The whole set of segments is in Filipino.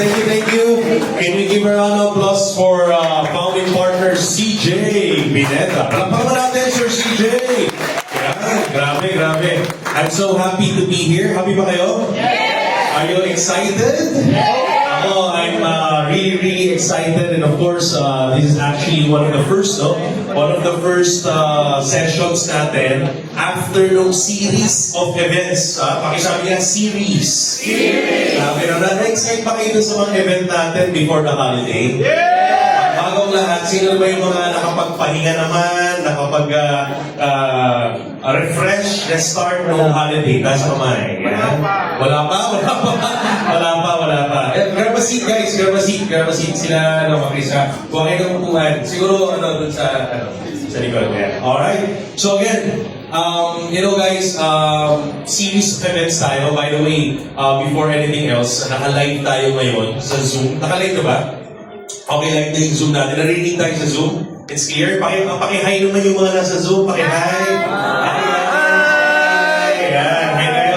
thank you, thank you. Can we give a round of applause for founding partner CJ Pineda? Palakpakan natin, Sir CJ! Yan, grabe, grabe. I'm so happy to be here. Happy ba kayo? Yes! Are you excited? Yes! I'm really, really excited, and of course, this is actually one of the first sessions natin after nung series of events. Pakisabi nga, series. Pero na-excite pa kayo sa mga event natin before the holiday? Yeah! Bago ang lahat, sino ba yung mga nakapagpahinga naman, refresh, restart ng holiday? Nasa kamay. Yeah? Wala pa. Grab a seat, guys. Grab a seat. Sila, Makrisa. Kung kayo ng upuan, siguro, dun sa likod. Yeah. Alright. So again, guys, series of events tayo. By the way, before anything else, naka-live tayo ngayon sa Zoom. Naka-live na ba? Okay, live na yung Zoom natin. Narinig tayo sa Zoom. It's clear. Paki-hi naman yung mga nasa Zoom. Paki-hi.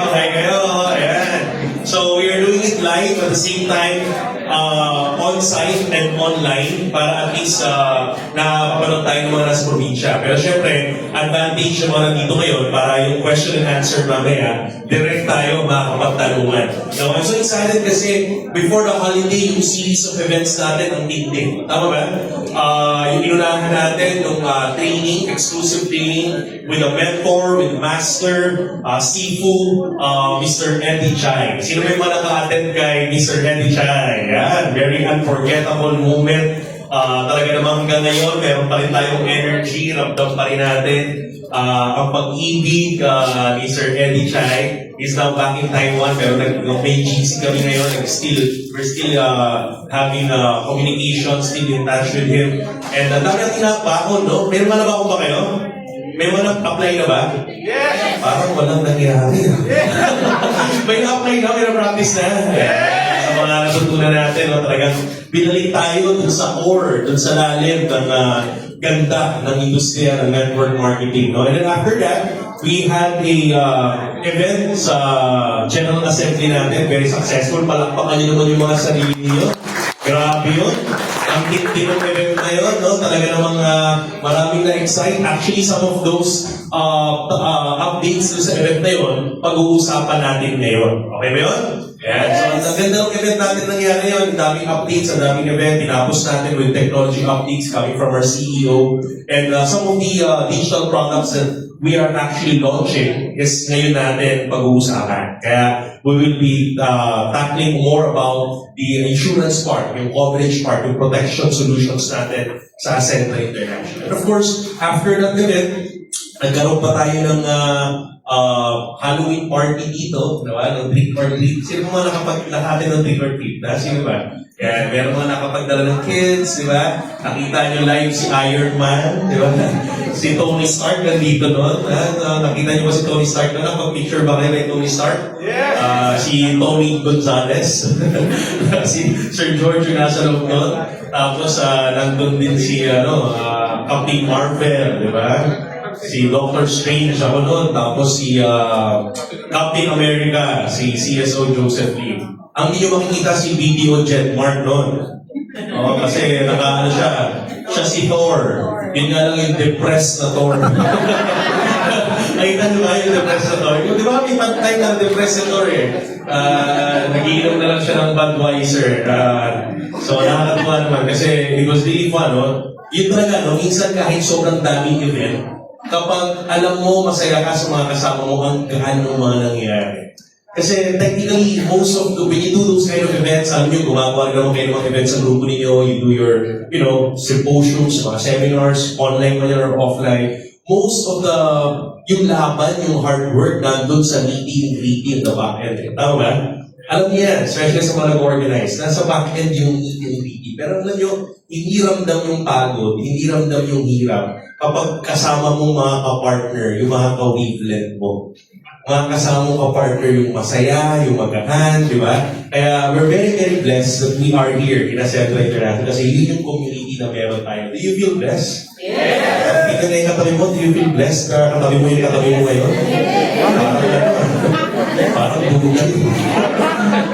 Hi kayo. Ayan. So, we are doing it live at the same time, on-site and online para at least nakapanood tayo ng mga nasa probinsya. Pero syempre, advantage ng mga nandito ngayon para yung question and answer mamaya, direct tayo makakapagtanungan. Now, I'm so excited kasi before the holiday, yung series of events natin ang meeting. Tama ba? Yung inunahan natin, yung training, exclusive training with a mentor, with master, Sifu, Mr. Eddie Chai. Sino ba yung mga naka-attend kay Mr. Eddie Chai? Yan, very unforgettable moment. Talaga namang hanggang ngayon, meron pa rin tayong energy, ramdam pa rin natin. Ang pag-ibig ni Sir Eddie Chai is now back in Taiwan, pero may GC kami ngayon, we're still having communication, still in touch with him. And dami natin nakapakon, no? Meron na ba akong ba kayo? May mga apply na ba? Yes! Parang walang nangyari. May na-apply na, may na-practice na. Sa mga natutunan natin, talagang binalik tayo dun sa core, dun sa lalim ng ganda ng industriya ng network marketing. No? And then after that, we had a event sa General Assembly natin, very successful. Palakpakan niyo naman yung mga sarili niyo. Grabe yun. Ang tindi ng event na yun, no? Talaga namang maraming na-excite. Actually, some of those updates sa event na yun, pag-uusapan natin ngayon. Okay ba yun? Yeah. So, ang ganda ng event natin nangyari yun. Ang daming updates, ang daming event. Tinapos natin with technology updates coming from our CEO. And some of the digital products that we are actually launching is ngayon natin pag-uusapan. Kaya we will be tackling more about the insurance part, yung coverage part, yung protection solutions natin sa Ascenta International. And of course, after that event, nagkaroon pa tayo ng Halloween party dito, diba? Ng trick or treat. Sino mga nakapag-lahatin ng trick or treat? Sino ba? Yan, meron mga nakapagdala ng kids, di ba? Nakita nyo live si Iron Man, di ba? Si Tony Stark nandito noon. Nakita nyo ba si Tony Stark na? Nakapag-picture ba kayo kay Tony Stark? Yeah! Si Tony Gonzalez. Si Sir George yung nasa loob noon. Tapos, nandun din si Captain Marvel, di ba? Si Doctor Strange ako noon. Tapos si Captain America, si CSO Joseph Lee. Ang hindi nyo makikita si BDO Jetmark noon. Kasi naka-ano siya si Thor. Yun nga lang yung depressed na Thor. Nakita nyo ba yung depressed na Thor? Di ba may time na depressed na Thor eh? Nagiinom na lang siya ng Budweiser. So nakakatuwa naman kasi it was really fun. No? Yun talaga, no? Minsan kahit sobrang daming event, kapag alam mo masaya ka sa mga kasama mo, ang gaano mga nangyayari. Kasi technically, when you do those kind of events, alam nyo, gumagawa naman kayo ng mga events sa grupo ninyo, you do your, symposiums, mga seminars, online man yan or offline. Most of yung laban, yung hard work, nandun sa meeting, the back-end. Tama ba? Alam niyo yan, especially sa mga nag-organize, nasa back-end yung meeting. Pero alam nyo, hindi ramdam yung pagod, hindi ramdam yung hirap kapag kasama mong mga ka-partner, yung mga ka-wavelength mo. Mga kasama mong ka-partner yung masaya, yung magahan, di ba? Kaya we're very, very blessed that we are here in Ascenta International kasi yun yung community na meron tayo. Do you feel blessed? Yeah! Ikaw na yung katabi mo, do you feel blessed na katabi mo yung katabi mo ngayon? Parang bubugan.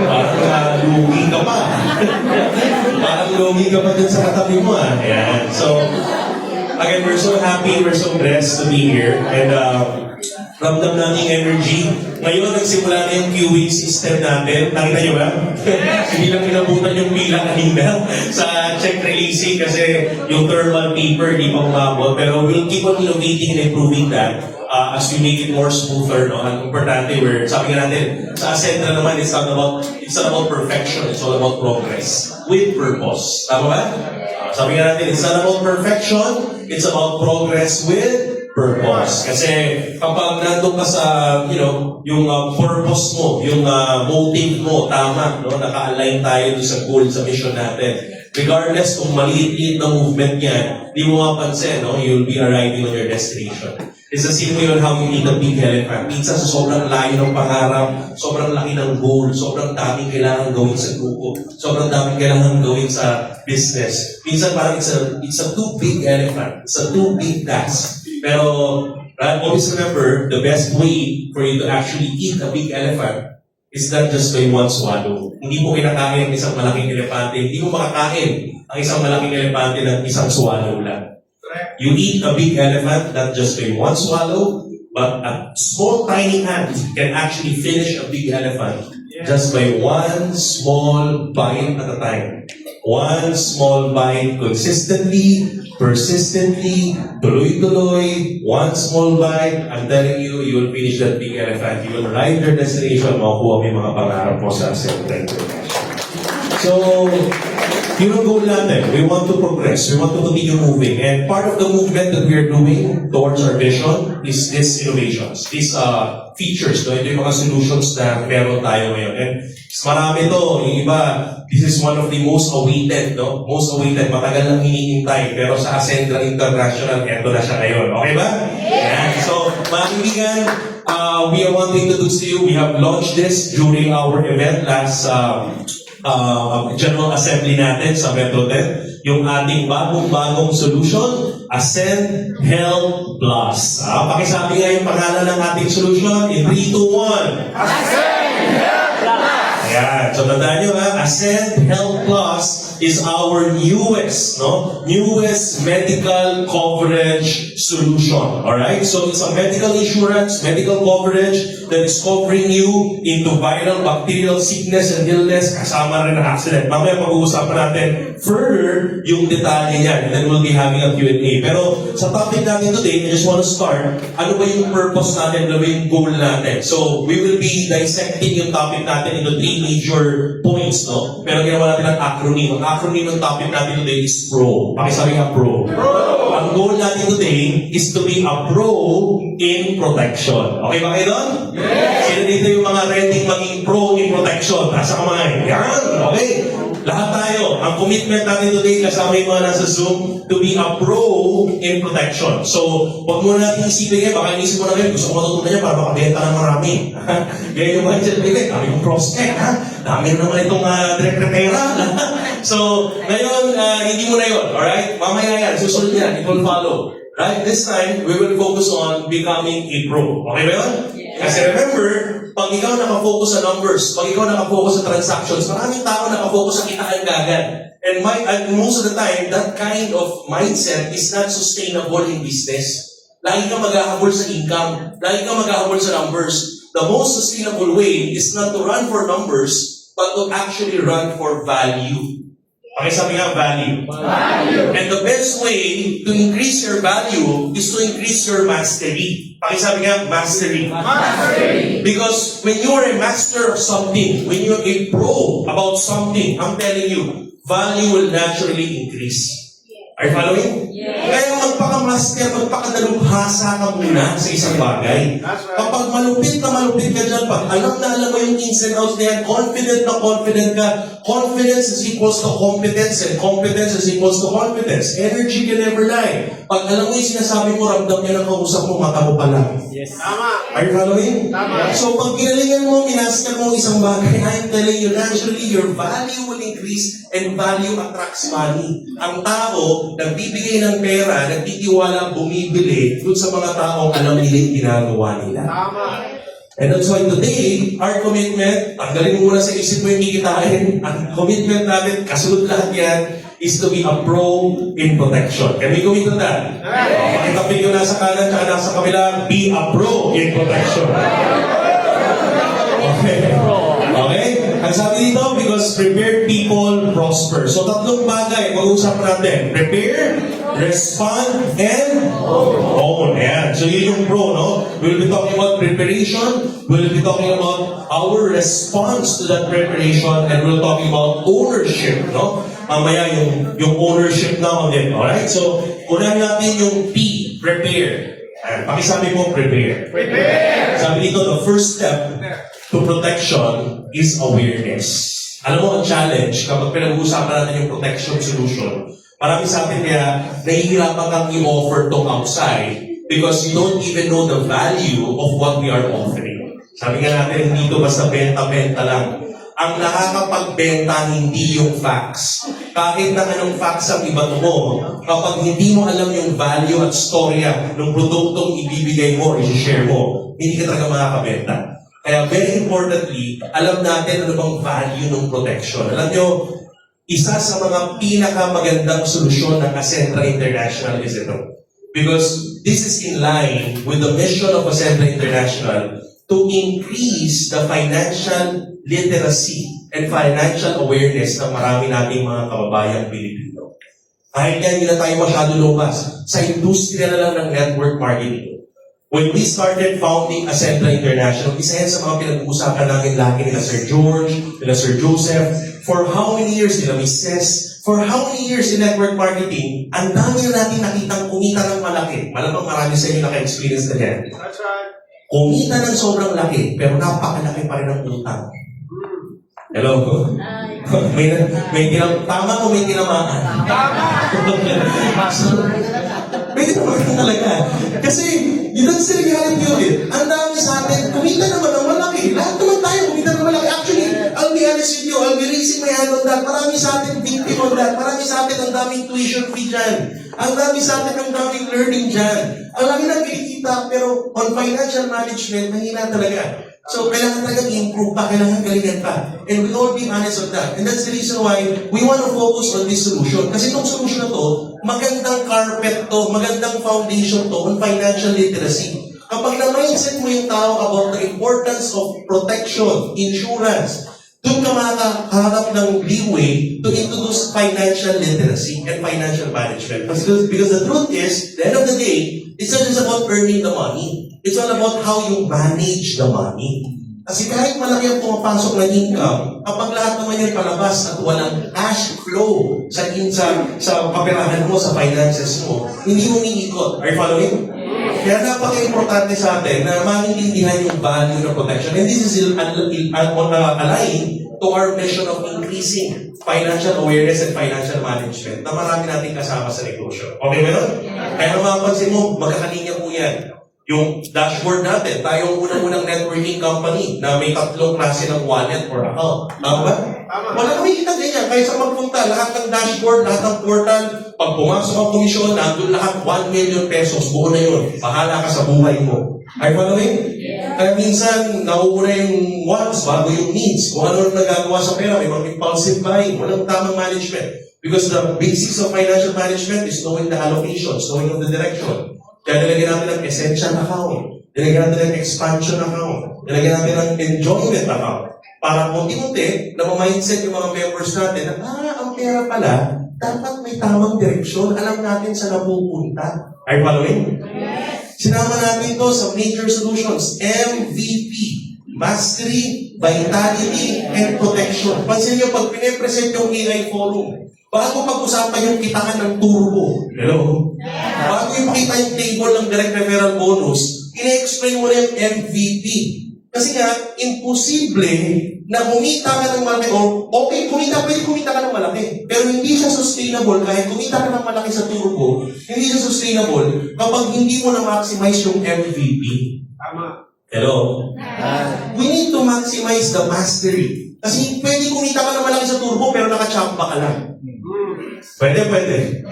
Parang lugi ka pa. Parang logi ka pa dun sa katabi mo ah. Ayan. So, again, we're so happy, we're so blessed to be here. And ramdam natin energy. Ngayon, nagsimula na yung queuing system natin. Nakita niyo ba? Hindi lang inabutan yung pila kanina sa check releasing kasi yung thermal paper di pa umabot. Pero we'll keep on innovating and improving that as we make it more smoother. No? Ang importante, sabi nga natin, sa Ascendra naman, it's not about perfection, it's all about progress with purpose. Tama ba? Sabi nga natin, it's not about perfection, it's about progress with purpose. Kasi kapag nandun ka sa, yung purpose mo, yung motive mo, tama, no? Naka-align tayo sa goal, sa mission natin. Regardless kung maliit-liit na movement niya, di mo mapansin, no? You'll be arriving on your destination. It's the same way on how you need a big elephant. Minsan sa sobrang layo ng pangarap, sobrang laki ng goal, sobrang daming kailangan gawin sa grupo, sobrang daming kailangan gawin sa business. Minsan parang it's a too big elephant. It's a too big task. Pero always remember, the best way for you to actually eat a big elephant is not just by one swallow. Hindi mo kinakain ng isang malaking elepante. Hindi mo makakain ang isang malaking elepante ng isang swallow lang. You eat a big elephant not just by one swallow, but a small tiny ant can actually finish a big elephant just by one small bite at a time. One small bite consistently, persistently, tuloy-tuloy, one small bite, I'm telling you, you will finish that big elephant. You will arrive your destination, makukuha mo yung mga pangarap mo sa Ascendra International. So, yun ang goal natin. We want to progress. We want to continue moving. And part of the movement that we are doing towards our vision is these innovations, these features. No? Ito yung mga solutions na meron tayo ngayon. And marami to. Yung iba, this is one of the most awaited, no? Most awaited. Matagal lang hinihintay. Pero sa Ascendra International, eto na siya ngayon. Okay ba? Yeah. So, mga kaibigan, we are wanting to do to you. We have launched this during our event last General Assembly natin sa Metro 10, yung ating bagong solution, Ascend Health Plus. Pakisabi nga yung pangalan ng ating solution in 3, 2, 1. Ascend Health Plus! Ayan. So tandaan nyo Ascend Health Plus is our newest medical coverage solution. Alright? So it's a medical insurance, medical coverage that is covering you into viral bacterial sickness and illness, kasama rin ang accident. Mamaya pag-uusapan natin further yung detalye niyan, and then we'll be having a Q&A. Pero sa topic natin today, I just want to start, ano ba yung purpose natin, ano ba yung goal natin? So we will be dissecting yung topic natin into 3 major points, no? Pero ginawa natin ang acronym. Ang acronym ng topic natin today is PRO. Pakisabi nga PRO. Ang goal natin today is to be a pro in protection. Okay ba kayo doon? Yes! Sino dito yung mga ready maging pro in protection? Nasa kamay. Yan! Okay. Lahat tayo. Ang commitment natin today kasama yung mga nasa Zoom to be a pro in protection. So, wag mo natin isipin ngayon. Baka inisip mo na ngayon, gusto ko matutunan niya para makabenta ng marami. Ganyan yung mindset nila. Dami yung prospect. Dami naman itong direktretera. So, ngayon, hindi mo na yun. Alright? Mamaya yan. Susunod yan. It will follow. Right? This time, we will focus on becoming a pro. Okay ba yun? Yeah. Kasi remember, pag ikaw nakafocus sa numbers, pag ikaw nakafocus sa transactions, maraming tao nakafocus sa kitaan agad. And most of the time, that kind of mindset is not sustainable in business. Lagi kang maghahabol sa income. Lagi kang maghahabol sa numbers. The most sustainable way is not to run for numbers, but to actually run for value. Okay, sabi nga, value. And the best way to increase your value is to increase your mastery. Okay, sabi nga, mastery. Because when you are a master of something, when you're a pro about something, I'm telling you, value will naturally increase. Are you following? Yes. Kaya magpaka-master, magpakadalubhasa ka muna sa isang bagay. Kapag malupit ka dyan, pag alam mo yung ins and outs na yan, confident ka, confidence is equals to competence, and competence is equals to confidence. Energy can never lie. Pag alam mo yung sinasabi mo, ramdam niya ng kausap mo, mata mo pa lang. Yes. Tama. Are you following? Tama. So pag ginalingan mo, minaster mo isang bagay, I'm telling you, naturally, your value will increase and value attracts money. Ang tao, nagbibigay ng pera, nagtitiwala, bumibili dun sa mga taong alam nila yung ginagawa nila. Tama. And that's why today, our commitment, tanggalin mo muna sa isip mo yung kikitain, ang commitment natin, kasunod lahat yan, is to be a pro in protection. Can we commit to that? Pakitapin ko nasa kanan at nasa kabila, be a pro in protection. Okay. Okay? Ang sabi dito, because prepared people prosper. So tatlong bagay, mag-uusap natin. Prepare, respond, and own. Ayan. So yun yung pro, no? We'll be talking about preparation, we'll be talking about our response to that preparation, and we'll talking about ownership, no? Mamaya yung ownership na din. Alright? So, unahin natin yung P, prepare. Ayan. Pakisabi mo, prepare. Prepare! Sabi dito, the first step to protection is awareness. Alam mo, ang challenge, kapag pinag-uusapan natin yung protection solution, marami sa atin kaya nahihirapan kang i-offer to outside because you don't even know the value of what we are offering. Sabi nga natin, hindi ito basta benta-benta lang. Ang nakakapagbenta hindi yung facts. Kahit na anong facts ang ibato mo, kapag hindi mo alam yung value at storya ng produktong ibibigay mo, i-share mo, hindi ka talaga makakabenta. Kaya very importantly, alam natin ano bang value ng protection. Alam nyo, isa sa mga pinakamagandang solusyon ng Acentra International is ito. Because this is in line with the mission of Acentra International to increase the financial literacy and financial awareness ng marami nating mga kababayang Pilipino. Kahit nga hindi na tayo masyado lumabas, sa industriya na lang ng network marketing. When we started founding Acentra International, isa yan sa mga pinag-uusapan namin lagi nila Sir George, nila Sir Joseph, for how many years nila Mrs. For how many years in network marketing, ang dami na natin nakitang kumita ng malaki. Malamang marami sa inyo naka-experience na yan. That's right. Kumita ng sobrang laki, pero napakalaki pa rin ang utang. Hello? Tama o may tinamaan? Tama! May tinamaan talaga. Kasi, that's the reality of it. Ang dami sa atin, kumita naman ng malaki. Lahat naman tayo, kumita ng malaki. Actually, I'll be honest with you, I'll be raising my hand on that. Marami sa atin victim on that. Marami sa atin ang daming tuition fee dyan. Ang dami sa atin ang daming learning dyan. Ang laki na kinikita, pero on financial management, mahina talaga. So, kailangan talaga i-improve pa, kailangan galingan pa. And we'll all be honest on that. And that's the reason why we want to focus on this solution. Kasi itong solution na to, magandang carpet to, magandang foundation to on financial literacy. Kapag na-mindset mo yung tao about the importance of protection, insurance, doon ka makakaharap ng leeway to introduce financial literacy and financial management. Because the truth is, the end of the day, it's not just about earning the money. It's all about how you manage the money. Kasi kahit malaki ang pumapasok na income, kapag lahat naman yan palabas at walang cash flow sa kaperahan mo, sa finances mo, hindi mo umiikot. Are you following? Kaya napaka-importante sa atin na maintindihan yung value ng protection. And this is aligned to our mission of increasing financial awareness and financial management na marami nating kasama sa negosyo. Okay ba yun? Kaya mapapansin mo, magkakalinya po yan. Yung dashboard natin, tayong unang-unang networking company na may tatlong klase ng wallet or account. Tama ba? Tama. Wala kami kita ganyan. Kaya sa magpunta, lahat ng dashboard, lahat ng portal, pag pumasok ang komisyon, nandun lahat 1 million pesos, buo na yun. Bahala ka sa buhay mo. Are you following? Yeah. Kaya minsan, nauuna yung wants bago yung needs. Kung ano nagagawa sa pera, may mga impulsive buying, walang tamang management. Because the basics of financial management is knowing the allocations, knowing the direction. Kaya nilagyan natin ng essential account, nilagyan natin ng expansion account, nilagyan natin ng enjoyment account. Para munti-munti, na ma-mindset yung mga members natin na, ang pera pala, dapat may tamang direksyon. Alam natin saan napupunta. Are you following? Yes. Sinama natin ito sa major solutions. MVP. Mastery, Vitality, and Protection. Pansin niyo, pag pinipresent yung AI Forum, bago pag-usapan yung kitaan ng turbo. Hello? Bago yung makita yung table ng direct referral bonus, ina-explain mo na yung MVP. Kasi nga, imposible na kumita ka ng malaki, o okay, pwede kumita ka ng malaki, pero hindi siya sustainable kahit kumita ka ng malaki sa turbo, hindi siya sustainable kapag hindi mo na-maximize yung MVP. Tama. Hello? We need to maximize the mastery. Kasi pwede kumita ka ng malaki sa turbo pero nakachamba ka lang. Pwede.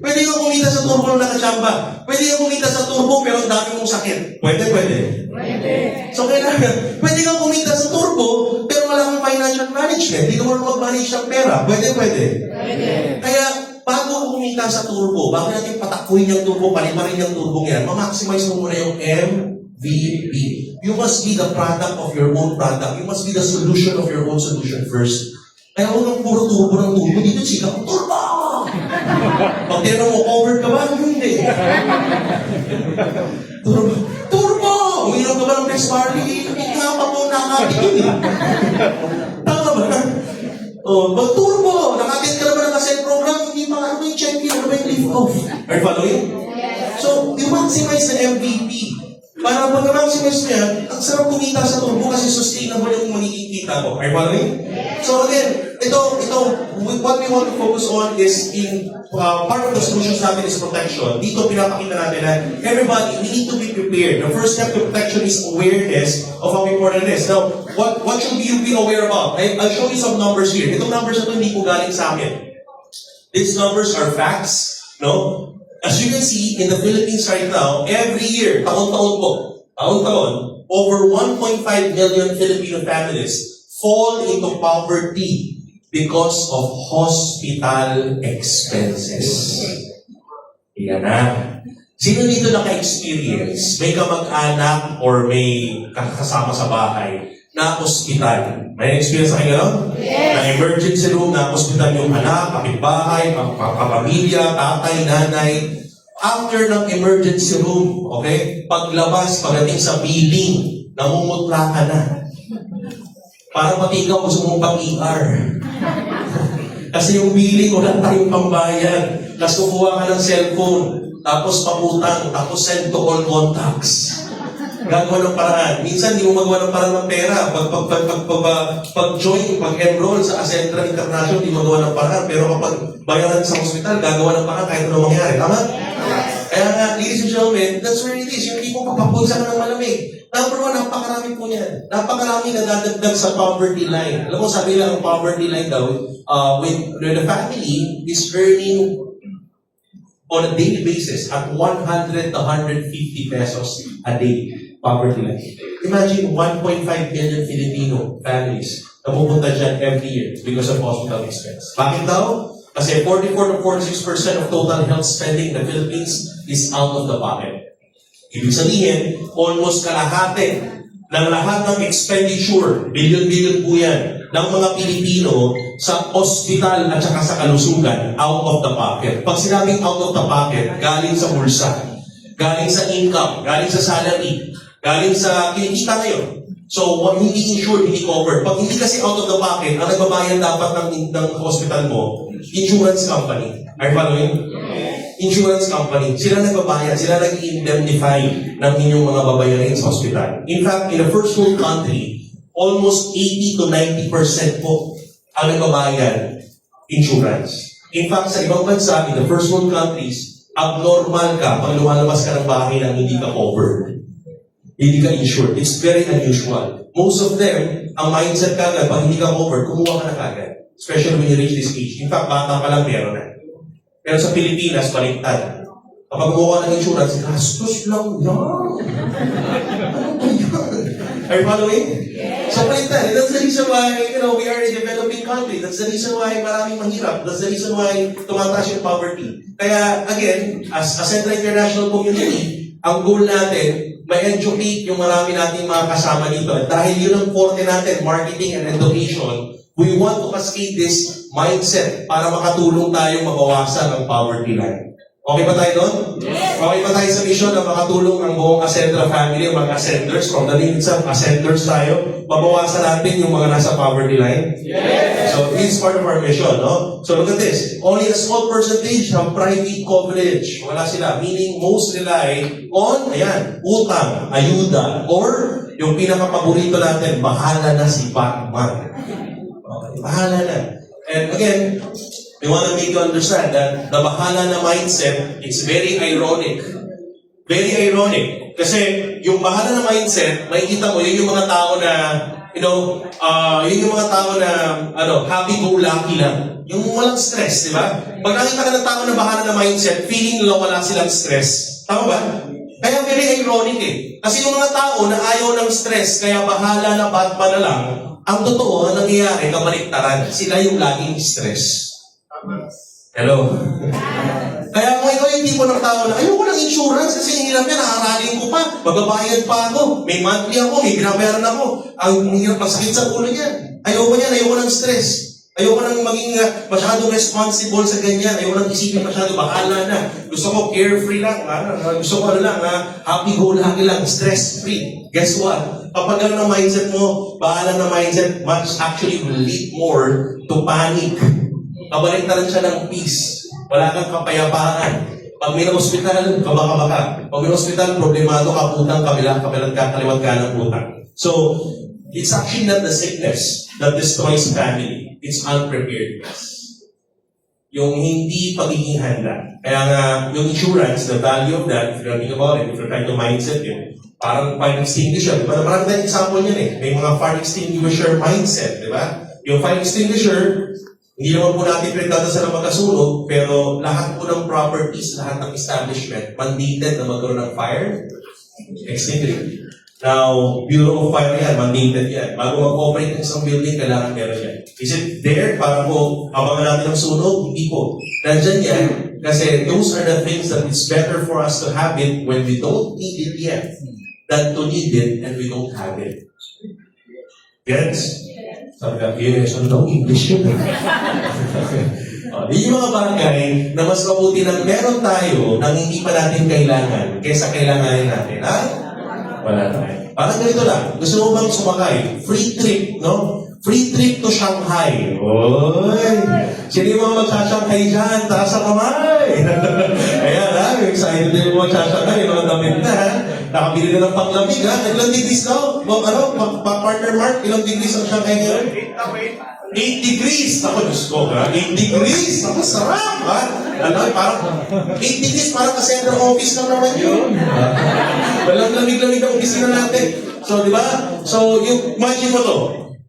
Pwede kang kumita sa turbo na nakachamba. Pwede kang kumita sa turbo pero ang dami mong sakit. Pwede. So kailangan, pwede kang kumita sa turbo pero wala kang financial management. Hindi ka marunong mag-manage ng pera. Pwede. Kaya, bago ka kumita sa turbo, bago natin patakuin yung turbo, paliparin yung turbo yan, ma-maximize mo muna yung MVP. You must be the product of your own product. You must be the solution of your own solution first. Kaya huwag nang puro turbo ng turbo. Dito, sila ko, turbo! Pag tinanong mo, covered ka ba? Hindi. Turbo! Uminom ka ba ng Best Barley? Hindi nga pa po nakakapit yun eh. Tama ba? Pag turbo, nakakit ka naman ng asset program, hindi pa ano ba yung check-in, ano ba yung lift-off? Are you following? So, you maximize the MVP. Para pag na-maximize mo yan, ang sarap kumita sa turbo kasi sustainable yung makikita mo. Are you following? So again, ito, what we want to focus on is in part of the solutions natin is protection. Dito pinapakita natin na everybody, we need to be prepared. The first step to protection is awareness of how important it is. Now, what should you be aware about? I'll show you some numbers here. Itong numbers na ito hindi po galing sa akin. These numbers are facts, no? As you can see, in the Philippines right now, every year, taon-taon, over 1.5 million Filipino families fall into poverty because of hospital expenses. Yan na. Sino dito naka-experience? May kamag-anak or may kasama sa bahay na hospital? May experience na kayo gano'n? Yes. Na emergency room, na hospital yung anak, kapitbahay, kapamilya, tatay, nanay. After ng emergency room, okay? Paglabas, pagdating sa billing, namumutla ka na. Para pati ikaw gusto mong pag-ER. Kasi yung billing, wala tayong pambayad. Tapos kukuha ka ng cellphone, tapos pangutang, tapos send to all contacts. Gagawa ng paraan. Minsan, hindi mo magawa ng paraan ng pera. Pag-join, pag-enroll sa Acentra International, hindi mo magawa ng paraan. Pero kapag bayaran sa hospital, gagawa ng paraan kahit ano mangyari. Tama? Kaya nga, ladies and gentlemen, that's where it is. Yung hindi mo papapulsa ka ng malamig. Number one, napakarami po yan. Napakarami na dadagdag sa poverty line. Alam mo, sabi lang ang poverty line daw, when the family is earning on a daily basis at 100 to 150 pesos a day, poverty line. Imagine 1.5 million Filipino families na pupunta dyan every year because of hospital expense. Bakit daw? Kasi 44 to 46% of total health spending in the Philippines is out of the pocket. Ibig sabihin, almost kalahati ng lahat ng expenditure, billion-billion po yan, ng mga Pilipino sa ospital at saka sa kalusugan, out of the pocket. Pag sinabing out of the pocket, galing sa bulsa, galing sa income, galing sa salary, galing sa kinikita ngayon. So, hindi insured, hindi covered. Pag hindi kasi out of the pocket, ang nagbabayan dapat ng hospital mo, insurance company. Are you following? Insurance company. Sila nagbabayad, sila nag-indemnify ng inyong mga babayarin sa hospital. In fact, in the first world country, almost 80 to 90% po ang nagbabayad insurance. In fact, sa ibang bansa, in the first world countries, abnormal ka pag lumalabas ka ng bahay na hindi ka covered. Hindi ka insured. It's very unusual. Most of them, ang mindset kagad, pag hindi ka covered, kumuha ka na kagad. Especially when you reach this age. In fact, bata pa lang meron na. Pero sa Pilipinas, baliktad. Kapag kumuha ng insurance, gastos lang yan. Ano ba yan? Are you following? Yes. So baliktad. That's the reason why, we are a developing country. That's the reason why maraming mahirap. That's the reason why tumataas yung poverty. Kaya, again, as a Central International Community, ang goal natin, ma-educate yung marami nating mga kasama dito. At dahil yun ang forte natin, marketing and education, we want to cascade this mindset para makatulong tayo mabawasan ang poverty line. Okay ba tayo doon? Yes. Okay ba tayo sa mission na makatulong ang buong Acentra family, ang mga Ascenders, from the name itself, Ascenders tayo, mabawasan natin yung mga nasa poverty line? Yes. So, this is part of our mission, no? So, look at this. Only a small percentage have private coverage. Wala sila. Meaning, most rely on, utang, ayuda, or yung pinaka-paborito natin, bahala na si Batman. Bahala na. And again, we want to make you understand that the bahala na mindset, it's very ironic. Very ironic. Kasi yung bahala na mindset, makikita mo, yun yung mga tao na, yun yung mga tao na, happy-go-lucky lang. Yung walang stress, di ba? Pag nakita ka ng tao na bahala na mindset, feeling nila wala silang stress. Tama ba? Kaya very ironic eh. Kasi yung mga tao na ayaw ng stress, kaya bahala na Batman na lang, ang totoo, ang nangyayari, kabaliktaran, sila yung laging stress. Hello? Kaya kung ikaw yung tipo ng tao na, ayoko ng insurance kasi yung hirap yan, nakaralin ko pa, magbabayad pa ako, may monthly ako, may binabayaran ako, ang hirap, masakit sa ulo niyan. Ayoko ng stress. Ayoko nang maging masyadong responsible sa ganyan. Ayoko nang isipin masyado, bahala na. Gusto ko carefree lang. Gusto ko happy-go-lucky lang, stress-free. Guess what? Kapag ang mindset mo, bahala na mindset, much actually will lead more to panic. Kabaliktaran siya ng peace. Wala kang kapayapaan. Pag may na-hospital, kaba-kaba ka. Pag may na-hospital, problemado ka, putang, kaliwat ka ng putang. So, it's actually not the sickness that destroys family. It's unpreparedness. Yung hindi pagiging handa. Kaya nga, yung insurance, the value of that, if you're thinking about it, if you're trying to mindset yun, parang fire extinguisher. Diba? Marami tayong example yan eh. May mga fire extinguisher mindset, di ba? Yung fire extinguisher, hindi naman po natin pinagdadasal na magkasunog, pero lahat po ng properties, lahat ng establishment, mandated na magkaroon ng fire extinguisher. Now, Bureau of Fire yan, mandated yan. Bago mag-operate ng isang building, kailangan meron yan. Is it there para po abangan natin ang sunog? Hindi po. Nandyan yan kasi those are the things that it's better for us to have it when we don't need it yet than to need it and we don't have it. Gets? Sabi ka, yes, ano daw? English yun. Yung mga bagay na mas mabuti na meron tayo nang hindi pa natin kailangan kaysa kailanganin natin. Ha? Wala na. Parang ganito lang. Gusto mo bang sumakay? Free trip, no? Free trip to Shanghai. Oy! Sino yung mga magsashanghai dyan? Taas ang kamay! Ayan ha, excited din yung mga magsashanghai. Yung mga damit na ha. Nakabili na ng panglamig ha. Ilang degrees daw? Partner Mark, ilang degrees ang Shanghai ngayon? 8 degrees! Ako, Diyos ko ha? 8 degrees! Ako, sarap ha? Parang 8 degrees, parang ka-center office lang naman yun. Walang lamig-lamig na opisina natin. So, di ba? So, yung, imagine mo to.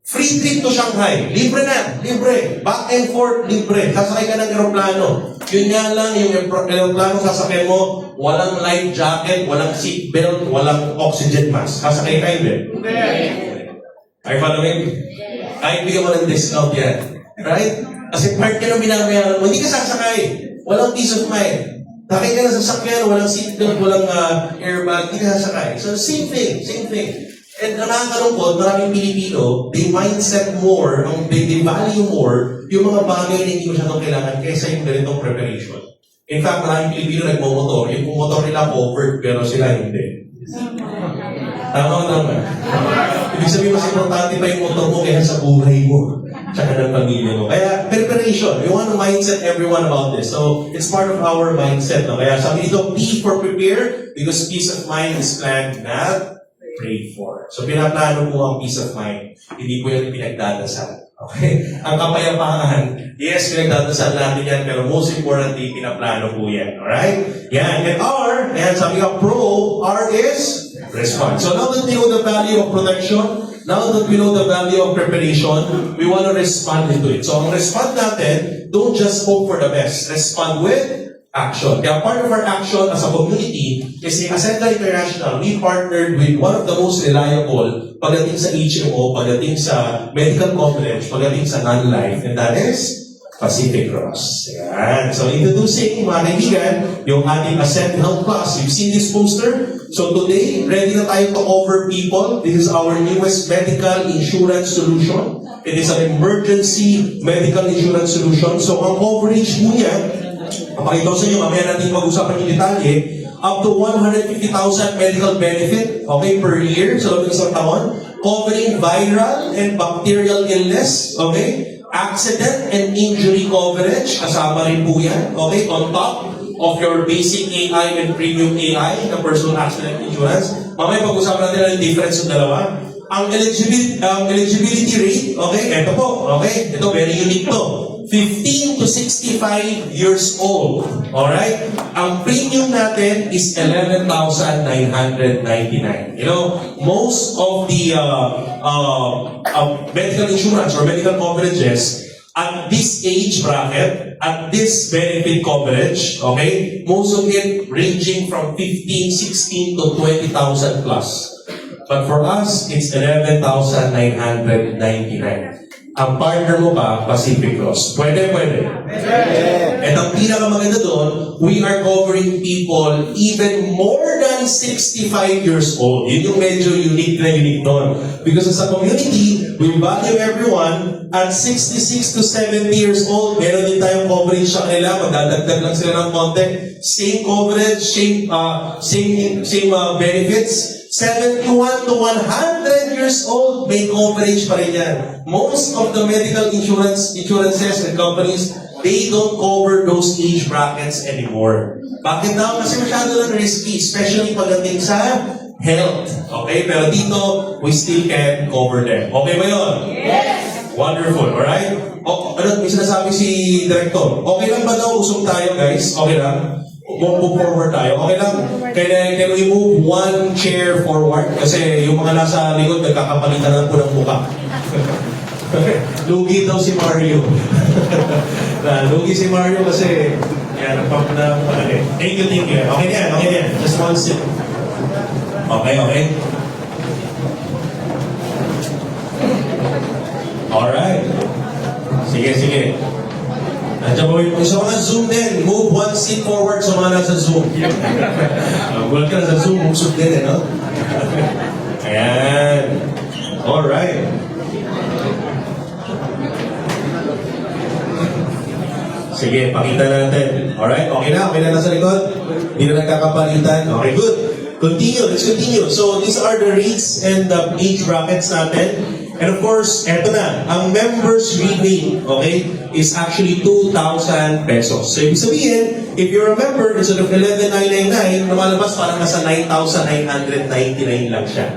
Free trip to Shanghai. Libre na. Libre. Back and forth, libre. Sasakay ka ng aeroplano. Yun nga lang, yung aeroplano sasakay mo, walang life jacket, walang seat belt, walang oxygen mask. Sasakay ka hindi? Hindi. Are you following? Kahit bigyan mo ng discount yan. Right? Kasi part ka ng binabayaran mo, hindi ka sasakay. Walang peace of mind. Sakay ka na sa sakyan, walang seatbelt, walang airbag, hindi ka sasakay. So, same thing. And nakakalungkot, maraming Pilipino, they mindset more, they value more, yung mga bagay na hindi masyadong kailangan kaysa yung ganitong preparation. In fact, maraming Pilipino nagmo-motor, yung motor nila covered, pero sila hindi. Tama. Ibig sabihin, mas importante pa yung motor mo kaya sa buhay mo, tsaka ng pamilya mo. Kaya, preparation. We want to mindset everyone about this. So, it's part of our mindset. No? Kaya sabi dito, P for prepare, because peace of mind is planned, not prayed for. So, pinaplano po ang peace of mind. Hindi po yan pinagdadasal. Okay? Ang kapayapaan, yes, pinagdadasal natin yan, pero most importantly, pinaplano po yan. Alright? Yan. And R, and sabi ka, R is respond. So now that we know the value of protection, now that we know the value of preparation, we want to respond into it. So ang respond natin, don't just hope for the best. Respond with action. Kaya part of our action as a community is the Ascenda International. We partnered with one of the most reliable pagdating sa HMO, pagdating sa medical coverage, pagdating sa non-life, and that is Pacific Cross. Yan. So, introducing, mga kaibigan, yung ating Ascend Health Plus. You've seen this poster? So, today, ready na tayo to cover people. This is our newest medical insurance solution. It is an emergency medical insurance solution. So, ang coverage mo niya, papakita ko sa inyo, mamaya natin mag-usapan yung detalye, up to 150,000 medical benefit, okay, per year, sa loob ng isang taon, covering viral and bacterial illness, okay, accident and injury coverage, kasama rin po yan, okay, on top of your basic AI and premium AI, na personal accident insurance. Mamaya pag-usapan natin ang difference ng dalawa. Ang eligibility rate, okay, ito po, okay, ito very unique to. 15 to 65 years old. Alright? Ang premium natin is 11,999. You know, most of the medical insurance or medical coverages, At this age bracket, at this benefit coverage, okay, most of it ranging from 15, 16 to 20,000 plus. But for us, it's 11,999. Ang partner mo pa, Pacific Cross. Pwede. At ang pinakamaganda doon, we are covering people even more than 65 years old. Yun yung medyo unique doon. Because as a community, we value everyone. At 66 to 70 years old, meron din tayong coverage sa kanila. Magdadagdag lang sila ng konti. Same coverage, same benefits. 71 to 100 years old, may coverage pa rin yan. Most of the medical insurances and companies, they don't cover those age brackets anymore. Bakit daw? Kasi masyado lang risky, especially pagdating sa health. Okay? Pero dito, we still can cover them. Okay ba yun? Yes! Wonderful, alright? May sinasabi si Director. Okay lang ba daw usong tayo, guys? Okay lang? Move forward tayo. Okay lang? Can we move one chair forward? Kasi yung mga nasa likod, nagkakapalitan na po ng mukha. Lugi daw si Mario. Lugi si Mario kasi yan, Thank you. Okay yan. Just one sip. Okay. Alright. Sige. Nandiyan po yung sa mga Zoom din. Move one seat forward sa mga nasa Zoom. Wala ka na sa Zoom, move din no? Ayan. Alright. Sige, pakita natin. Alright, okay na nasa likod? Hindi na nagkakapalitan? Okay, good. Let's continue. So, these are the rates and the age brackets natin. And of course, eto na, ang members rebate, okay, is actually 2,000 pesos. So, ibig sabihin, if you're a member, instead of 11,999, lumalabas parang nasa 9,999 lang siya.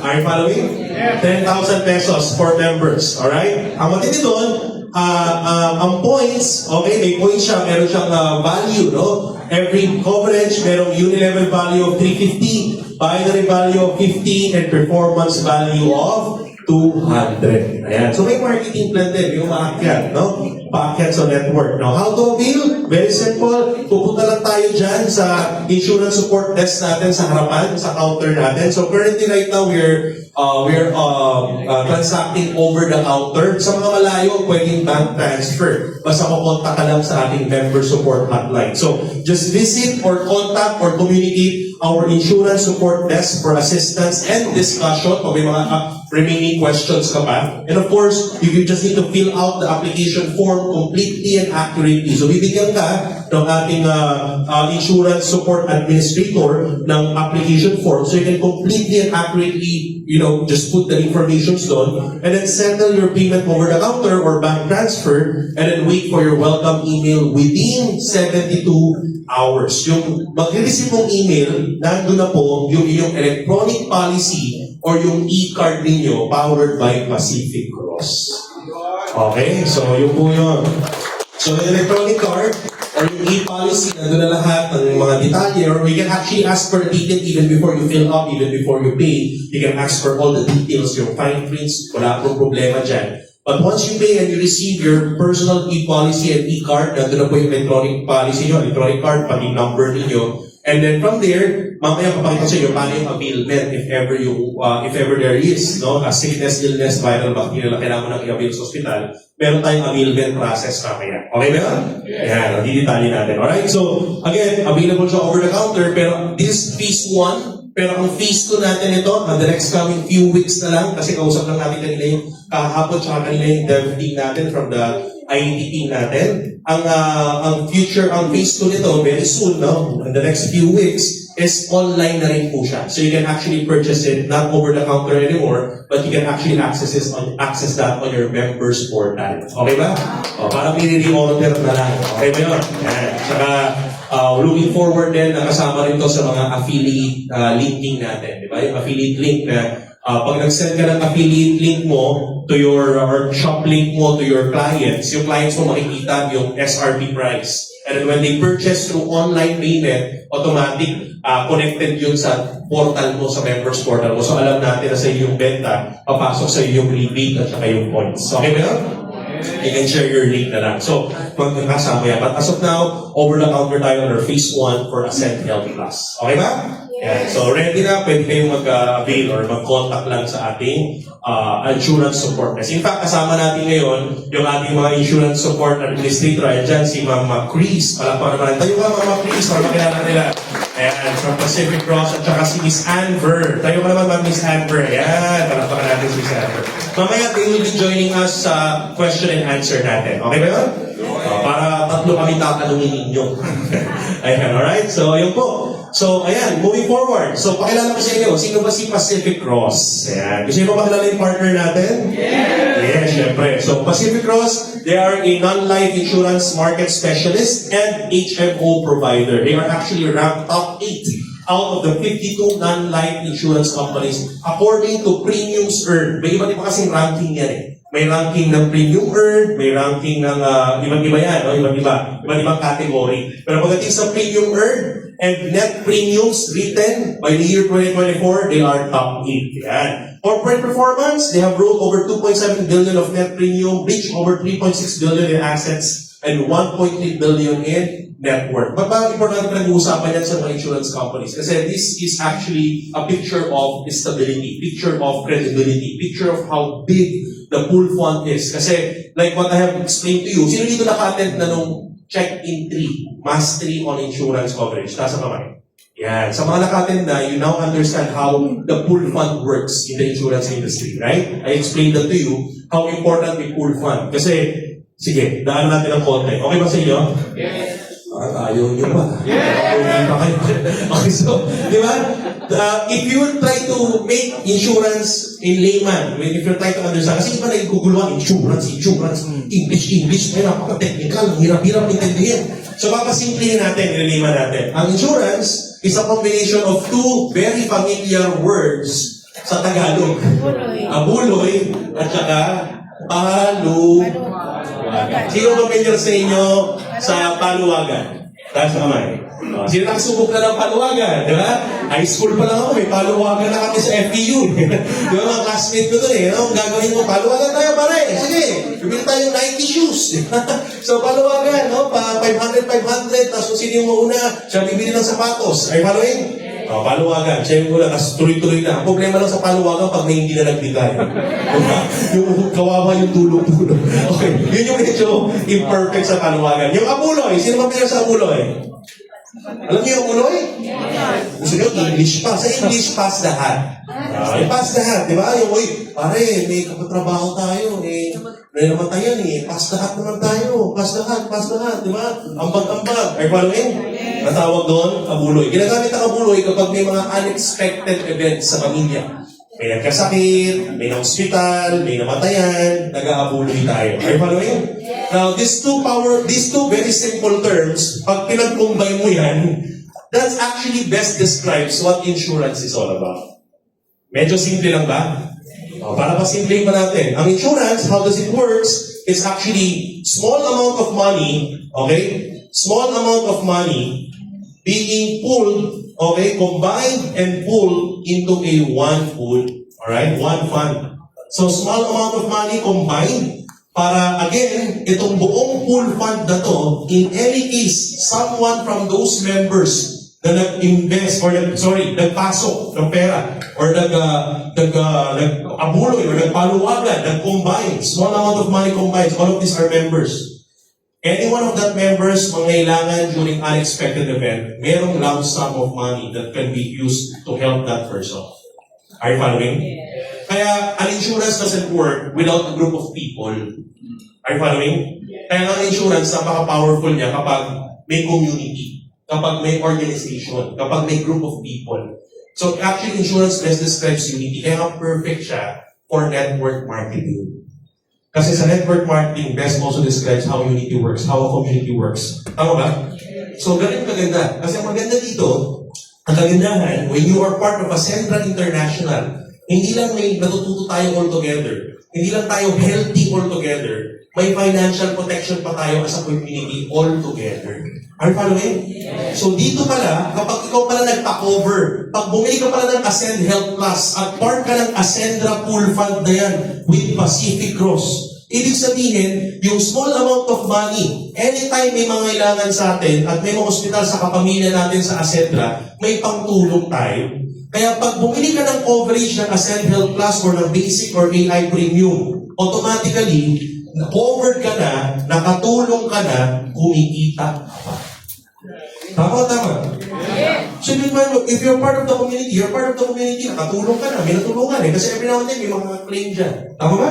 Are you following? 10,000 pesos for members, alright? Ang matindi doon, ang points, okay, may points siya, meron siyang value, no? Every coverage, merong unilevel value of 350, binary value of 50, and performance value of 200. Ayan. So may marketing plan din, yung maakyat, no? Paakyat sa network. Now, how to avail? Very simple. Pupunta lang tayo dyan sa insurance support desk natin sa harapan, sa counter natin. So currently right now, we're transacting over the counter. Sa mga malayo, pwedeng bank transfer. Basta makontak ka lang sa ating member support hotline. So just visit or contact or communicate our insurance support desk for assistance and discussion kung may mga remaining questions ka pa. And of course, you just need to fill out the application form completely and accurately. So bibigyan ka ng ating insurance support administrator ng application form so you can completely and accurately, just put the information doon and then settle your payment over the counter or bank transfer and then wait for your welcome email within 72 hours. Yung mag-receive mong email, nandun na po yung iyong electronic policy or yung e-card ninyo powered by Pacific Cross. Okay, so yun po yun. So the electronic card or yung e-policy, nandun na lahat ng mga detalye, or we can actually ask for detail even before you fill up, even before you pay. You can ask for all the details, yung fine prints, wala pong problema dyan. But once you pay and you receive your personal e-policy and e-card, nandun na po yung electronic policy nyo, electronic card, pati number ninyo. And then from there, mamaya papakita sa inyo paano yung availment if ever there is, no? A sickness, illness, viral bacterial na kailangan mo nang i-avail sa hospital, meron tayong availment process mamaya. Okay ba yun? Yan, nadidetalye natin. Alright, so again, available siya over the counter, pero this is phase 1. Pero ang phase 2 natin ito, the next coming few weeks na lang, kasi kausap lang natin kanila yung kahapon tsaka kanila yung dev team natin from the IET team natin. Ang phase 2 nito, very soon, no? In the next few weeks, is online na rin po siya. So you can actually purchase it not over the counter anymore, but you can actually access that on your members portal. Okay ba? Para pinili-order na lang. Okay ba yun? Saka, looking forward din, nakasama rin to sa mga affiliate linking natin. Di ba? Yung affiliate link na pag nag-send ka ng affiliate link mo to your, or shop link mo to your clients, yung clients mo makikita yung SRP price. And then when they purchase through online payment, automatic connected yun sa portal mo, sa members portal mo. So alam natin na sa iyo yung benta, papasok sa iyo yung rebate at saka yung points. Okay ba yun? You can share your link na lang. So, magkakasama yan. But as of now, over-the-counter tayo on our phase 1 for Ascend Health Plus. Okay ba? Yeah. So, ready na. Pwede kayong mag-avail or mag-contact lang sa ating insurance support desk. In fact, kasama natin ngayon yung ating mga insurance support administrator. Ayan dyan, si Ma'am Chris. Palakpakan naman. Tayo ka, Ma'am Chris, para makilala nila. Ayan, from Pacific Cross at saka si Miss Anver. Tayo ka naman, Ma'am Miss Anver. Ayan, palakpakan natin si Miss Anver. Mamaya, they will be joining us sa question and answer natin. Okay ba yun? Para tatlo kami tatanungin ninyo. Ayan, alright? So, ayun po. So, ayan, moving forward. So, pakilala ko sa inyo, sino ba si Pacific Cross? Ayan. Gusto niyo ba makilala yung partner natin? Yes, syempre. So, Pacific Cross, they are a non-life insurance market specialist and HMO provider. They are actually ranked top 8 out of the 52 non-life insurance companies according to premiums earned. May iba't iba kasing ranking yan eh. May ranking ng premium earned, may ranking ng ibang-iba yan, no? Ibang-ibang category. Pero pagdating sa premium earned and net premiums written by the year 2024, they are top 8. Yan. Corporate performance, they have wrote over 2.7 billion of net premium, reached over 3.6 billion in assets, and 1.3 billion in net worth. Ba't ba importante pinag-uusapan yan sa mga insurance companies? Kasi this is actually a picture of stability, picture of credibility, picture of how big the pool fund is. Kasi, like what I have explained to you, sino dito naka-attend na nung check-in 3, mastery on insurance coverage? Taas ang kamay. Yan. Sa mga naka-attend na, you now understand how the pool fund works in the insurance industry, right? I explained that to you, how important the pool fund. Kasi, sige, daan natin ang konti. Okay ba sa inyo? Yes. Ayaw nyo ba? Yes! Okay, so, di ba? If you would try to make insurance in layman, if you try to understand, kasi iba na iguguluhan, insurance, English, ay napaka-technical, hirap-hirap intindihin. So, papasimplihin natin, i-layman natin. Ang insurance is a combination of two very familiar words sa Tagalog. Abuloy at saka paluwagan. Sino familiar sa inyo sa paluwagan? Taas na kamay. Sino nakasubok na ng paluwagan? Di ba? High school pa lang ako, may paluwagan na kami sa FPU. Di ba mga classmate ko doon eh? Ang gagawin mo, paluwagan tayo pare. Sige, bibili tayong Nike shoes. So paluwagan, no? 500, tapos kung sino yung mauna, siya bibili ng sapatos. Are you following? Paluwagan. Siya yung una, tapos tuloy-tuloy na. Ang problema lang sa paluwagan pag may hindi na nagbigay. Yung kawawa yung tulong-tulong. Okay, yun yung medyo imperfect sa paluwagan. Yung abuloy, sino mapila sa abuloy? Alam niyo yung abuloy? Gusto niyo, English pass. Sa English pass lahat. Pass lahat, di ba? Yung, pare, may kapatrabaho tayo. May namatayan pass lahat naman tayo. Pass lahat, di ba? Ambag-ambag. Are you following? Natawag doon, abuloy. Ginagamit ang abuloy kapag may mga unexpected events sa pamilya. May nagkasakit, may na-hospital, may namatayan, nag-aabuloy tayo. Are you following? Now, these two very simple terms, pag pinag-combine mo yan, that actually best describes what insurance is all about. Medyo simple lang ba? Para pa-simple pa natin. Ang insurance, how does it works? It's actually small amount of money, okay? Small amount of money being pulled, okay, combined and pulled into a one pool, alright, one fund. So, small amount of money combined para, again, itong buong pool fund na to, in any case, someone from those members na nag-invest, or nagpasok ng pera, or nag-abuloy, or nagpaluwagan, nag-combine, small amount of money combined, all of these are members. Any one of that members mangailangan during unexpected event, merong lump sum of money that can be used to help that person. Are you following? Kaya, an insurance doesn't work without a group of people. Are you following? Kaya ang insurance, napaka-powerful niya kapag may community, kapag may organization, kapag may group of people. So, actually, insurance best describes unity. Kaya perfect siya for network marketing. Kasi sa network marketing, best also describes how unity works, how a community works. Tama ba? So, ganun kaganda. Kasi ang maganda dito, ang kagandahan, when you are part of a Central International, hindi lang may natututo tayo all together, hindi lang tayo healthy all together, may financial protection pa tayo as a community all together. Are you following? Yes. So dito pala, kapag ikaw pala nagpa-cover, pag bumili ka pala ng Ascend Health Plus at part ka ng Ascendra Pool Fund na yan with Pacific Cross, Ibig sabihin, yung small amount of money, anytime may mga kailangan sa atin at may mga ospital sa kapamilya natin sa Ascendra, may pangtulong tayo. Kaya pag bumili ka ng coverage ng Ascend Health Plus or ng Basic or AI Premium, automatically, covered ka na, nakatulong ka na, kumikita ka pa. Tama. So, if you're part of the community, nakatulong ka na, may natulungan eh. Kasi every now and then, may mga claim dyan. Tama ba?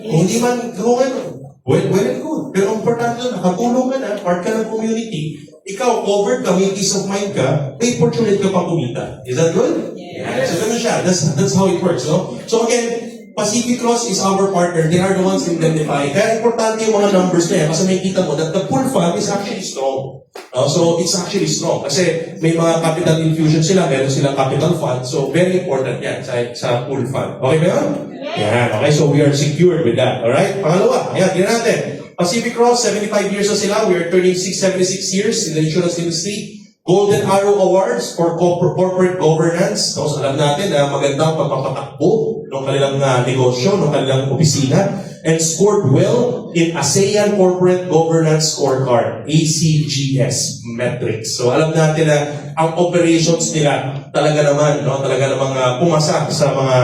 Kung hindi man, well and good. Pero ang importante doon, nakatulong ka na, part ka ng community, ikaw, covered ka, may peace of mind ka, may opportunity ka pa kumita. Is that good? Yeah. So, ganun siya. That's how it works, no? So, again, Pacific Cross is our partner. They are the ones indemnifying. Kaya importante yung mga numbers na yan kasi may kita mo that the pool fund is actually strong. So, it's actually strong. Kasi may mga capital infusion sila, meron silang capital fund. So, very important yan sa pool fund. Okay ba yun? Yan. Okay, so we are secured with that. Alright? Pangalawa, ayan, tingnan natin. Pacific Cross, 75 years na sila. We are turning 76 years in the insurance industry. Golden Arrow Awards for corporate governance. So, alam natin na maganda ang pagpapatakbo ng kanilang negosyo, ng kanilang opisina. And scored well in ASEAN Corporate Governance Scorecard, ACGS metrics. So, alam natin na ang operations nila talaga naman, pumasa sa mga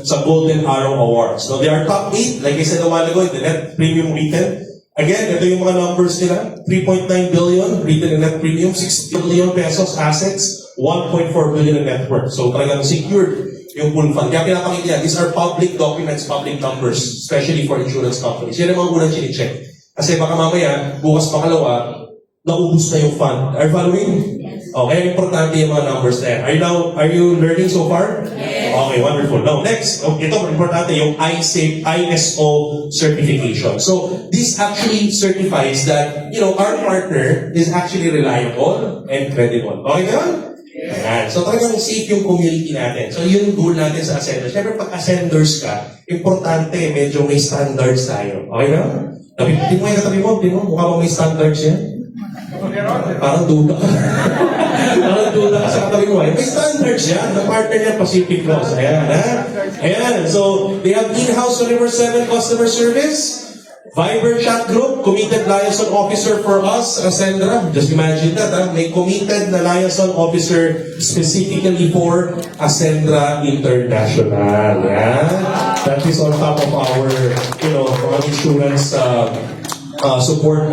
sa Golden Arrow Awards. So, they are top 8, like I said a while ago, in the net premium written. Again, ito yung mga numbers nila. 3.9 billion written in net premium, 6 billion pesos assets, 1.4 billion in net worth. So talagang secured yung pool fund. Kaya pinapakita yan, these are public documents, public numbers, especially for insurance companies. Yan ang mga unang chine-check. Kasi baka mamaya, bukas pakalawa, naubos na yung fund. Are you following? Okay, importante yung mga numbers na yan. Are you learning so far? Yes. Okay, wonderful. Now, next, ito importante yung ISO certification. So, this actually certifies that, our partner is actually reliable and credible. Okay na yun? Ayan. So, talagang safe yung community natin. So, yun yung goal natin sa Ascenders. Siyempre, pag Ascenders ka, importante, medyo may standards tayo. Okay na? Tingnan mo yung katabi mo, mukha mo may standards yan. Parang duda ka. Parang duda ka sa katabi mo. May standards yan. The partner niya, Pacific Cross. Ayan, ha? Ayan. So, they have in-house 24/7 customer service. Viber chat group, committed liaison officer for us, Ascendra. Just imagine that, ha? May committed na liaison officer specifically for Ascendra International. Yeah? That is on top of our, mga insurance support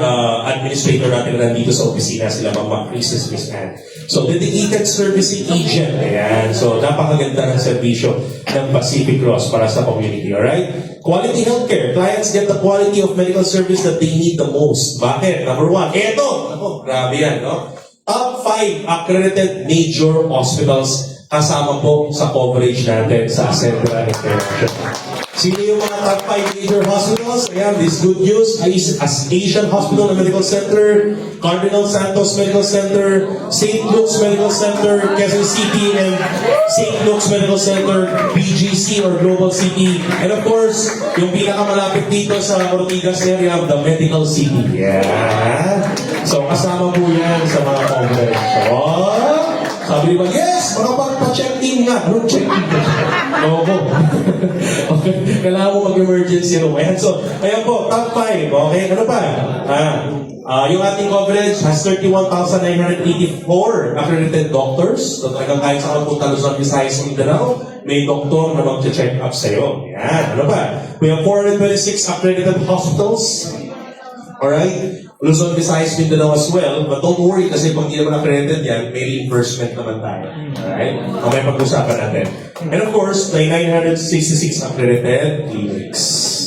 administrator natin na nandito sa opisina, sila Ma'am Mrs. Miss Ann. So, dedicated servicing agent. Ayan. So, napakaganda ng serbisyo ng Pacific Cross para sa community. Alright? Quality healthcare. Clients get the quality of medical service that they need the most. Bakit? Number 1. Eto! Grabe yan, no? Top 5 accredited major hospitals kasama po sa coverage natin sa Ascendra International. Sino yung mga top 5 major hospitals? Ayan, this good news is as Asian Hospital and Medical Center, Cardinal Santos Medical Center, St. Luke's Medical Center, Quezon City, and St. Luke's Medical Center, BGC or Global City. And of course, yung pinakamalapit dito sa Ortigas area, the Medical City. Yeah. So, kasama po yan sa mga coverage. Oh! Sabi ba, yes! Makapagpa-check in nga. Anong check in? Oo. Okay. Kailangan mo mag-emergency room. Ayan, so, ayan po, top 5. Okay, ano pa? Yung ating coverage has 31,984 accredited doctors. So, talagang kahit sa kapunta Luzon, Visayas, Mindanao, may doktor na mag-check up sa'yo. Ayan, ano pa? We have 426 accredited hospitals. Alright? Luzon, Visayas, Mindanao as well. But don't worry kasi pag hindi naman accredited yan, may reimbursement naman tayo. Alright? Okay, pag-usapan natin. And of course, may 966 accredited clinics.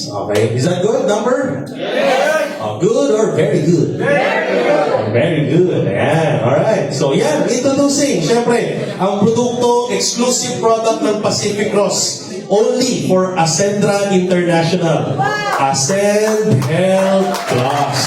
Okay? Is that good number? Yes! Good or very good? Very good! Very good. Ayan. Alright. So yan, introducing. Siyempre, ang produkto, exclusive product ng Pacific Cross. Only for Ascendra International. Ascend Health Plus.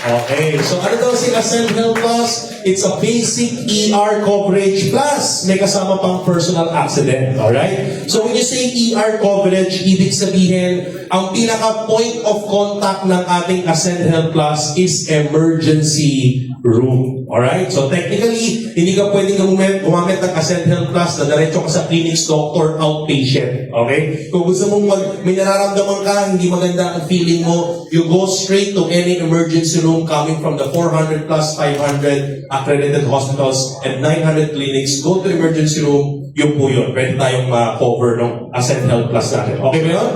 Okay, so ano daw si Ascend Health Plus? It's a basic ER coverage plus may kasama pang personal accident. Alright? So when you say ER coverage, ibig sabihin, ang pinaka point of contact ng ating Ascend Health Plus is emergency room. Alright? So technically, hindi ka pwedeng gumamit ng Ascend Health Plus na diretso ka sa clinics doctor outpatient. Okay? Kung gusto mong may nararamdaman ka, hindi maganda ang feeling mo, you go straight to any emergency room coming from the 400 plus 500 accredited hospitals and 900 clinics. Go to emergency room, yun po yun. Pwede tayong ma-cover ng Ascend Health Plus natin. Okay ba yun?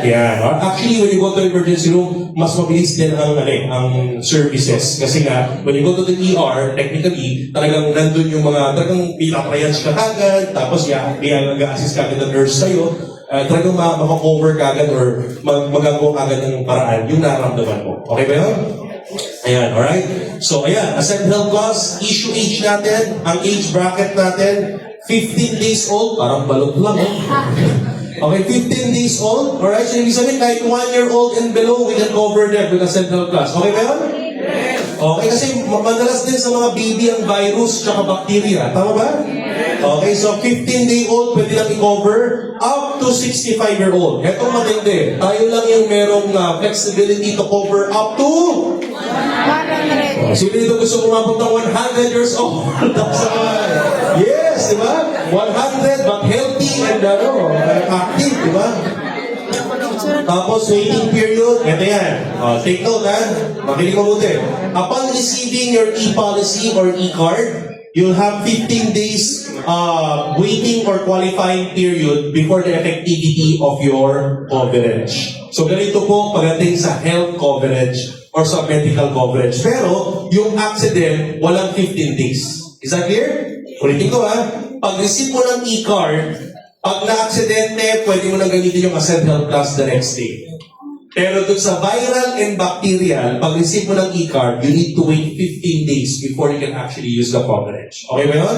Yeah. Actually, when you go to emergency room, mas mabilis din ang services. Kasi nga, when you go to the ER, technically, talagang nandun yung talagang pinatriage ka kagad, tapos mag-assist kagad ng nurse sa'yo, talagang makakover kagad or magagawa kagad ng paraan yung nararamdaman mo. Okay ba yun? Ayan, alright? So, ayan, Ascend Health Plus, issue age natin, ang age bracket natin, 15 days old, parang balot lang, Okay, 15 days old. Alright, so ibig sabihin kahit 1 year old and below, we can cover them with a central class. Okay ba yun? Okay, kasi madalas din sa mga baby ang virus tsaka bacteria. Tama ba? Okay, so 15-day-old pwede lang i-cover up to 65-year-old. Ito matindi. Tayo lang yung merong flexibility to cover up to 100. Sino dito gusto umabot ng 100 years old? Yes, di ba? 100 but healthy and active, di ba? Tapos waiting period, ito yan. Take note makinig mo buti. Upon receiving your e-policy or e-card, you'll have 15 days waiting or qualifying period before the effectivity of your coverage. So ganito po pagdating sa health coverage or sa medical coverage. Pero yung accident, walang 15 days. Is that clear? Ulitin ko pag-receive mo ng e-card, pag na-aksidente, pwede mo nang gamitin yung Ascend Health Plus the next day. Pero dun sa viral and bacterial, pag-receive mo ng e-card, you need to wait 15 days before you can actually use the coverage. Okay ba yun?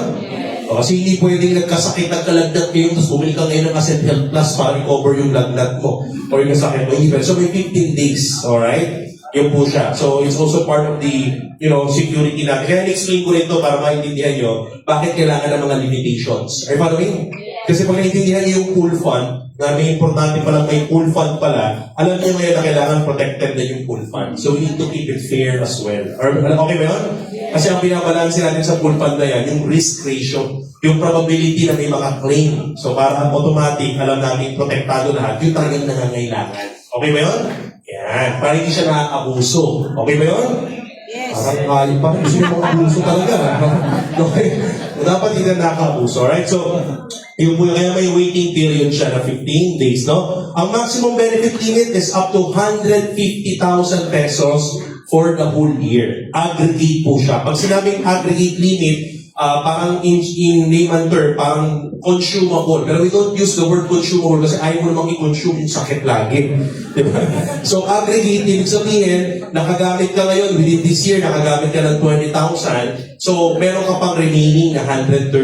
O, kasi hindi pwedeng nagkasakit at kalagnat kayo, tapos bumili ka ngayon ng Ascend Health Plus para i-cover yung lagnat mo or yung kasakit mo. So may 15 days, alright? Yun po siya. So it's also part of the, security natin. Kaya explain ko ito para maintindihan nyo bakit kailangan ng mga limitations. Are you following? Kasi pag naintindihan niyo yung pool fund, na may importante palang may pool fund pala, alam niyo ngayon na kailangan protected na yung pool fund. So we need to keep it fair as well. Okay ba yun? Kasi ang binabalansin natin sa pool fund na yan, yung risk ratio, yung probability na may mga claim. So para automatic, alam namin protektado lahat, yung talagang nangangailangan. Okay ba yun? Yan. Para hindi siya nakakabuso. Okay ba yun? Yes. Parang gusto niyo mga abuso talaga. Okay? Dapat hindi na nakakabuso. Alright? So, yung po, kaya may waiting period siya na 15 days, no? Ang maximum benefit limit is up to 150,000 pesos for the whole year. Aggregate po siya. Pag sinabing aggregate limit, parang in layman term, parang consumable. Pero we don't use the word consumable kasi ayaw mo namang i-consume yung sakit lagi. Diba? So aggregate, ibig sabihin, nakagamit ka ngayon, within this year, nakagamit ka ng 20,000. So meron ka pang remaining na 130,000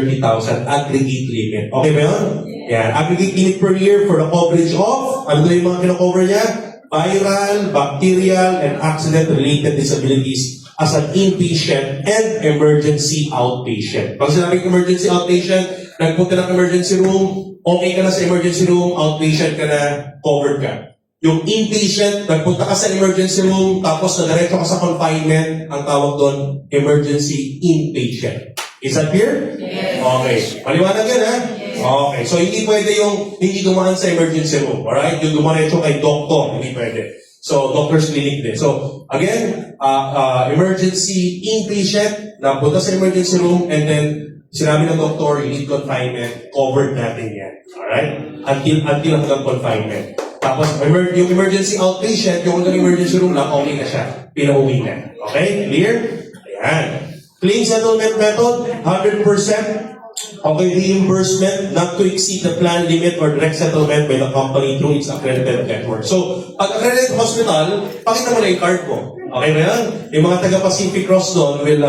aggregate limit. Okay ba yun? Yan. Aggregate limit per year for the coverage of, ano na yung mga kinakover niya? Viral, bacterial, and accident-related disabilities as an inpatient and emergency outpatient. Pag sinabing emergency outpatient, nagpunta ng emergency room, okay ka na sa emergency room, outpatient ka na, covered ka. Yung inpatient, nagpunta ka sa emergency room, tapos nadiretso ka sa confinement, ang tawag doon, emergency inpatient. Is that clear? Yes. Okay. Paliwanag yan, ha? Okay. So, hindi pwede yung hindi dumaan sa emergency room. Alright? Yung dumaretso kay doctor, hindi pwede. So, doctor's clinic din. So, again, emergency inpatient, napunta sa emergency room, and then, sinabi ng doctor, you need confinement, covered natin yan. Alright? Until hanggang confinement. Tapos, yung emergency outpatient, yung hanggang emergency room lang, okay na siya. Pinauwi na. Okay? Clear? Ayan. Claim settlement method, 100%. Okay, reimbursement not to exceed the plan limit or direct settlement by the company through its accredited network. So, pag accredited hospital, pakita mo na yung card mo. Okay ba yan? Yung mga taga Pacific Cross doon will,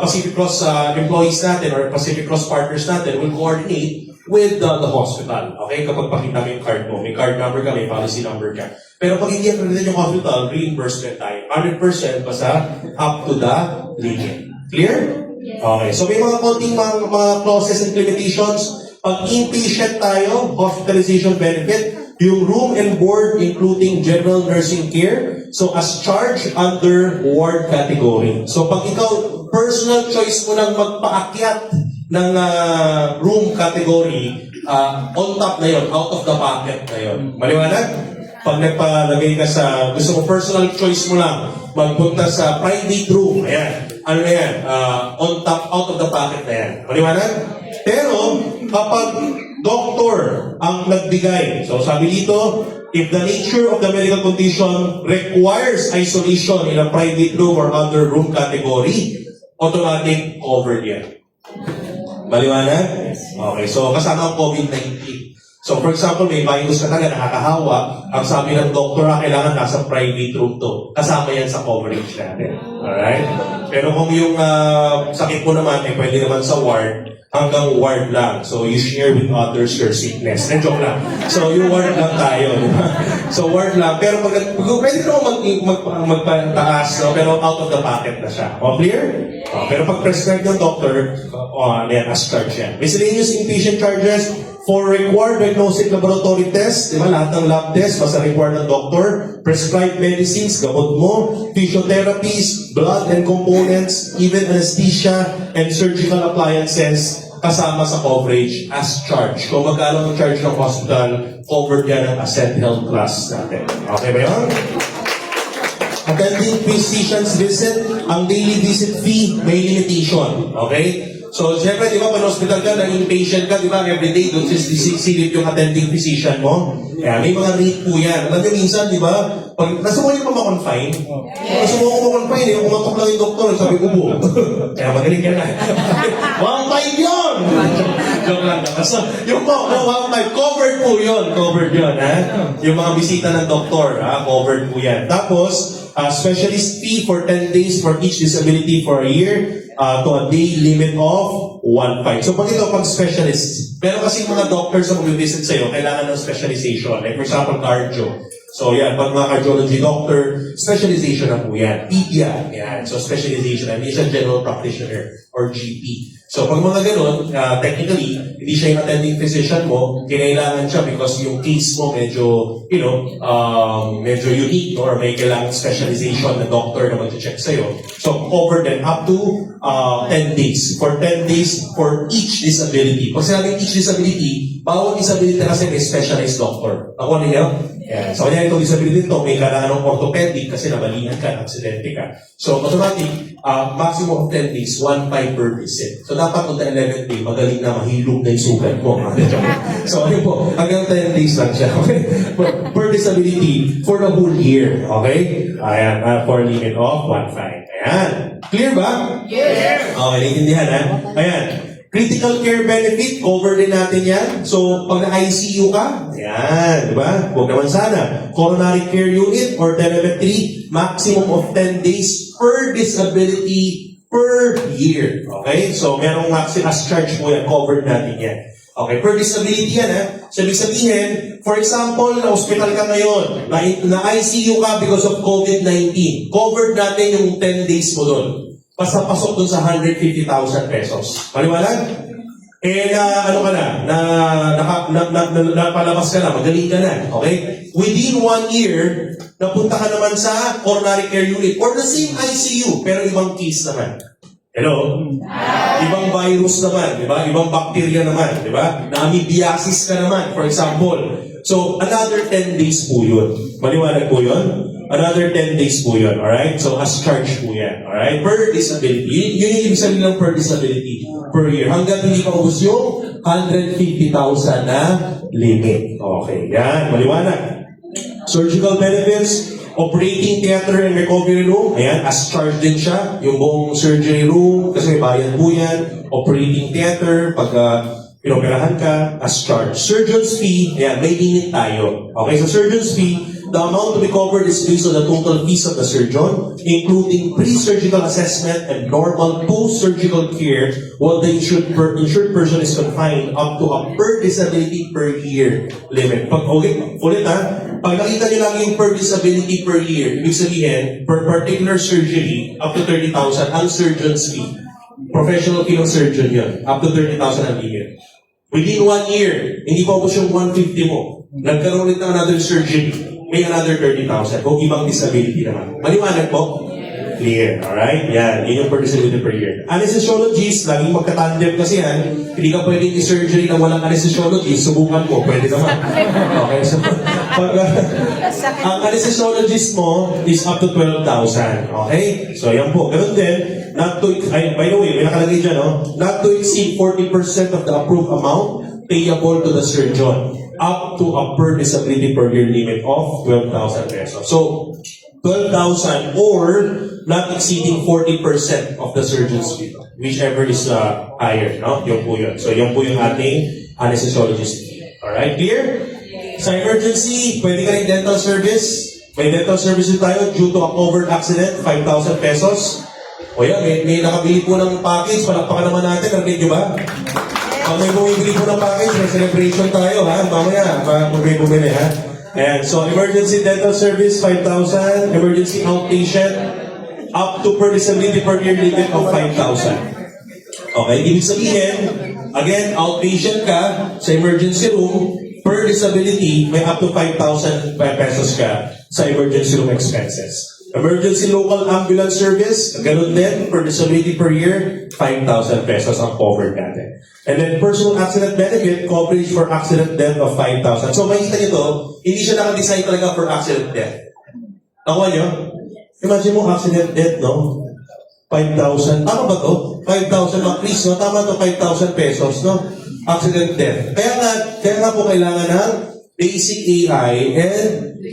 Pacific Cross employees natin or Pacific Cross partners natin will coordinate with the hospital. Okay? Kapag pakita mo yung card mo, may card number ka, may policy number ka. Pero pag hindi accredited yung hospital, reimbursement tayo. 100% basta up to the limit. Clear? Okay. So may mga konting mga clauses and limitations. Pag inpatient tayo, hospitalization benefit, Yung room and board, including general nursing care, so as charged under ward category. So pag ikaw, personal choice mo nang magpaakyat ng room category, on top na yon, out of the pocket na yon. Maliwanag? Pag nagpalagay ka sa, gusto mo personal choice mo lang, magpunta sa private room, ayan, ano na yan, on top, out of the pocket na yan. Maliwanag? Pero, kapag doktor ang nagbigay, so sabi dito, if the nature of the medical condition requires isolation in a private room or other room category, automatic covered yan. Maliwanag? Okay, so kasama ang COVID-19. So for example, may virus ka talaga nakakahawa, ang sabi ng doktor, kailangan nasa private room to. Kasama yan sa coverage natin. Alright? Pero kung yung sakit mo naman, pwede naman sa ward, hanggang ward lang. So you share with others your sickness. Joke lang. So yung ward lang tayo. Di ba? So ward lang. Pero pwede ka magpataas, no? Pero out of the pocket na siya. O, clear? Pero pag prescribed ng doctor, as charge yan. Miscellaneous inpatient charges for required diagnostic laboratory test, di ba? Lahat ng lab test, basta required ng doctor. Prescribed medicines, gamot mo. Physiotherapies, blood and components, even anesthesia and surgical appliances, kasama sa coverage as charge. Kung magkano ang charge ng hospital, covered yan ang Ascent Health Plus natin. Okay ba yun? Attending physician's visit, ang daily visit fee may limitation. Okay? So, siyempre, di ba, pag hospital ka, nag-inpatient ka, di ba, everyday, doon silip yung attending physician mo. Kaya may mga rate po yan. Alam niyo, minsan, di ba, pag nasumo yung ma-confine, nasumo ko ma-confine, yung kumatok lang yung doktor, sabi, ubo. Kaya magaling ka na. 1.5 yun! Joke lang ka. So, yung 1.5, covered po yun. Covered yun, ha? Yung mga bisita ng doktor, ha? Covered po yan. Tapos, specialist fee for 10 days for each disability for a year, to a day limit of 1.5. So pag ito, pag specialist, pero kasi mga doctors na mag-visit sa'yo, kailangan ng specialization. Like for example, cardio. So yan, pag mga cardiology doctor, specialization na po yan. PPI, yan. So specialization, hindi siya general practitioner or GP. So pag mga ganun, technically, hindi siya yung attending physician mo, kinailangan siya because yung case mo medyo, medyo unique, no? Or may kailangan specialization na doctor na mag-check sa'yo. So cover them up to 10 days. For 10 days for each disability. Pag sinabing each disability, bawat disability kasi may specialized doctor. Ako niyo? Yeah. So kanya itong disability ito, may kailangan ng orthopedic kasi nabalingan ka, aksidente ka. So automatic, maximum of 10 days, 1.5 per visit. So dapat kung 11 day, magaling na mahilog na yung sugat mo. So ano po, hanggang 10 days lang siya. Okay? Per disability for the whole year. Okay? Ayan, for a limit of 1.5. Ayan. Clear ba? Yes! Okay, naiintindihan ha? Ayan. Critical care benefit, cover din natin yan. So, pag na-ICU ka, yan, di ba? Huwag naman sana. Coronary care unit or telemetry, maximum of 10 days per disability per year. Okay? So, merong maximum as charge po yan, covered natin yan. Okay, per disability yan ha. So, ibig sabihin, for example, na-hospital ka ngayon, na-ICU ka because of COVID-19, covered natin yung 10 days mo doon. Basta pasok dun sa 150,000 pesos. Maliwanag? Ano ka na? Napalabas ka na, magaling ka na. Okay? Within 1 year, napunta ka naman sa coronary care unit or the same ICU, pero ibang case naman. Hello? Ibang virus naman, di ba? Ibang bacteria naman, di ba? Na-amoebiasis ka naman, for example. So, another 10 days po yun. Maliwanag po yun? Another 10 days po yun, alright? So, as charge po yan, alright? Per disability. Yun yung ibig sabihin ng per disability per year. Hanggang hindi pa ubus yung 150,000 na limit. Okay, yan. Maliwanag. Surgical benefits, operating theater and recovery room. Ayan, as charge din siya. Yung buong surgery room, kasi may bayad po yan. Operating theater, pag pinoperahan ka, as charge. Surgeon's fee, ayan, may limit tayo. Okay, so surgeon's fee, the amount to be covered is based on the total fees of the surgeon, including pre-surgical assessment and normal post-surgical care, while the insured person is confined up to a per disability per year limit. Ulit ha, pag nakita nyo lang yung per disability per year, ibig sabihin, per particular surgery, up to 30,000 ang surgeon's fee. Professional fee ng surgeon yun, up to 30,000 ang limit. Within 1 year, hindi pa ubos yung 150 mo. Nagkaroon ulit ng another surgery. May another 30,000. Kung ibang disability naman. Maliwanag po? Clear. Alright? Yan. Yun yung per disability per year. Anesthesiologist, laging magkatandem kasi yan. Hindi ka pwedeng i-surgery na walang anesthesiologist. Subukan mo. Pwede naman. Okay. So, ang anesthesiologist mo is up to 12,000. Okay? So, yan po. Ganun din. Not to, by the way, may nakalagay dyan, no? Not to exceed 40% of the approved amount payable to the surgeon up to a per disability per year limit of 12,000 pesos. So, 12,000 or not exceeding 40% of the surgeon's fee, whichever is higher, no? Yung po yun. So, yung po yung ating anesthesiologist fee. Alright, clear? Sa emergency, pwede ka rin dental service. May dental services tayo due to a covered accident, 5,000 pesos. O yan, may nakabili po ng package, palakpakan naman natin, narinig nyo ba? Pag may bumibili po ng package, may celebration tayo, ha? Mamaya, pag may bumili, ha? Ayan, so emergency dental service, 5,000. Emergency outpatient, up to per disability per year limit of 5,000. Okay, ibig sabihin, again, outpatient ka sa emergency room, per disability, may up to 5,000 pesos ka sa emergency room expenses. Emergency local ambulance service, ganun din, per disability per year, 5,000 pesos ang covered natin. And then personal accident benefit, coverage for accident death of 5,000. So makikita nyo to, hindi siya nakadesign talaga for accident death. Nakuha nyo? Imagine mo accident death, no? 5,000. Tama ba to? 5,000 ang please, no? Tama to, 5,000 pesos, no? Accident death. Kaya nga po kailangan ng basic AI and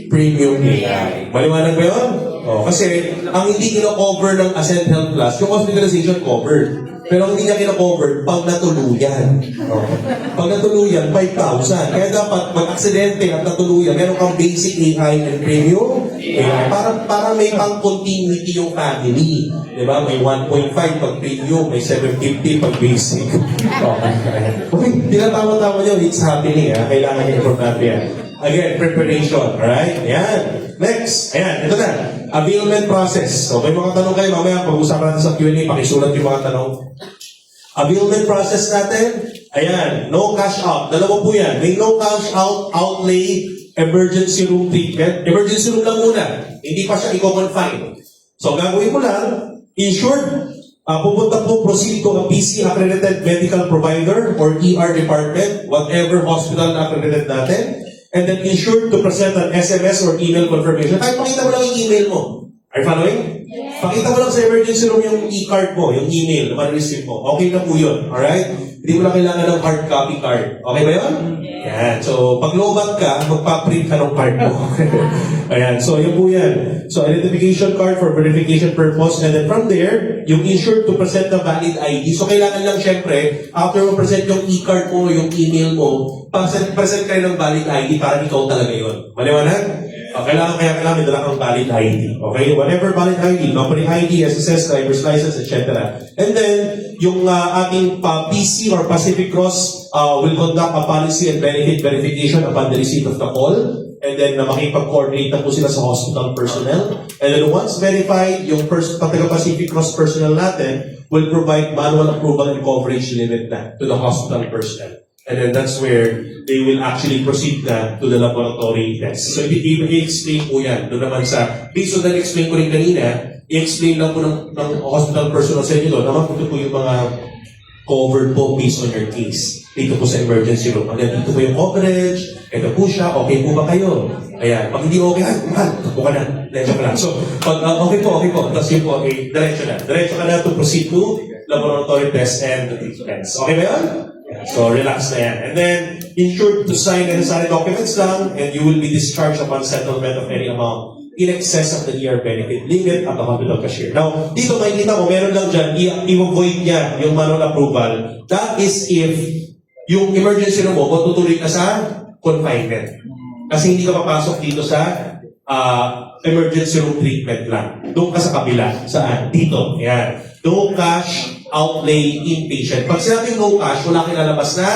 premium AI. Maliwanag ba yun? Oh, kasi ang hindi kino-cover ng Ascend Health Plus, yung hospitalization covered. Pero ang hindi niya kino-cover pag natuluyan. Oh. Pag natuluyan, 5,000. Kaya dapat mag-aksidente at natuluyan, meron kang basic AI and premium AI. Para may pang-continuity yung family. Diba? May 1.5 pag premium, may 750 pag basic. Okay, tinatawa-tawa nyo, it's happening. Ha? Kailangan yung importante yan. Again, preparation. Alright? Ayan. Next. Ayan, ito na. Availment process. So, may mga tanong kayo. Mamaya, pag-usapan natin sa Q&A, pakisulat yung mga tanong. Availment process natin. Ayan, no cash out. Dalawa po yan. May no cash out outlay emergency room treatment. Emergency room lang muna. Hindi pa siya i-confine. So, gagawin mo lang, insured, pupunta po, proceed to a PC accredited medical provider or ER department, whatever hospital na accredited natin. And then insured to present an SMS or email confirmation. Kahit pakita mo lang yung email mo. Are you following? Yes. Pakita mo lang sa emergency room yung e-card mo, yung email, naman receipt mo. Okay na po yun. Alright? Hindi mo lang kailangan ng hard copy card. Okay ba yun? Yan. So, pag lobat ka, magpa-print ka ng card mo. Ayan. So, yun po yan. So, identification card for verification purpose. And then from there, yung insured to present the valid ID. So, kailangan lang syempre, after mo present yung e-card mo, yung email mo, present kayo ng valid ID para ikaw talaga yun. Maliwanag? Kailangan may dala kang valid ID. Okay? Whatever valid ID, company ID, SSS, driver's license, etc. And then, yung ating PC or Pacific Cross will conduct a policy and benefit verification upon the receipt of the call. And then, makipag-coordinate na po sila sa hospital personnel. And then, once verified, yung Pacific Cross personnel natin will provide manual approval and coverage limit na to the hospital personnel. And then that's where they will actually proceed na to the laboratory test. So, i-explain po yan. Doon naman sa, based on that explain ko rin kanina, i-explain lang po ng hospital personnel sa inyo doon, naman ito po yung mga covered po based on your case. Dito po sa emergency room. And then dito po yung coverage, ito po siya, okay po ba kayo? Ayan, pag hindi okay, takbo ka na. Diretso ka lang. So, pag okay po. Tapos yun po, okay, diretso na. Diretso ka na to proceed to laboratory test and the treatments. Okay ba yun? So, relax na yan. And then, insured to sign necessary documents lang, and you will be discharged upon settlement of any amount in excess of the ER benefit limit at the hospital cashier. Now, dito makikita mo, meron lang dyan, i-avoid niya yung manual approval. That is if yung emergency room mo, tutuloy ka sa confinement. Kasi hindi ka papasok dito sa emergency room treatment lang. Doon ka sa kabila. Saan? Dito. Yan. No cash outlay inpatient. Pag sinabing no cash, wala kang lalabas na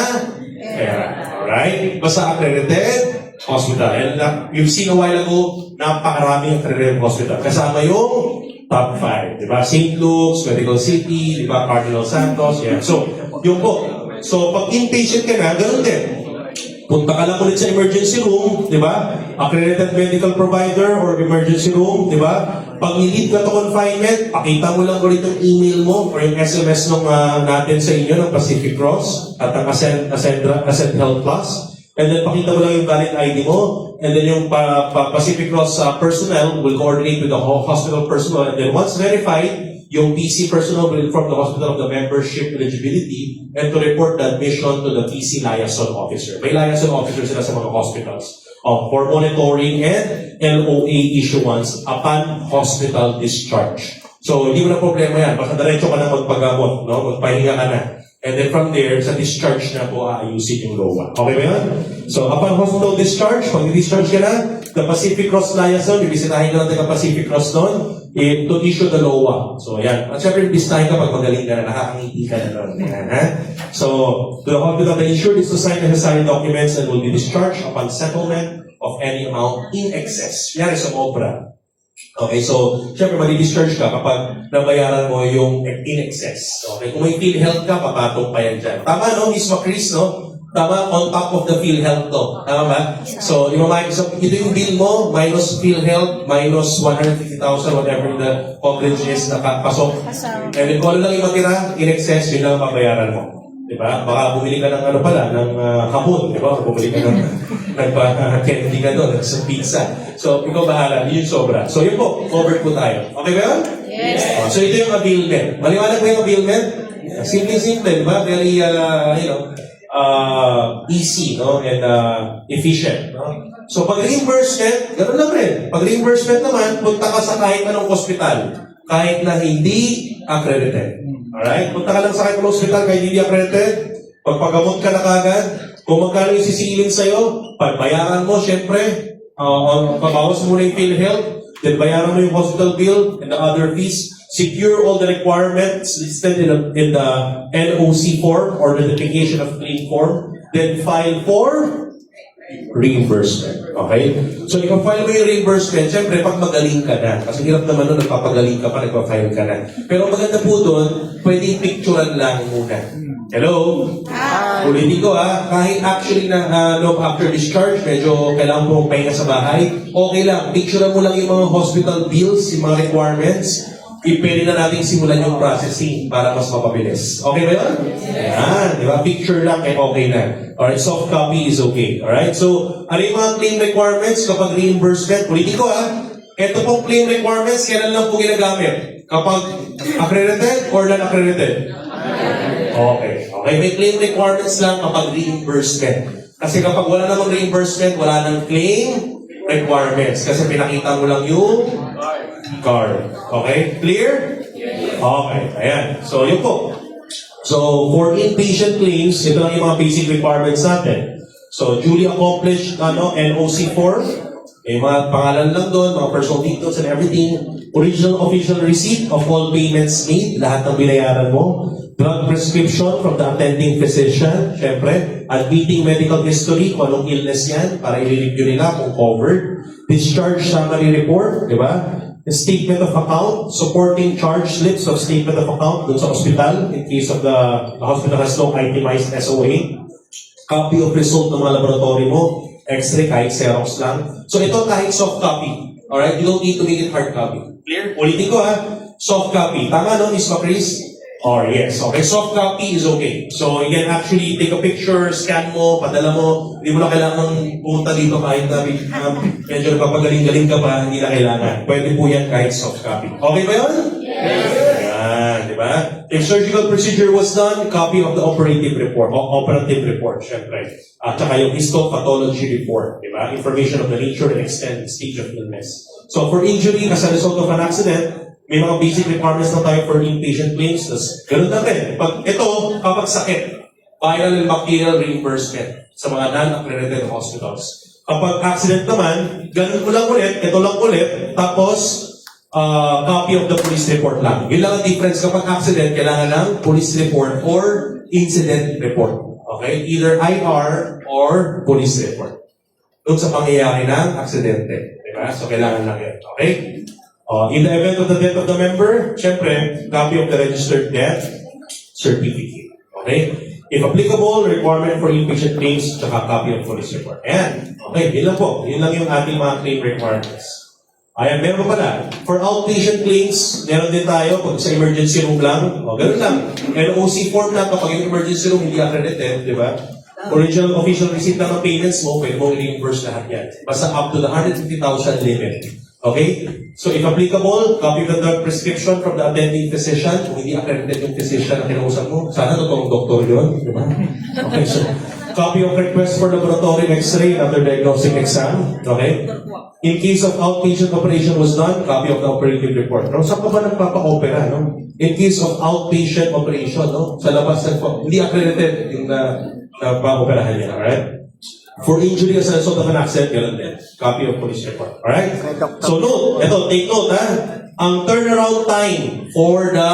pera. Alright? Basta accredited hospital. And you've seen a while ago, napakaraming accredited hospital. Kasama yung top 5. Diba? St. Luke's, Medical City, diba? Cardinal Santos. Yeah. So, yung po, So, pag inpatient ka na, ganun din. Punta ka lang ulit sa emergency room, di ba? Accredited medical provider or emergency room, di ba? Pag nilid ka to confinement, pakita mo lang ulit yung email mo or yung SMS nung natin sa inyo ng Pacific Cross at ang Ascend Health Plus. And then pakita mo lang yung valid ID mo. And then yung Pacific Cross personnel will coordinate with the hospital personnel. And then once verified, yung PC personnel will inform the hospital of the membership eligibility and to report the admission to the PC liaison officer. May liaison officer sila sa mga hospitals for monitoring and LOA issuance upon hospital discharge. So, hindi mo na problema yan. Basta diretso ka na magpagamot, no? Magpahinga ka na. And then from there, sa discharge na po aayusin yung LOA. Okay ba yan? So, upon hospital discharge, pag discharge ka na, the Pacific Cross liaison, bibisitahin ka ng Pacific Cross doon, to issue the LOA. So, yan. At syempre, bibisitahin ka pag magaling ka na, nakakangiti ka na doon. Yan, ha? So, to the hospital, the insured is to sign necessary documents and will be discharged upon settlement of any amount in excess. Yan sa obra. Okay, so, syempre, madi-discharge ka kapag nabayaran mo yung in excess. Okay, kung may PhilHealth ka, papatong pa yan dyan. Tama, no, Miss Macris, no? Tama, on top of the PhilHealth to. Tama ba? So, so, ito yung bill mo, minus PhilHealth, minus 150,000, whatever the coverage is na pasok. And then, kung ano lang yung matira, in excess, yun lang ang mabayaran mo. Diba? Baka bumili ka ng ano pala, ng hamon, di ba? Bumili ka ng candy ka doon, sa pizza. So, ikaw bahala, yun sobra. So, yun po, covered po tayo. Okay ba yun? Yes. So, ito yung availment. Maliwanag ba yung availment? Simple-simple, di ba? Very, easy, no? And efficient, no? So, pag reimbursement, gano'n lang rin. Pag reimbursement naman, punta ka sa kahit anong hospital, kahit na hindi accredited. Alright? Punta ka lang sa kahit anong hospital, kahit hindi accredited, pagpagamot ka na kagad, kung magkano yung sisingilin sa'yo, pagbayaran mo, syempre, pabawas mo na yung PhilHealth, then bayaran mo yung hospital bill and the other fees, secure all the requirements listed in the NOC form or the notification of claim form, then file for reimbursement. Okay? So, ipag-file mo yung reimbursement, syempre, pag magaling ka na. Kasi hirap naman nun, nagpapagaling ka pa, nagpa-file ka na. Pero maganda po doon, pwedeng picturean lang muna. Hello? Ulitin ko kahit actually na after discharge, medyo kailangan mo pahinga sa bahay, okay lang, picturean mo lang yung mga hospital bills, yung mga requirements, pwede na natin simulan yung processing para mas mapabilis. Okay ba yun? Yan, di ba? Picture lang and okay na. Alright, soft copy is okay. Alright, so ano yung mga claim requirements kapag reimbursement? Ulitin ko ito pong claim requirements, kailan lang po ginagamit? Kapag accredited or non-accredited? Okay. Okay, may claim requirements lang kapag reimbursement. Kasi kapag wala namang reimbursement, wala nang claim requirements. Kasi pinakita mo lang yung card. Okay? Clear? Okay. Ayan. So, yun po. So, for inpatient claims, ito lang yung mga basic requirements natin. So, duly accomplished NOC form. May mga pangalan lang doon, mga personal details and everything. Original official receipt of all payments made. Lahat ng binayaran mo. Drug prescription from the attending physician. Siyempre, admitting medical history, kung anong illness yan, para i-review nila kung covered. Discharge summary report, di ba? Statement of account, supporting charge slips of statement of account dun sa hospital in case of the hospital has no itemized SOA. Copy of result ng mga laboratory mo, X-ray kahit Xerox lang. So ito kahit soft copy. Alright? You don't need to make it hard copy. Clear? Ulitin ko soft copy. Tama no, Miss Macris? Or yes. Okay, soft copy is okay. So you can actually take a picture, scan mo, padala mo. Hindi mo na kailangan pumunta dito kahit na medyo napapagaling-galing ka pa, hindi na kailangan. Pwede po yan kahit soft copy. Okay ba yun? Yes. Yan, di ba? If surgical procedure was done, copy of the operative report, syempre. At saka yung histopathology report, di ba? Information of the nature and extent and stage of illness. So for injury as a result of an accident, may mga basic requirements na tayo for inpatient claims. Ganun na rin. Kapag sakit, viral and bacterial reimbursement sa mga non-accredited hospitals. Kapag accident naman, ganun mo lang ulit, ito lang ulit, tapos copy of the police report lang. Yun lang ang difference. Kapag accident, kailangan ng police report or incident report. Okay? Either IR or police report. Doon sa pangyayari ng aksidente. Diba? So, kailangan lang yun. Okay? In the event of the death of the member, syempre, copy of the registered death certificate. Okay? If applicable, requirement for inpatient claims, tsaka copy of police report. Ayan. Okay, yun lang po. Yun lang yung ating mga claim requirements. Ayan, meron pa pala. For outpatient claims, meron din tayo pag sa emergency room lang. O, ganun lang. NOC form na kapag yung emergency room hindi accredited, di ba? Original official receipt lang ng payments mo, pwede mo i-reimburse lahat yan. Basta up to the 150,000 limit. Okay? So if applicable, copy of the drug prescription from the attending physician. Kung hindi accredited yung physician na kinausap mo, sana totoong doktor yun. Di ba? Okay, so copy of request for laboratory x-ray and other diagnostic exam. Okay? In case of outpatient operation was done, copy of the operative report. No? Saan ka ba nagpapa-opera? No? In case of outpatient operation, no? Sa labas, hindi accredited yung pa-operahan niya. Alright? For injury as a result of an accident, gano'n din. Copy of police report. Alright? So note, take note ha. Ang turnaround time for the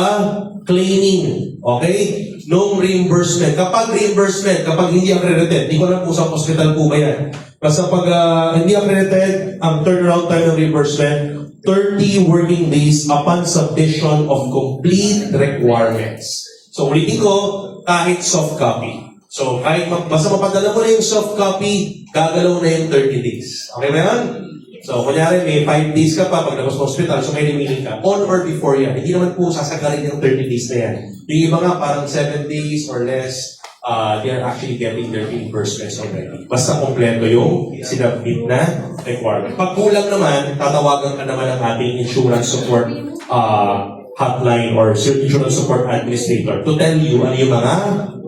claiming, okay? No reimbursement. Kapag reimbursement, kapag hindi accredited, hindi ko lang po sa hospital po ba yan. Basta pag hindi accredited, ang turnaround time ng reimbursement, 30 working days upon submission of complete requirements. So ulitin ko, kahit soft copy. So kahit basta mapadala mo na yung soft copy, gagalaw na yung 30 days. Okay ba yan? So kunyari may 5 days ka pa pag nabas sa hospital, so may remaining ka. On or before yan. Hindi naman po sasagarin yung 30 days na yan. Yung iba nga parang 7 days or less, they are actually getting their reimbursements already. Basta kompleto yung sinabit na requirement. Pag kulang naman, tatawagan ka naman ng ating insurance support hotline or insurance support administrator to tell you ano yung mga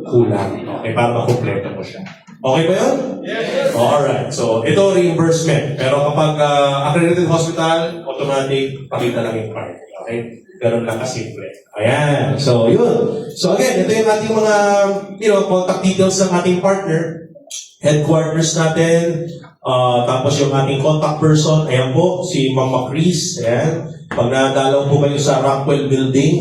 kulang. Okay, para makompleto mo siya. Okay ba yun? Yes! Alright. So, ito reimbursement. Pero kapag accredited hospital, automatic, pakita lang yung card. Okay? Ganun lang kasimple. Ayan. So, yun. So, again, ito yung ating mga, contact details ng ating partner. Headquarters natin. Tapos yung ating contact person. Ayan po, si Mama Chris. Ayan. Pag nadalaw po kayo sa Rockwell Building,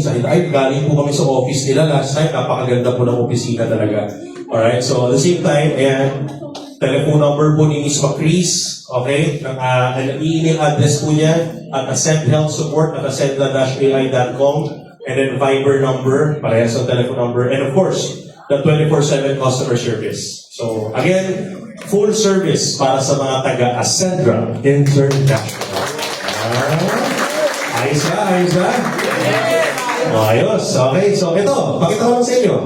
galing po kami sa office nila last time. Napakaganda po ng opisina talaga. Alright, so at the same time, ayan, telephone number po ni Ms. Macris, okay? Ang email address po niya at ascendhealthsupport@ascenda-ai.com, and then Viber number, parehas ang telephone number, and of course, the 24/7 customer service. So again, full service para sa mga taga-Ascendra International. Ayos ba? Ayos ba? Ayos. Okay. So, ito. Pakita ko lang sa inyo.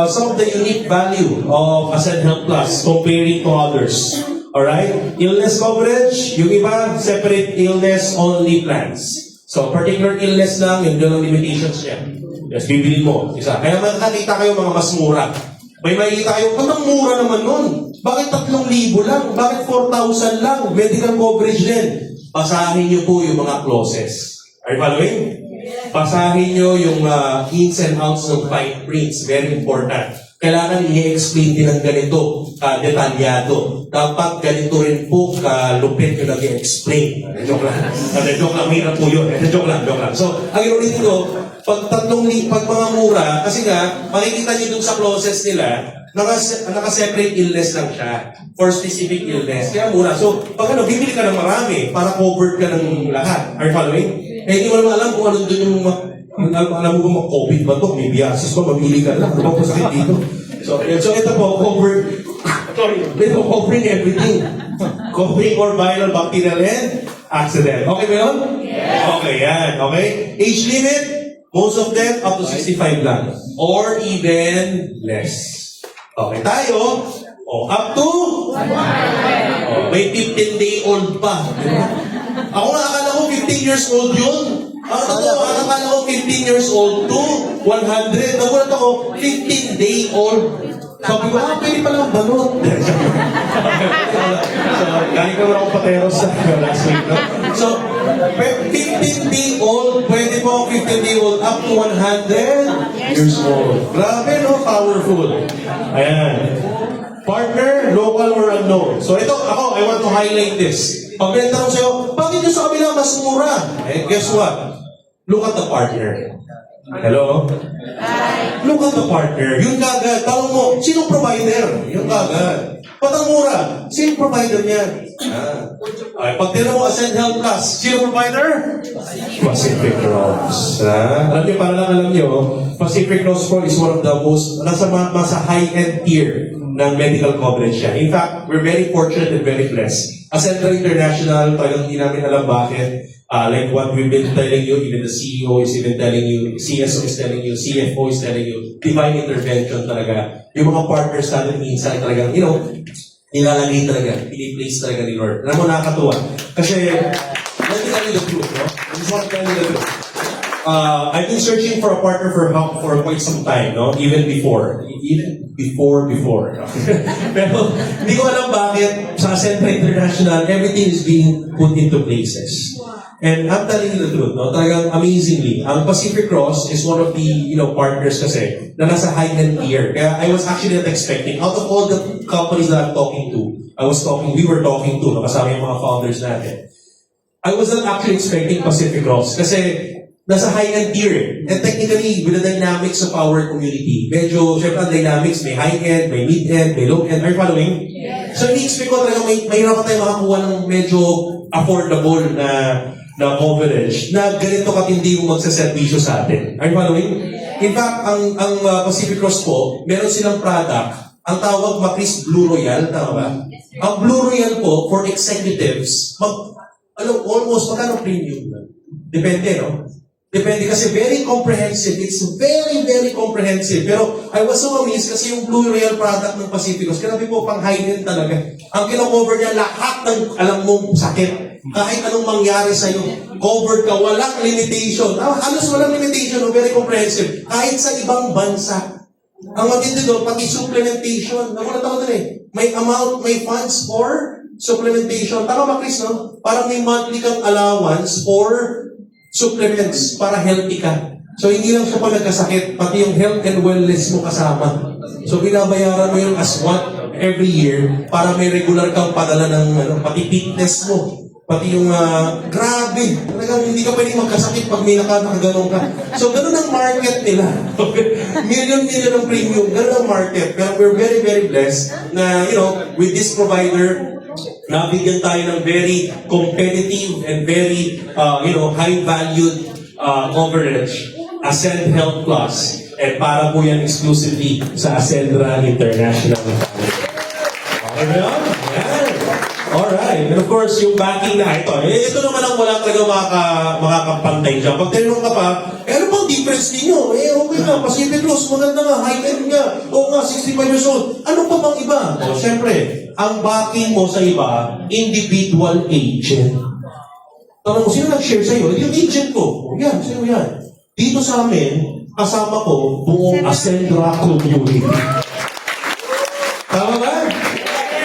Some of the unique value of Ascend Health Plus comparing to others. Alright? Illness coverage. Yung iba, separate illness-only plans. So, particular illness lang, yung doon ang limitations niya. Yes, bibili mo. Isa. Kaya makakita kayo mga mas mura. May makikita kayo, ang mura naman nun. Bakit 3,000 lang? Bakit 4,000 lang? Medical coverage din. Basahin niyo po yung mga clauses. Are you following? Basahin niyo yung ins and outs ng fine prints. Very important. Kailangan i-explain din ng ganito, detalyado. Dapat ganito rin po kalupit yung nag-i-explain. Joke lang. Joke lang. Mahirap po yun. Joke lang. So, ang inulit ko, pag mga mura, kasi nga, makikita niyo dun sa clauses nila, naka-separate illness lang siya for specific illness. Kaya mura. So, pag bibili ka ng marami para covered ka ng lahat. Are you following? Hindi mo naman alam kung ano doon yung alam mo ba COVID ba ito? May biasis ba? Mamili ka lang. Ano ba sakit dito? So ito po, covering everything. Covering or viral bacterial and accident. Okay ba yun? Yes. Okay, yan. Okay? Age limit, most of them up to 65 lang. Or even less. Okay, tayo, up to? May 15-day-old pa. Ako nga, akala ko 15 years old yun. Akala ko 15 years old to 100. Nagulat ako, 15-day-old. Sabi ko, pwede pala ang balot. So, galing ka akong pateros sa last week, no? So, 15-day-old, pwede po 15-day-old up to 100 years old. Grabe, no? Powerful. Ayan. Partner, local or unknown. So ito, I want to highlight this. Pag may tanong sa'yo, bakit yung sa kabila mas mura? Eh, guess what? Look at the partner. Hello? Hi. Look at the partner. Yung kagad, tanong mo, sinong provider? Yung kagad. Ba't ang mura? Sino provider niyan? Ay, pag tira mo Ascend Health Plus, sino provider? Pacific Cross. Alam niyo, para lang alam niyo, Pacific Cross po is one of the most, nasa high-end tier ng medical coverage siya. In fact, we're very fortunate and very blessed. Ascendra International, talagang hindi namin alam bakit. Like what we've been telling you, even the CEO is even telling you, CSO is telling you, CFO is telling you, divine intervention talaga. Yung mga partners natin minsan talagang, nilalagay talaga, piniplace talaga ni Lord. Alam mo, nakakatuwa. Kasi, let me tell you the truth, no? I just want to tell you the truth. I've been searching for a partner for quite some time, no? Even before. Pero, hindi ko alam bakit sa Ascendra International, everything is being put into places. And I'm telling you the truth, no? Talagang amazingly, ang Pacific Cross is one of the, partners kasi na nasa high-end tier. Kaya I was actually not expecting, out of all the companies that I'm talking to, we were talking to, nakasama yung mga founders natin. I was not actually expecting Pacific Cross kasi nasa high-end tier. And technically, with the dynamics of our community, medyo, syempre ang dynamics, may high-end, may mid-end, may low-end. Are you following? Yes. So, ini-expect ko talaga may hirap tayo makakuha ng medyo affordable na coverage na ganito katindi yung magsaservisyo sa atin. Are you following? In fact, ang Pacific Cross po, meron silang product, ang tawag Macris Blue Royal, tama ba? Ang Blue Royal po, for executives, almost magkano premium na? Depende, no? Depende kasi very comprehensive. It's very, very comprehensive. Pero I was so amazed kasi yung Blue Royal product ng Pacific Cross, grabe po, pang high-end talaga. Ang kino-cover niya, lahat ng alam mong sakit. Kahit anong mangyari sa'yo, covered ka, walang limitation. Halos walang limitation, very comprehensive. Kahit sa ibang bansa. Ang matindi doon, pati supplementation. Nakulat ako doon eh. May amount, may funds for supplementation. Tama ba, Chris, no? Parang may monthly kang allowance for supplements para healthy ka. So, hindi lang siya pa nagkasakit, pati yung health and wellness mo kasama. So, binabayaran mo yung as what every year para may regular kang padala ng pati fitness mo. Pati yung, grabe, talagang hindi ka pwedeng magkasakit pag may nakaganon ka. So, ganun ang market nila. Million ang premium, ganun ang market. Pero we're very, very blessed na, with this provider, nabigyan tayo ng very competitive and very, high-valued coverage. Ascend Health Plus. And para po yan exclusively sa Ascendra International. Okay ba yun? Yan. Alright. And of course, yung backing na ito. Ito naman ang wala talaga makakapantay dyan. Pag tinanong ka pa, ano bang difference ninyo? Okay nga, Pacific Cross, maganda nga, high-end nga. Oo nga, 65 years old. Ano pa bang iba? So, syempre, ang backing mo sa iba, individual agent. Tanong mo, sino nag-share sa'yo? Yung agent ko. Yan, sino yan? Dito sa amin, kasama ko buong Ascendra community. Tama ba?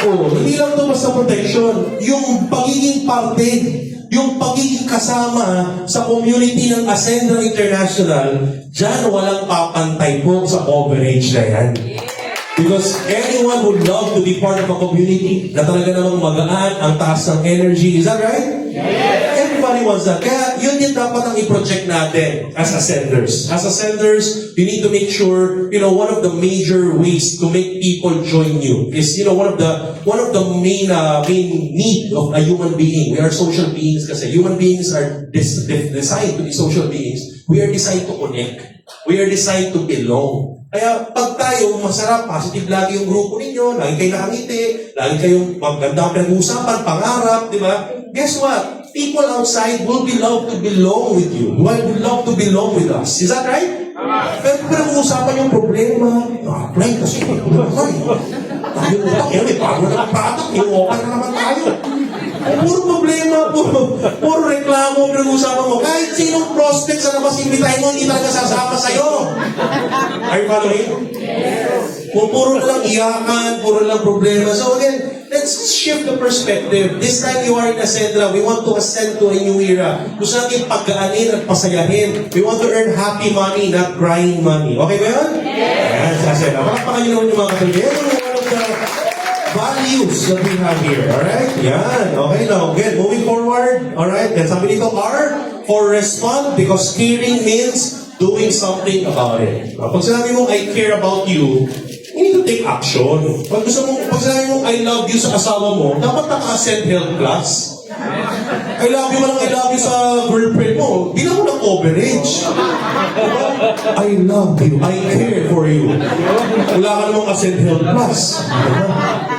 Hindi lang ito basta protection. Yung pagiging parte, yung pagiging kasama sa community ng Ascendra International, dyan walang papantay po sa coverage na yan. Because anyone would love to be part of a community na talaga namang magaan, ang taas ng energy. Is that right? Yes. Everybody wants that. Kaya yun din dapat ang i-project natin as ascenders. As ascenders, you need to make sure, one of the major ways to make people join you is, one of the main need of a human being. We are social beings kasi human beings are designed to be social beings. We are designed to connect. We are designed to belong. Kaya pag tayo, masarap, positive lagi yung grupo ninyo, lagi kayo nakangiti, lagi kayong magandang pinag-uusapan, pangarap, di ba? Guess what? People outside will be love to belong with you. Will love to belong with us. Is that right? Pero pinag-uusapan yung problema, apply kasi, tayo utak, may paano na ang patak, okay na naman tayo. Puro problema, puro reklamo, pinag-uusapan mo. Kahit sinong prospect sa labas, imbitahin mo, hindi talaga sasama sa'yo. Are you following? Yes. Puro na lang iyakan, puro lang problema. So again, let's shift the perspective. This time you are in Ascendra, we want to ascend to a new era. Gusto natin pagkaanin at pasayahin. We want to earn happy money, not crying money. Okay ba yun? Yes. Ayan, sa Ascendra. Palakpakan nyo naman yung mga katulad. One of the values that we have here. Alright? Yan. Okay now. Again, moving forward. Alright? Then sabi dito, R for respond because caring means doing something about it. Pag sinabi mo, I care about you, hindi to take action. Pag gusto mo, pag sabi mo, I love you sa asawa mo, dapat naka-send health class. I love you man ang I love you sa girlfriend mo. Bilang mo ng coverage. Diba? I love you. I care for you. Wala ka namang ka-send health class. Diba?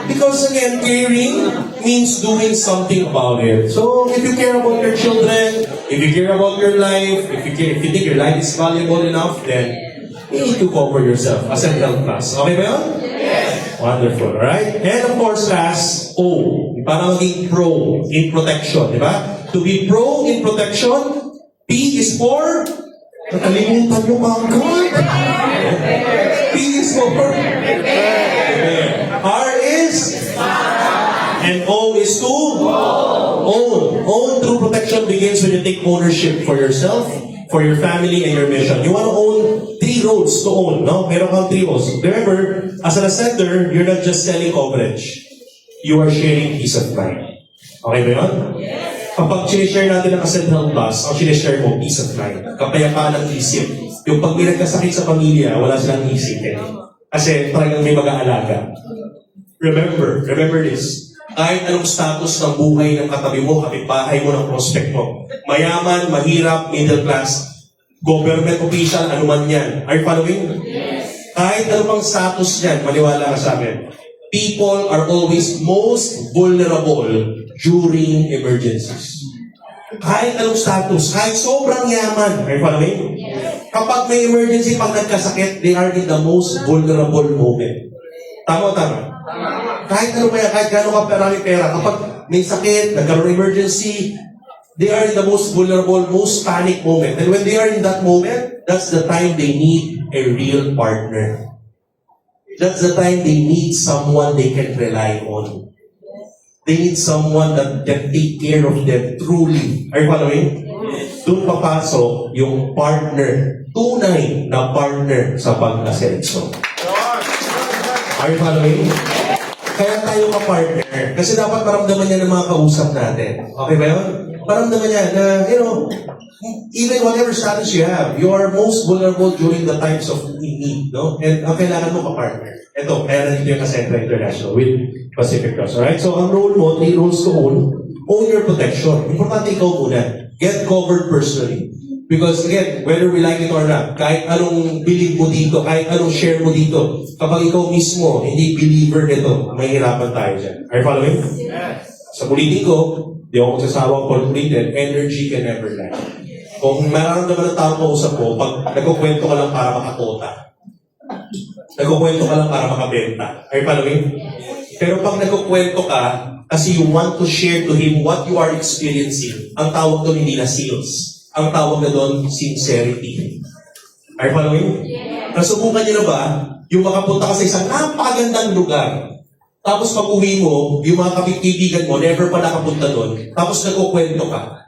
Because again, caring means doing something about it. So, if you care about your children, if you care about your life, if you think your life is valuable enough, then you need to cover yourself as a health class. Okay ba yun? Yes. Wonderful, alright? And of course, last, O. Para maging pro in protection, di ba? To be pro in protection, P is for, nakalimutan yung mga God. P is for, R is, and O is to, own. Own through protection begins when you take ownership for yourself, for your family, and your mission. You want to own 3 roads to own, no? Meron kang 3 roads. Remember, as an ascender, you're not just selling coverage. You are sharing peace of mind. Okay ba yun? Yes. Kapag sinishare natin ang Ascend Health Plus, ang sinishare mo, peace of mind. Kapayapaan ng isip. Yung pag may nagkasakit sa pamilya, wala silang isipin. Kasi talagang may mag-aalaga. Remember this. Kahit anong status ng buhay ng katabi mo, kapitbahay mo, ng prospect mo, mayaman, mahirap, middle class, government official, anuman yan. Are you following? Yes. Kahit anong status yan, maniwala ka sa amin. People are always most vulnerable during emergencies. Kahit anong status, kahit sobrang yaman, are you following? Yes. Kapag may emergency, pag nagkasakit, they are in the most vulnerable moment. Tama o tama? Kahit ano kaya, kahit gano'n ka marami pera, kapag may sakit, nagkaroon ng emergency, they are in the most vulnerable, most panic moment. And when they are in that moment, that's the time they need a real partner. That's the time they need someone they can rely on. They need someone that can take care of them truly. Are you following? Doon papasok yung partner, tunay na partner sa pag-asenso. Are you following? Kaya tayo ka-partner. Kasi dapat maramdaman niya ng mga kausap natin. Okay ba yun? Maramdaman niya na, even whatever status you have, you are most vulnerable during the times of need, no? And ang kailangan mo ka-partner. Ito, kaya nandito yung Kasentra International with Pacific Cross. Alright? So, ang role mo, 3 roles to own. Own your protection. Importante ikaw muna. Get covered personally. Because again, whether we like it or not, kahit anong believe mo dito, kahit anong share mo dito, kapag ikaw mismo, hindi believer nito, mahihirapan tayo dyan. Are you following? Yes. Sa politiko, di ako magsasawang political, energy can never lie. Kung mararamdaman ng tao kausap mo, pag nagkukwento ka lang para makakota, nagkukwento ka lang para makabenta. Are you following? Pero pag nagkukwento ka, kasi you want to share to him what you are experiencing, ang tawag doon hindi na sales. Ang tawag na doon, sincerity. Are you following? Yes. Nasubukan niyo na ba, yung makapunta ka sa isang napakagandang lugar, tapos pag uwi mo, yung mga kaibigan mo, never pa nakapunta doon, tapos nagkukwento ka.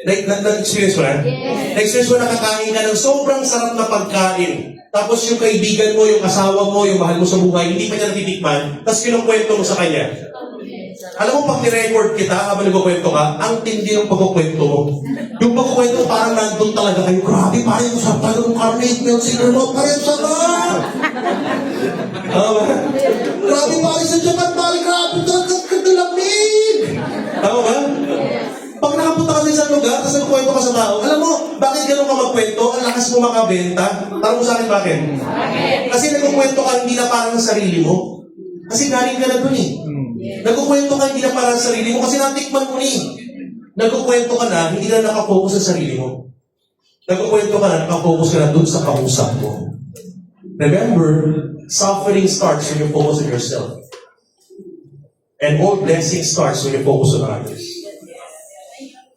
Na-experience mo na? Yes. Na-experience mo na kakain ka ng sobrang sarap na pagkain. Tapos yung kaibigan mo, yung asawa mo, yung mahal mo sa buhay, hindi pa niya natitikman, tapos kinukwento mo sa kanya. Alam mo, pag ni-record kita, habang nagkukwento ka, ang tindi ng pagkukwento mo. Yung pagkukwento, parang nandun talaga kayo. Grabe, parang yung sarap talaga ng carnate milk, single malt, parang sarap! Tama ba? Grabe, parang sa Japan, parang grabe, talaga kadalamig! Tama ba? Pag nakapunta ka sa isang lugar, tapos nagkukwento ka sa tao, alam mo, bakit gano'n ka magkwento? Ang lakas mo makabenta? Tanong mo sa akin, bakit? Kasi nagkukwento ka hindi na parang sa sarili mo. Kasi galing ka na dun eh. Nagkukwento ka hindi na parang sa sarili mo kasi natikman mo ni. Nagkukwento ka na, hindi na nakapokus sa sarili mo. Nagkukwento ka na, nakapokus ka na dun sa kausap mo. Remember, suffering starts when you focus on yourself. And all blessing starts when you focus on others.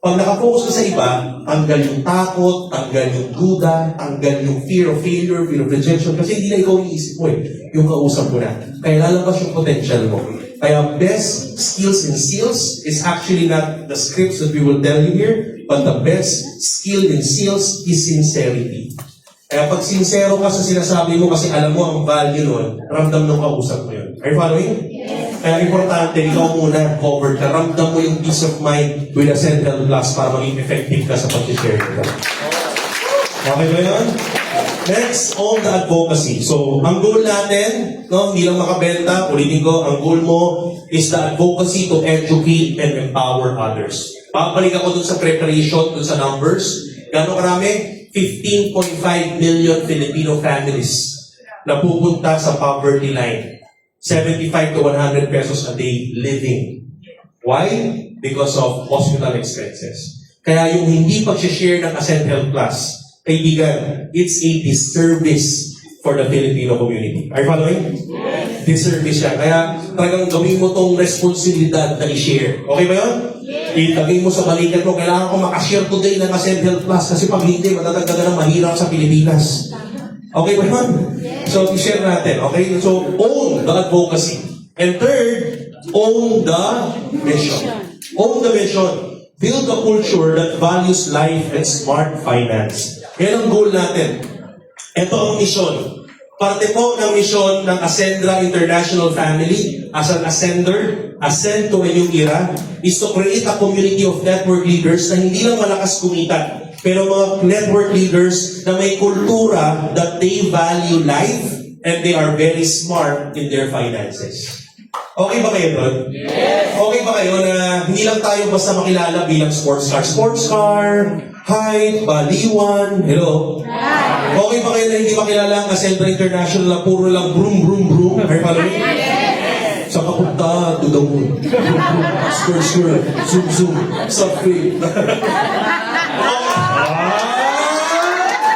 Pag nakafocus ka sa iba, tanggal yung takot, tanggal yung duda, tanggal yung fear of failure, fear of rejection, kasi hindi na ikaw iniisip mo eh, yung kausap mo na. Kaya lalabas yung potential mo. Kaya best skills in sales is actually not the scripts that we will tell you here, but the best skill in sales is sincerity. Kaya pag sincero ka sa sinasabi mo kasi alam mo ang value nun, ramdam ng kausap mo yun. Are you following? Yes. Kaya importante, ikaw muna covered ka. Ramdam mo yung peace of mind with a Ascend Health Plus para maging effective ka sa pag-share nito. Okay ba yun? Next, own the advocacy. So, ang goal natin, no, hindi lang makabenta, ulitin ko, ang goal mo is the advocacy to educate and empower others. Babalik ako dun sa preparation, dun sa numbers. Gano'ng karami? 15.5 million Filipino families na pupunta sa poverty line. 75 to 100 pesos a day living. Why? Because of hospital expenses. Kaya yung hindi pag-share ng Ascend Health Plus, kaibigan, it's a disservice for the Filipino community. Are you following? Disservice siya. Kaya talagang gawin mo tong responsibilidad na i-share. Okay ba yun? Itagay mo sa balikat mo, kailangan ko makashare today ng Ascend Health Plus kasi pag hindi, matatagdagan ng mahirap sa Pilipinas. Okay ba yun? So, i-share natin. Okay? So, own the advocacy. And third, own the mission. Own the mission. Build a culture that values life and smart finance. Yan ang goal natin. Ito ang mission. Parte po ng mission ng Ascendra International Family as an Ascender, Ascend to a New Era, is to create a community of network leaders na hindi lang malakas kumita, pero mga network leaders na may kultura that they value life and they are very smart in their finances. Okay ba kayo doon? Yes! Okay ba kayo na hindi lang tayo basta makilala bilang sports car? Sports car, height, baliwan, hello? Hi! Okay ba kayo na hindi makilala ang Ascendra International na puro lang broom, broom, broom? Are you following? Yes! Sa kapunta, to the moon. Skur, skur, zoom, zoom, soft-free.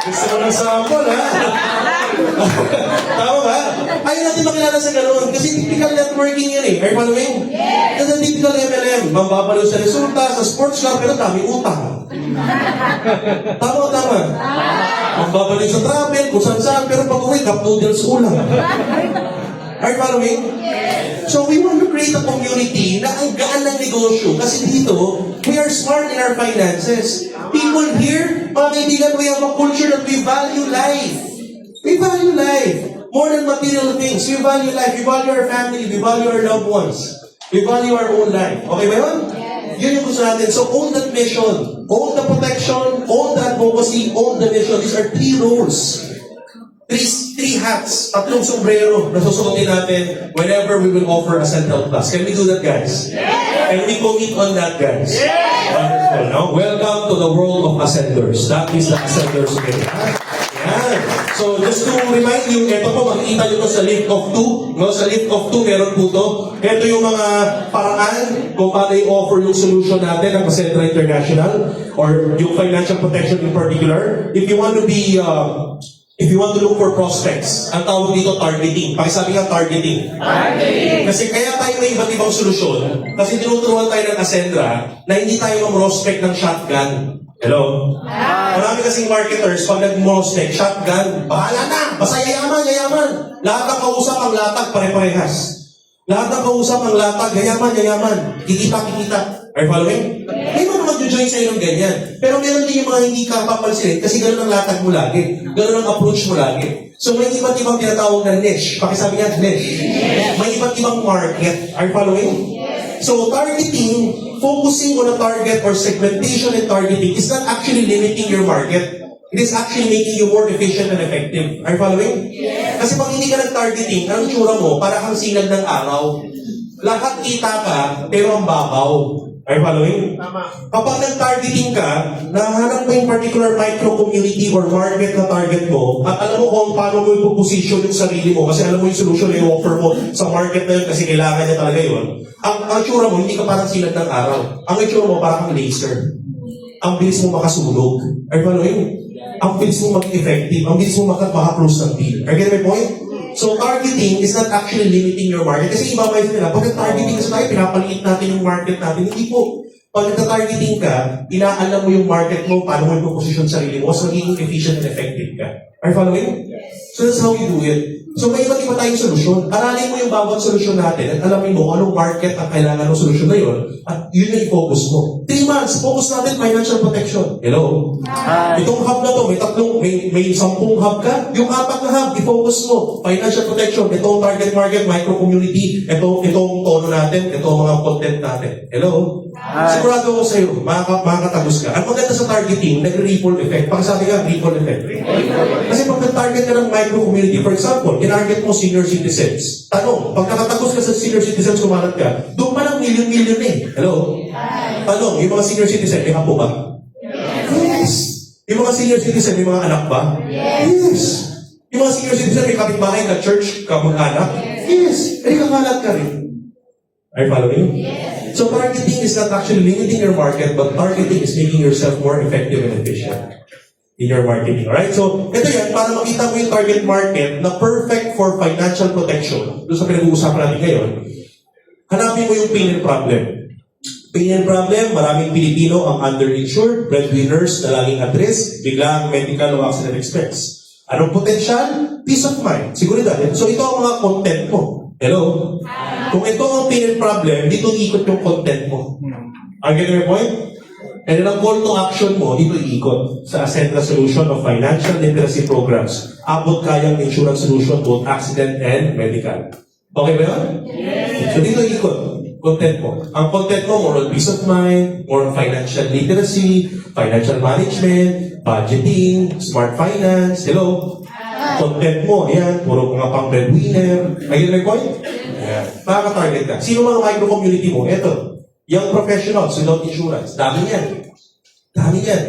Gusto mo ng sample, ha? Tama ba? Ayaw natin makilala sa ganoon kasi typical networking yan eh. Are you following? Yes! Kasi typical MLM. Mambabalo sa resulta, sa sports car, pero dami utang. Tama o tama? Mambabalo sa travel, kung saan-saan, pero pag uwi, cup noodles ulang. Are you following? Yes! So we want to create a community na ang gaan ng negosyo kasi dito, we are smart in our finances. People here, mga kaibigan, we have a culture that we value life. We value life. More than material things. We value life. We value our family. We value our loved ones. We value our own life. Okay ba yun? Yes. Yun yung gusto natin. So own that mission. Own the protection. Own the advocacy. Own the mission. These are 3 roles. Three hats. 3 sombrero na susuotin natin whenever we will offer a Central Plus. Can we do that, guys? Yes. Can we commit on that, guys? Yes. Wonderful. No? Welcome to the world of Ascenders. That is the Ascenders way. Yan. So, just to remind you, ito po, makikita nyo to sa Lift of 2. No? Sa Lift of 2, meron po to. Ito yung mga paraan kung paano i-offer yung solution natin ng Ascendra International or yung financial protection in particular. If you want to be, if you want to look for prospects, ang tawag dito targeting. Pakisabi nga targeting. Targeting! Kasi kaya tayo may iba't ibang solusyon. Kasi tinuturuan tayo ng Ascendra na hindi tayo mag-prospect ng shotgun. Hello? Marami kasing marketers, pag nag-prospect, shotgun, bahala na! Basta yayaman, yayaman! Lahat ng kausap ang latag, pare-parehas. Lahat ng kausap ang latag, yayaman, yayaman. Kikita, kikita. Are you following? May mga mag-join sa'yo ng ganyan. Pero meron din yung mga hindi ka papansin kasi gano'n ang latag mo lagi. Gano'n ang approach mo lagi. So may iba't ibang tinatawag na niche. Pakisabi nga, niche. May iba't ibang market. Are you following? So targeting, focusing on a target or segmentation and targeting is not actually limiting your market. It is actually making you more efficient and effective. Are you following? Kasi pag hindi ka nag-targeting, anong tsura mo? Para kang sinag ng araw. Lahat kita ka, pero ang babaw. Are you following? Tama. Kapag nag-targeting ka, nahanap mo yung particular micro-community or market na target mo, at alam mo kung paano mo ipoposition yung sarili mo, kasi alam mo yung solution na i-offer mo sa market na yun kasi kailangan niya talaga yun. Ang tsura mo, hindi ka parang sinag ng araw. Ang tsura mo, parang kang laser. Ang bilis mo makasunog. Are you following? Ang bilis mo mag-effective. Ang bilis mo maka-close ng deal. Are you getting my point? So targeting is not actually limiting your market. Kasi iba kayo nila, pag targeting kasi tayo, pinapaliit natin yung market natin. Hindi po. Pag nagka-targeting ka, inaalam mo yung market mo, paano mo yung position sarili mo, mas magiging efficient and effective ka. Are you following? So that's how you do it. So may iba't iba tayong solusyon. Aralin mo yung bawat solusyon natin at alamin mo anong market ang kailangan ng solusyon na yun at yun yung i-focus mo. 3 months, focus natin financial protection. Hello? Hi. Itong hub na to, may 10 hub ka. Yung 4 na hub, i-focus mo. Financial protection, itong target market, micro-community, itong tono natin, itong mga content natin. Hello? Hi. Sigurado ako sa'yo, makakatagos ka. Ang maganda sa targeting, nag-ripple effect. Pagkasabi ka, ripple effect. Kasi Kasi pag nag-target ka ng micro-community, for example, kinarget mo senior citizens. Tanong, pag nakatagos ka sa senior citizens, kumalat ka, doon pa lang million-million eh. Hello? Tanong, yung mga senior citizen, may apo ba? Yes. Yung mga senior citizen, may mga anak ba? Yes. Yung mga senior citizen, may kapitbahay ka, church, kamag-anak? Yes. Eh, kakalat ka rin. Are you following? Yes. So targeting is not actually limiting your market, but targeting is making yourself more effective and efficient in your marketing. Alright? So, ito yan, para makita mo yung target market na perfect for financial protection, doon sa pinag-uusapan natin ngayon, hanapin mo yung pain and problem. Pain and problem, maraming Pilipino ang underinsured, breadwinners na laging at risk, biglang medical o accident expense. Anong potential? Peace of mind. Seguridad. So, ito ang mga content mo. Hello? Kung ito ang pain and problem, dito ikot yung content mo. Are you getting my point? And then ang call to action mo, dito iikot sa Ascentra Solution of Financial Literacy Programs. Abot kayang insurance solution, both accident and medical. Okay ba yun? Yes. So dito iikot, content mo. Ang content mo, more on peace of mind, more on financial literacy, financial management, budgeting, smart finance, hello? Content mo, yan, puro mga pang breadwinner. Ayun may point? Yeah. Makaka-target ka. Sino mga micro-community mo? Eto. Young professionals without insurance. Dami yan. Dami yan.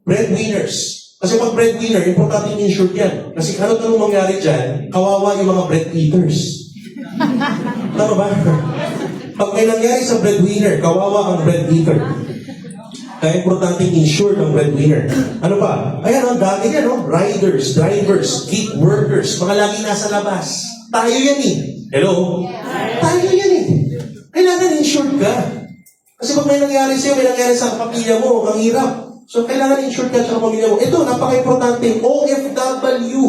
Breadwinners. Kasi pag breadwinner, importante yung insured yan. Kasi ano mangyari dyan, kawawa yung mga bread eaters. Tama ba? Pag may nangyari sa breadwinner, kawawa ang bread eater. Kaya importante insured ang breadwinner. Ano pa? Ayan, ang dami yan, no? Riders, drivers, gig workers, mga lagi nasa labas. Tayo yan eh. Hello? Tayo yan eh. Kailangan insured ka. Kasi pag may nangyari sa'yo, may nangyari sa pamilya mo, ang hirap. So, kailangan insured ka sa pamilya mo. Ito, napaka-importante, OFW.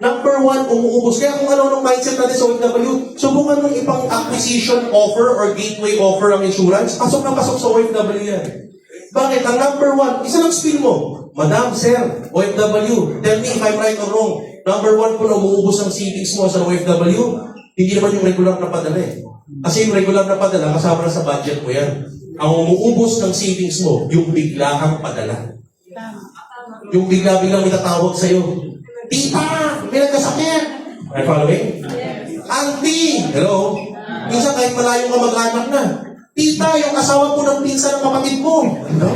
Number 1, umuubos. Kaya kung ano mindset natin sa OFW, subukan mong ipang acquisition offer or gateway offer ang insurance, pasok na pasok sa OFW yan. Bakit? Ang number 1, isa lang spill mo. Madam, sir, OFW, tell me if I'm right or wrong. Number 1 po na umuubos ang savings mo sa OFW, hindi naman yung regular na padala eh. Kasi yung regular na padala, kasama na sa budget mo yan. Ang umuubos ng savings mo, yung biglaang padala. Yung bigla-biglang may tatawag sa'yo. Tita! May nagkasakit! Are you following? Auntie! Hello? Minsan kahit malayo ka mag-anak na. Tita, yung asawa po ng pinsan ng kapatid mo. Ano?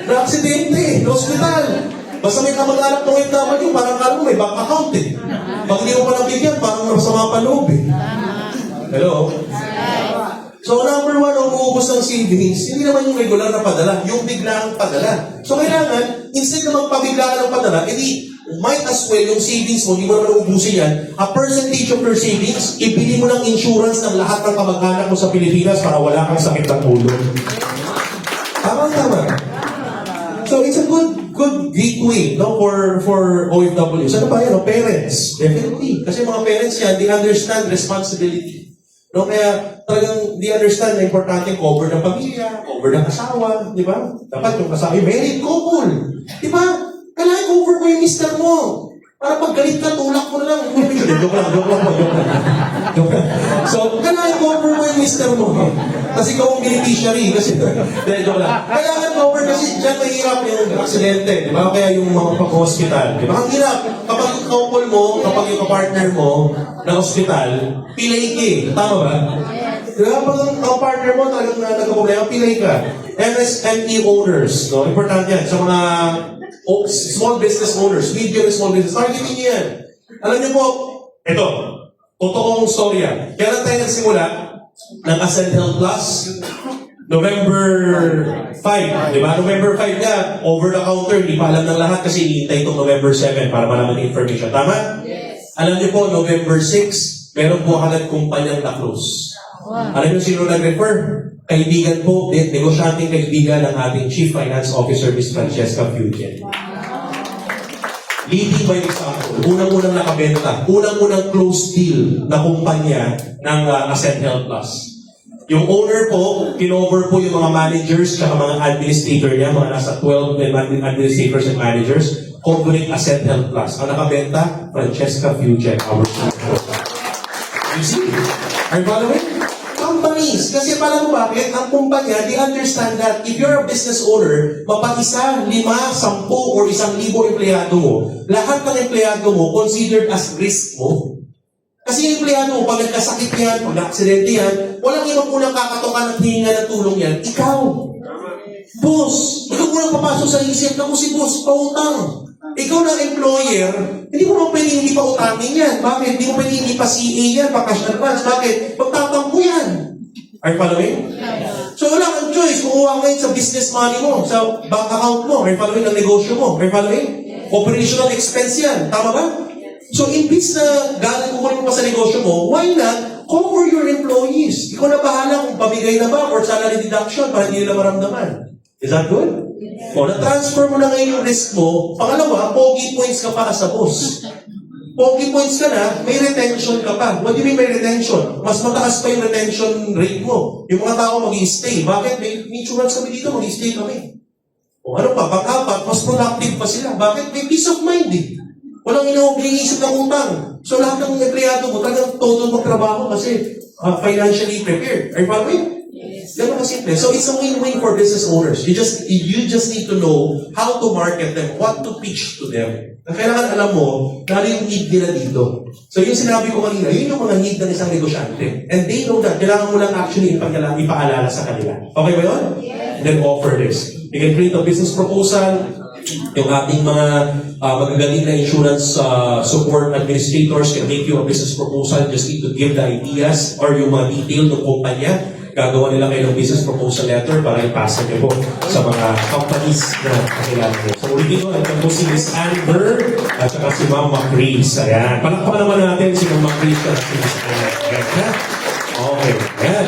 Na-aksidente, na-hospital. Basta may kamag-anak ng OFW, parang kala mo may bank account eh. Pag hindi mo pa nabigyan, parang masama pa loob eh. Hello? So, number 1, umuubos ng savings, hindi naman yung regular na padala, yung biglaang padala. So, kailangan, instead na magpabigla ka ng padala, edi, might as well yung savings mo, hindi mo naman uubusin yan, a percentage of your savings, ibili mo ng insurance ng lahat ng kamag-anak mo sa Pilipinas para wala kang sakit ng ulo. Tama. So, it's a good gateway, no, for OFWs. Ano pa yan, no? Parents. Definitely. Kasi mga parents yan, they understand responsibility. No, kaya talagang di understand na importante cover ng pamilya, cover ng asawa, di ba? Dapat yung asawa, yung married couple. Di ba? Kailangan cover mo yung mister mo. Para pag galit ka, tulak mo na lang. Joke lang. So, kailangan cover mo yung mister mo. Kasi ikaw ang beneficiary. Kasi, joke lang. Kailangan cover kasi dyan mahirap yung aksidente. Di ba? Kaya yung mga pag-hospital. Di ba? Ang hirap. Kapag yung couple mo, kapag yung partner mo na hospital, pilay ka eh. Tama ba? Di ba? Kapag ang partner mo talagang nagka-problema, pilay ka. MSME owners. No? Importante yan. Sa mga small business owners, medium small business, targeting niyo yan. Alam niyo po, ito, totoong storya. Kaya lang tayo nagsimula ng Ascent Health Plus, November 5, di ba? November 5 nga, over the counter, hindi pa alam ng lahat kasi hinihintay itong November 7 para malaman yung information. Tama? Yes. Alam niyo po, November 6, meron po agad kumpanyang La Cruz. Wow. Alam niyo sino nag-refer? Kaibigan po, negosyanteng kaibigan ng ating Chief Finance Officer, Ms. Francesca Fugen. Leading by example, unang-unang nakabenta, unang-unang close deal na kumpanya ng Ascent Health Plus. Yung owner po, kinover po yung mga managers at mga administrator niya, mga nasa 12 administrators and managers, covering Ascent Health Plus. Ang nakabenta, Francesca Fugen, our CEO. You see? Are you following? Company companies. Kasi pala mo bakit? Ang kumpanya, they understand that if you're a business owner, mapa-1, 5, 10, or 1,000 empleyado mo, lahat ng empleyado mo considered as risk mo. Kasi yung empleyado mo, pag nagkasakit yan, pag na-aksidente yan, walang ibang unang kakatokan at hihinga ng tulong yan, ikaw. Boss, ikaw unang papasok sa isip na kung si boss, pautang. Ikaw na employer, hindi mo naman pwede hindi pa utangin yan. Bakit? Hindi mo pwede hindi pa CA yan, pa cash advance. Bakit? Magtatampo yan. Are you following? So wala kang choice. Kumuha ngayon sa business money mo, sa bank account mo, are you following ang negosyo mo? Are you following? Operational expense yan. Tama ba? So imbis na galing kukunin mo pa sa negosyo mo, why not cover your employees? Ikaw na bahala kung pamigay na ba or salary deduction para hindi nila maramdaman. Is that good? O, na-transfer mo na ngayon yung risk mo. Pangalawa, pogi points ka para sa boss. Pogi points ka na, may retention ka pa. What do you mean may retention? Mas mataas pa yung retention rate mo. Yung mga tao mag-i-stay. Bakit? May insurance kami dito, mag-i-stay kami. O ano pa, pag-apat, mas productive pa sila. Bakit? May peace of mind eh. Walang iniisip ng utang. So lahat ng empleyado mo, talagang todo magtrabaho kasi financially prepared. Are you following? Ganun kasimple. So it's a win-win for business owners. You just need to know how to market them, what to pitch to them. Kailangan alam mo, ano yung need nila dito. So yung sinabi ko kanina, yun yung mga need ng isang negosyante. And they know that. Kailangan mo lang actually ipaalala sa kanila. Okay ba yun? Yes. Then offer this. You can create a business proposal. Yung ating mga magagaling na insurance support administrators can make you a business proposal. Just need to give the ideas or yung mga detail ng kumpanya. Gagawa nila kayo ng business proposal letter para ipasa niyo po sa mga companies na kakilala niyo. So ulitin ko, ito po si Miss Amber at saka si Ma'am Macris. Ayan. Palakpakan naman natin si Ma'am Macris at si Miss Amber. Ayan. Okay. Ayan.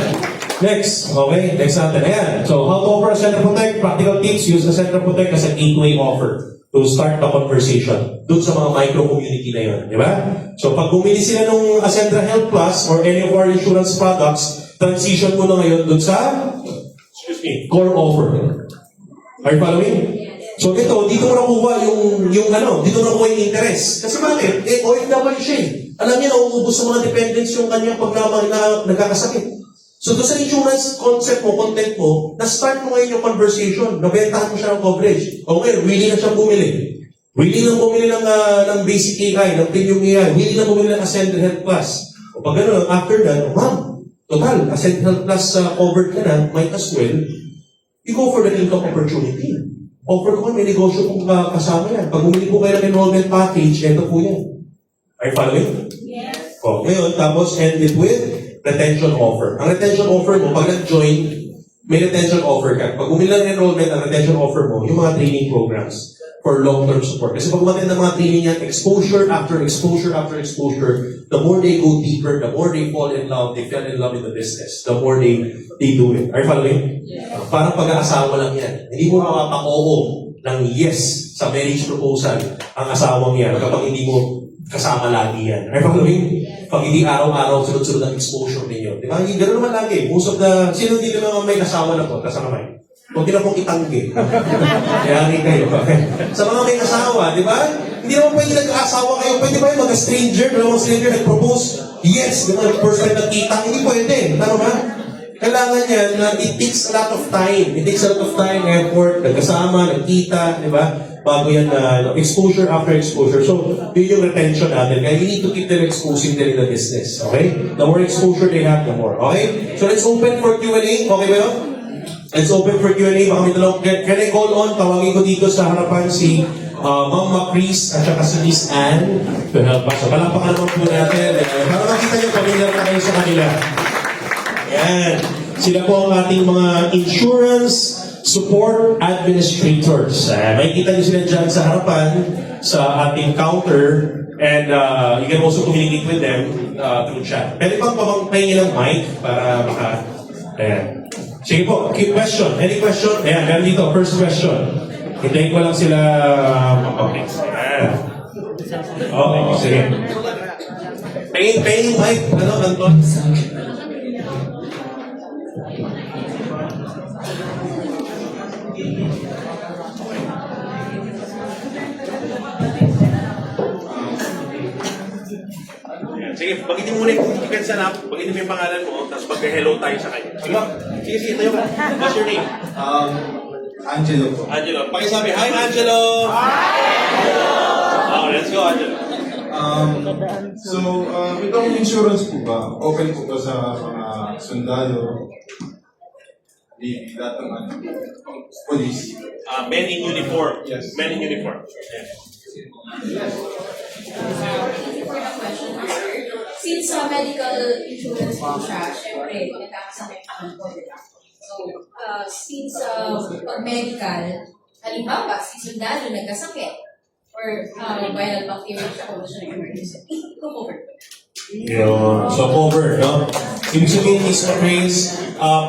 Next. Okay. Next natin. Ayan. So how to offer a Center Protect? Practical tips. Use the Center Protect as a gateway offer to start the conversation dun sa mga micro-community na yun. Di ba? So pag bumili sila ng Ascendra Health Plus or any of our insurance products, transition mo na ngayon dun sa core offer. Are you following? So ito, dito mo nakuha yung dito mo nakuha yung interest. Kasi bakit? OFW siya eh. Alam niya, nauubos sa mga dependents yung kanyang nagkakasakit. So doon sa insurance concept mo, content mo, na-start mo ngayon yung conversation, nabentahan mo siya ng coverage. Okay, willing na siyang bumili. Willing na bumili ng basic AI, ng premium AI, willing na bumili ng Ascendant Health Plus. O pag gano'n, after that, ma'am, total, Ascendant Health Plus covered ka na, might as well, you go for the income opportunity. Offer ko may negosyo kung kasama yan. Pag bumili po kayo ng enrollment package, ito po yan. Are you following? Yes. O, ngayon, tapos end it with retention offer. Ang retention offer mo, pag nag-join, may retention offer ka. Pag bumili ng enrollment, ang retention offer mo, yung mga training programs for long-term support. Kasi pag umattend ng mga training yan, exposure after exposure after exposure, the more they go deeper, the more they fall in love, they fell in love with the business, the more they do it. Are you following? Yeah. Parang pag-aasawa lang yan. Hindi mo makapako ng yes sa marriage proposal ang asawang yan kapag hindi mo kasama lagi yan. Are you following? Pag hindi araw-araw, sunod-sunod ang exposure ninyo. Di ba? Hindi gano'n naman lagi. Most of the, sino hindi naman may kasawa na po, kasama kayo? Huwag nila pong itanggi. Kaya rin kayo. Sa mga may asawa, di ba? Hindi naman pwede nag-asawa kayo. Pwede ba yung mga stranger, mga stranger nag-propose? Yes, di ba? First time nagkita. Hindi pwede. Tama ba? Kailangan yan na it takes a lot of time. It takes a lot of time, effort, nagkasama, nagkita, di ba? Bago yan na exposure after exposure. So, yun yung retention natin. Kaya you need to keep them exposing them in the business. Okay? The more exposure they have, the more. Okay? So, let's open for Q&A. Okay ba yun? Let's open for Q&A. Baka may talong. Can I call on? Tawagin ko dito sa harapan si Ma'am Macris at saka si Miss Anne to help us. So, palakpakan naman po natin. Para makita nyo, pamilyar na kayo sa kanila. Yan. Sila po ang ating mga insurance support administrators. Makikita nyo sila dyan sa harapan sa ating counter and you can also communicate with them through chat. Pwede bang pamangpayin ng mic para maka... Ayan. Sige po, keep question. Any question? Ayan, meron dito. First question. Hintayin ko lang sila okay. Ayan. Okay, sige. Paying mic. Ano, Anton? Ayan. Sige, bagitin mo muna yung stand up, bagitin mo yung pangalan mo, tapos mag-hello tayo sa kanya. Sige, tayo ka. What's your name? Angelo po. Angelo. Pakisabi, hi Angelo! Oh, let's go, Angelo. Itong insurance po ba, open po ba sa mga sundalo, lahat ng police? Men in uniform. Yes. Men in uniform. Yes. Thank you for the question, sir. Since medical insurance po siya, syempre, nagkakasakit naman po, di ba? So, since pag medical, halimbawa, si sundalo nagkasakit, or viral bacteria siya kung siya nag-emergency, cover. Yun. So, cover, no? Ibig sabihin, Miss Chris,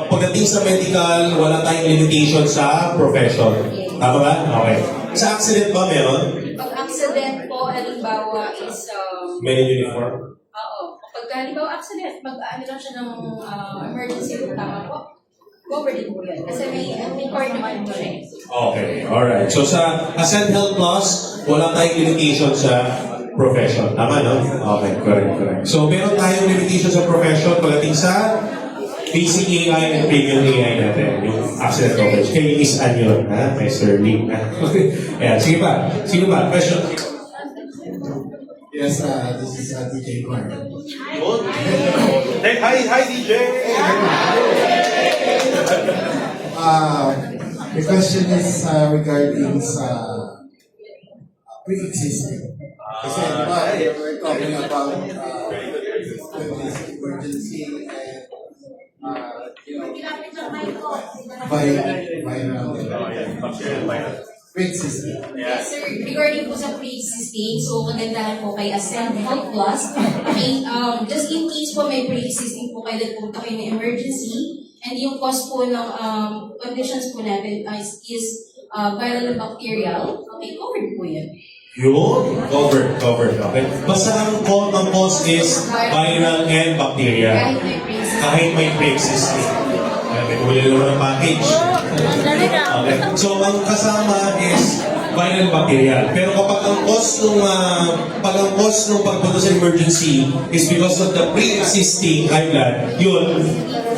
pagdating sa medical, wala tayong limitation sa profession. Tama ba? Okay. Sa accident ba meron? Pag accident po, halimbawa is, Men in uniform? oo, pag halimbawa accident, mag-ano lang siya ng emergency room, tama po? Cover din po yan. Kasi may core naman po siya. Okay. Alright. So, sa Ascend Health Plus, wala tayong limitation sa profession. Tama, no? Okay. Correct. So, meron tayong limitation sa profession pagdating sa basic AI and premium AI natin. Yung accident coverage. Kay Miss Anyon, ha? May Sir Lee. Ayan. Sige pa. Sino ba? Question? Yes, this is DJ Kwan. Yun. Hey, hi DJ! The question is regarding sa pre-existing. Kasi di ba, we're talking about emergency and viral pre-existing. Yes, sir. Regarding po sa pre-existing, so kagandahan po kay Ascend Health Plus, may, just in case po may pre-existing po kayo, pumunta kayo ng emergency, and yung cause po ng conditions po natin is viral and bacterial, okay, covered po yan. Yun. Covered. Okay. Basta ang cause is viral and bacteria. Kahit may pre-existing. Kahit may pre-existing. May bumili naman ng package. Okay. So, ang kasama is viral bacterial. Pero kapag ang cause ng pagpunta sa emergency is because of the pre-existing high blood, yun,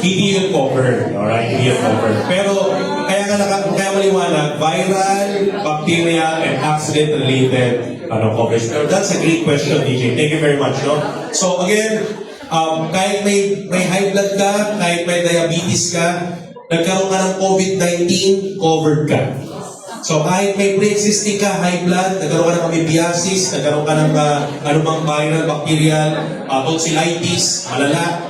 hindi yun covered. Alright? Hindi yun covered. Pero, kaya maliwanag, viral, bacterial, and accident-related coverage. Pero that's a great question, DJ. Thank you very much. No? So, again, kahit may high blood ka, kahit may diabetes ka, nagkaroon ka ng COVID-19, covered ka. So kahit may pre-existing ka, high blood, nagkaroon ka ng amoebiasis, nagkaroon ka ng anumang viral, bacterial, tonsillitis, malala,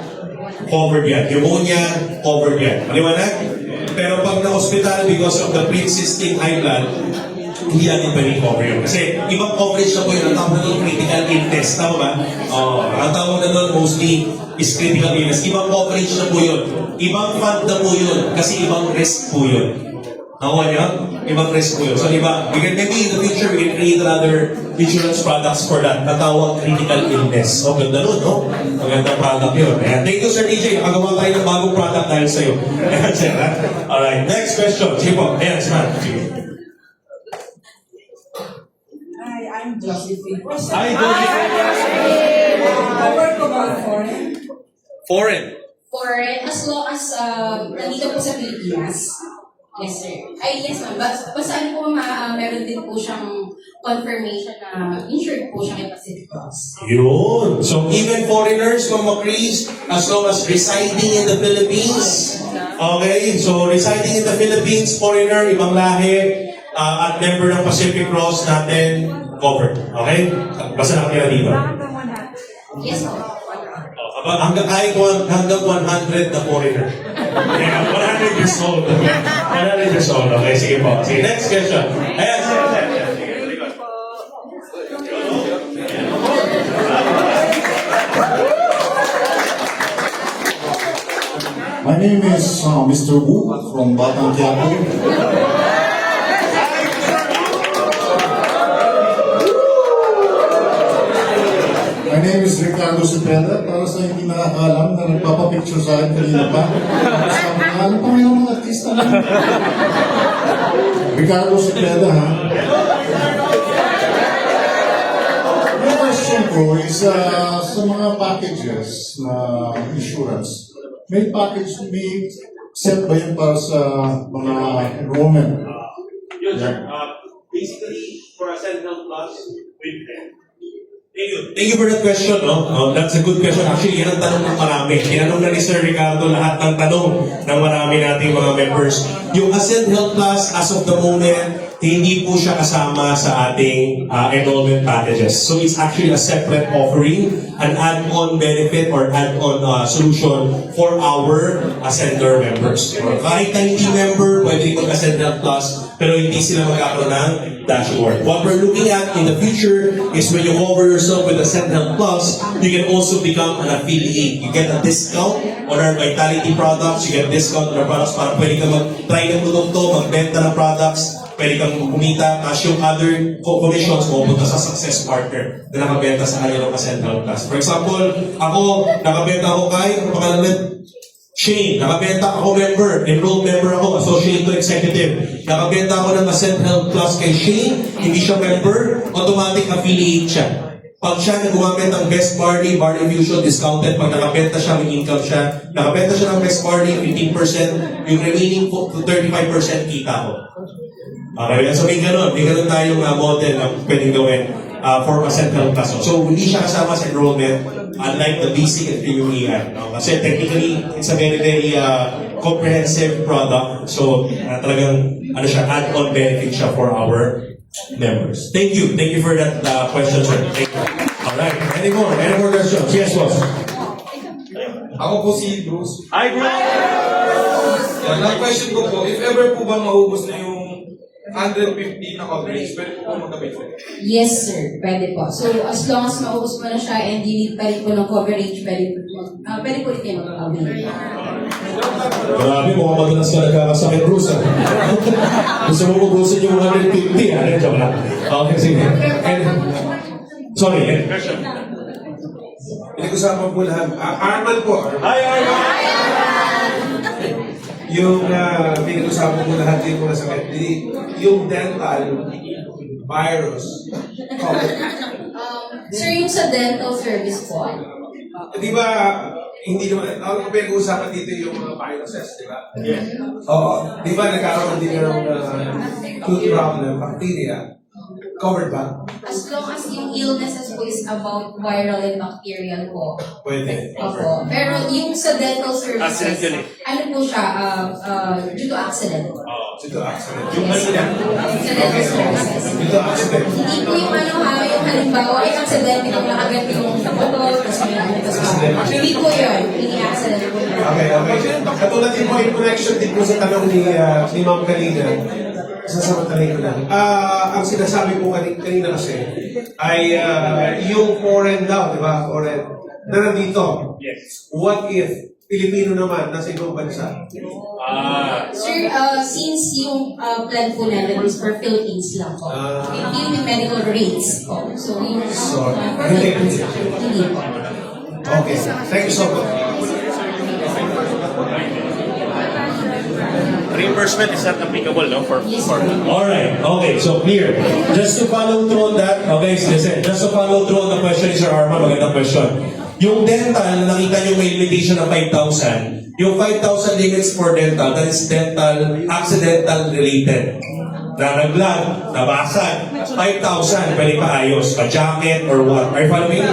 covered yan. Pneumonia, covered yan. Maliwanag? Pero pag na-hospital because of the pre-existing high blood, hindi natin pwedeng cover yun. Kasi ibang coverage na po yun, ang tawag na doon critical illness. Tama ba? Ang tawag na doon mostly is critical illness. Ibang coverage na po yun. Ibang fund na po yun. Kasi ibang risk po yun. Nakuha niyo? Ibang risk po yun. So diba, maybe in the future, we can create other insurance products for that. Natawag critical illness. So ganda nun, no? Magandang product yun. Ayan. Thank you, Sir DJ. Nakagawa tayo ng bagong product dahil sa'yo. Ayan, sir. Ha? Alright, next question. Sige po. Ayan, sir. Sige. Hi, I'm Josephine. Hi, Josephine. I work about foreign. Foreign. Foreign, as long as nandito po sa Pilipinas. Yes, sir. Ay, yes, ma'am. Basta ano po, meron din po siyang confirmation na insured po siya kay Pacific Cross. Yun. So even foreigners, Mama Chris, as long as residing in the Philippines, okay? So residing in the Philippines, foreigner, ibang lahi, at member ng Pacific Cross natin, covered. Okay? Basta nakatira dito. Yes, po. Hanggang 100 na foreigner. Yeah, 100 years old. 100 years old. Okay, sige po. Sige, next question. Ayan, sir. My name is Mr. Wu from Batang Quiapo. My name is Ricardo Cepeda. Para sa hindi nakakaalam na nagpapapicture sa akin kanina pa. Sabi nga, ano pa may mga artista na? Ricardo Cepeda, ha? May question ko is sa mga packages na insurance, may package, may set ba yun para sa mga enrollment? Yun, sir. Basically, for a Sentinel Plus, with Thank you for that question, no? That's a good question. Actually, yan ang tanong ng marami. Tinanong na ni Sir Ricardo lahat ng tanong ng marami nating mga members. Yung Ascend Health Plus, as of the moment, hindi po siya kasama sa ating enrollment packages. So it's actually a separate offering, an add-on benefit or add-on solution for our Ascender members. Kahit na hindi member, pwede mag-Ascend Health Plus, pero hindi sila magkakaroon ng dashboard. What we're looking at in the future is when you cover yourself with Ascend Health Plus, you can also become an affiliate. You get a discount on our Vitality products, you get a discount on our products para pwede ka mag-try ng produkto, magbenta ng products, pwede kang kumita, kasi yung other commissions pupunta sa success partner na nakabenta sa kanilang Ascend Health Plus. For example, ako, nakabenta ako kay, ano pangalan ulit? Shane, nakabenta ako member, enrolled member ako, associate to executive. Nakabenta ako ng Ascend Health Plus kay Shane, hindi siya member, automatic affiliate siya. Pag siya na gumamit ng Best Barley, Barley Fusion, discounted. Pag nakabenta siya, may income siya. Nakabenta siya ng Best Barley, 15%. Yung remaining 35% kita ko. Okay, so may ganun tayong model na pwedeng gawin for Ascend Health Plus. So, hindi siya kasama sa enrollment, unlike the basic and premium EI. No? Kasi technically, it's a very, very comprehensive product. So, talagang siya, add-on benefit siya for our members. Thank you. Thank you for that question, sir. Thank you. Alright. Any more? Any more questions? Yes, boss. Ako po si Bruce. Hi, bro! Ang question ko po, if ever po ba maubos na yung 150 na coverage, pwede po magka-benefit? Yes, sir. Pwede po. So, as long as maubos mo na siya and you need pa rin po ng coverage, pwede po rin kayo mag-coverage. Grabe, mukhang madalas ka nagkakasakit, Bruce. Gusto mo ubusin yung 150, joke lang. Okay, sige. Sorry, Pinag-usapan po lahat. Arman po. Hi, Arman! Yung pinag-usapan po lahat din po na sakit. Yung dental virus. Sir, yung sa dental service po, Di ba, hindi naman, ako pinag-uusapan dito yung mga viruses, di ba? Yes. Oo. Di ba nagkakaroon din ng tooth problem, bacteria? Covered ba? as long as yung illnesses po is about viral and bacterial po, Pwede. opo. Pero yung sa dental services, Accidentally. ano po siya, due to accident. Dito accident. Yes. Sa dental services. Dito accident. Hindi po yung yung halimbawa, ay accident, yung nakagat yung tapos, tapos may hindi po yun. Hindi accident po yun. Okay. Katulad din po yung connection din po sa tanong ni Ma'am kanina. Sasamantalay ko lang. Ang sinasabi po kanina kasi ay yung foreign daw, di ba? Foreign. Na nandito. Yes. What if Pilipino naman nasa ibang bansa? Sir, since yung plan po namin is for Philippines lang po, hindi yung medical rates po. So, yung So, for hindi. Philippines, hindi po. Okay. Thank you so much. Reimbursement is not applicable, no? For Alright, okay, so clear. Just to follow through on that, okay, listen, just to follow through on the question, Sir Arma, magandang question. Yung dental, nakita nyo may limitation ng 5,000. Yung 5,000 limits for dental, that is dental, accidental related. Nalaglag, nabasag, 5,000, pwede pa ayos, pa-jacket or what. Are you following?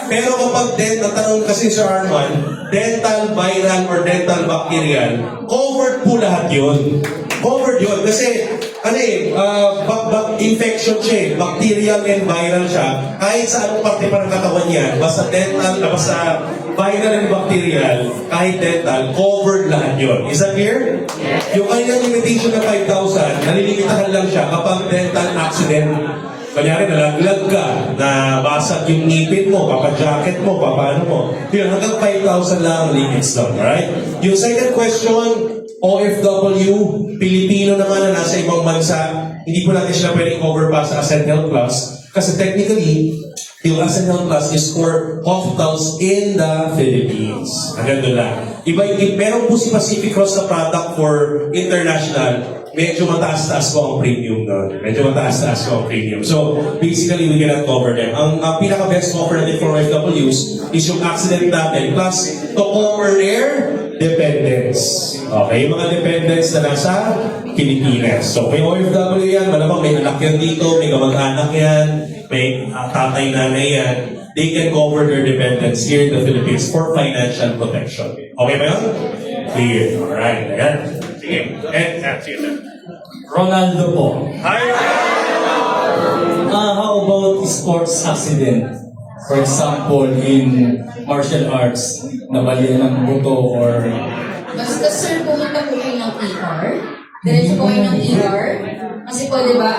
Pero kapag dental, tanong kasi Sir Arman, dental, viral, or dental bacterial, covered po lahat yun. Covered yun. Kasi, infection siya, bacterial and viral siya. Kahit sa anong parte pa ng katawan yan, basta dental, basta viral and bacterial, kahit dental, covered lahat yun. Is that clear? Yung kanilang limitation na 5,000, nalilimitahan lang siya kapag dental accident. Kanyari, nalaglag ka, nabasag yung ngipin mo, papajacket mo, papaano mo. Yun, hanggang 5,000 lang ang limits doon, alright? Yung second question, OFW, Pilipino naman na nasa ibang bansa, hindi po natin sila pwedeng cover pa sa Ascend Health Plus. Kasi technically, yung Ascend Health Plus is for hospitals in the Philippines. Hanggang doon lang. Meron po si Pacific Cross na product for international, medyo mataas-taas ko ang premium nun. Medyo mataas-taas ko ang premium. So, basically, we cannot cover them. Ang pinaka-best offer natin for OFWs is yung accident natin plus to cover their dependents. Okay, yung mga dependents na nasa Pilipinas. So, may OFW yan, malamang may anak yan dito, may kamag-anak yan, may tatay, nanay yan. They can cover their dependents here in the Philippines for financial protection. Okay ba yun? Clear. Alright, ayan. Sige. Sige. Ronaldo po. Hi! How about sports accident? For example, in martial arts, nabalian ng buto or... Basta sir, pumunta po kayo ng ER. Diretso po kayo ng ER. Kasi po, di ba,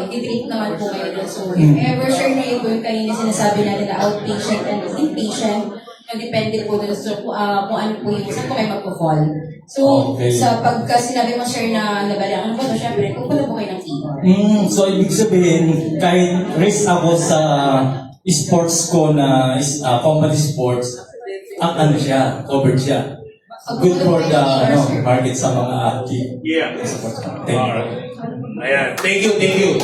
i-treat naman po kayo doon. So, if ever sure na yun po yung kanina sinasabi natin na outpatient and inpatient, depende po doon sa kung ano po yung saan po kayo magpo-fall. So, Okay. sa pagka sinabi mo sir na nabalian po, syempre, pupunta po kayo ng ER. So, ibig sabihin, kahit race ako sa sports ko na combat sports, ano siya, covered siya. Good for the market sa mga athlete. Yeah. Thank you. Alright. Ayan. Thank you.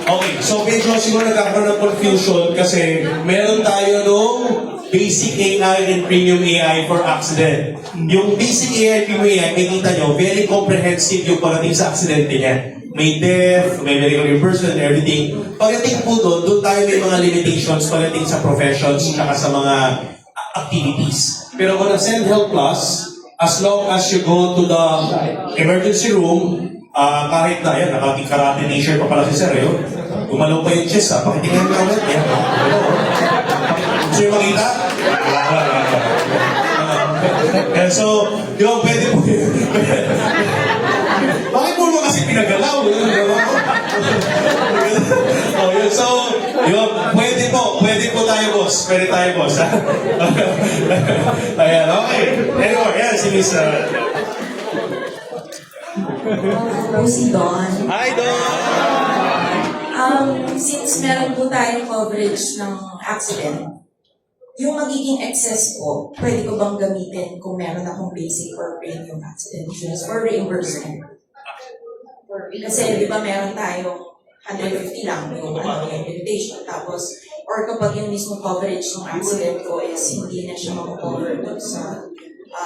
Okay, so medyo siguro nagkakaroon ng confusion kasi meron tayo nung basic AI and premium AI for accident. Yung basic AI and premium AI, makikita nyo, very comprehensive yung pagdating sa aksidente niya. May death, may medical reimbursement, and everything. Pagdating po doon tayo may mga limitations pagdating sa professions tsaka sa mga activities. Pero kung Send Help Plus, as long as you go to the emergency room, kahit na yan, nakakarate t-shirt pa pala si Sir, yun. Gumalaw pa yung chest, pakitingnan ka ulit. Yan. Gusto yung makita? So, di ba, pwede po yun. Bakit mo mo kasi pinagalaw? Oh, yun. So, yun, pwede po tayo, boss. Pwede tayo, boss. Ha? Ayan, okay. Anyway, yan, si Miss... Si Don. Hi, Don! Since meron po tayong coverage ng accident, yung magiging excess po, pwede ko bang gamitin kung meron akong basic or premium accident insurance or reimbursement? Kasi di ba meron tayong 150 lang yung limitation. Tapos, or kapag yung mismo coverage ng accident ko is hindi na siya makukover dun sa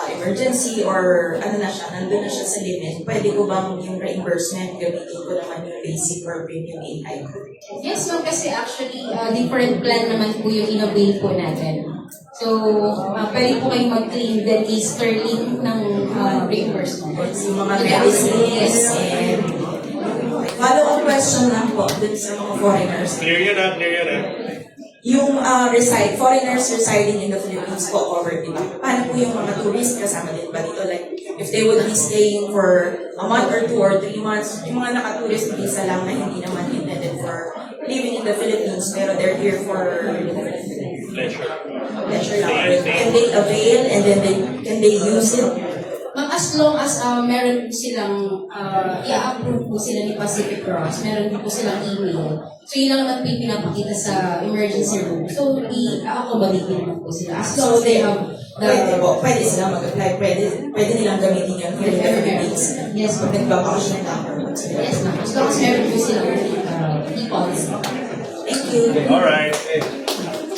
emergency or ano na siya, nandun na siya sa limit, pwede ko bang yung reimbursement gamitin ko naman yung basic or premium AI ko? Yes, ma'am, kasi actually, different plan naman po yung innovate po natin. So, pwede po kayong mag-claim then is sterling ng reimbursement. Yung mga medicines and follow-up question lang po dun sa mga foreigners. Clear yun ha. Yung foreigners residing in the Philippines po covered, di ba? Paano po yung mga tourists kasama din ba dito? Like, if they would be staying for a month or 2 or 3 months, yung mga naka-tourist visa lang na hindi naman intended for living in the Philippines, pero they're here for leisure lang. Can they avail and then can they use it? Ma'am, as long as meron po silang, i-approve po sila ni Pacific Cross, meron po silang email. So, yun lang naman po yung pinapakita sa emergency room. So, i-accommodate naman po sila. As long as they have Pwede sila mag-apply, pwede nilang gamitin yun here in the Philippines. Yes, Pag nagbabakasyon na ako. yes, ma'am. As long as meron po silang e-policy. Thank you. Alright.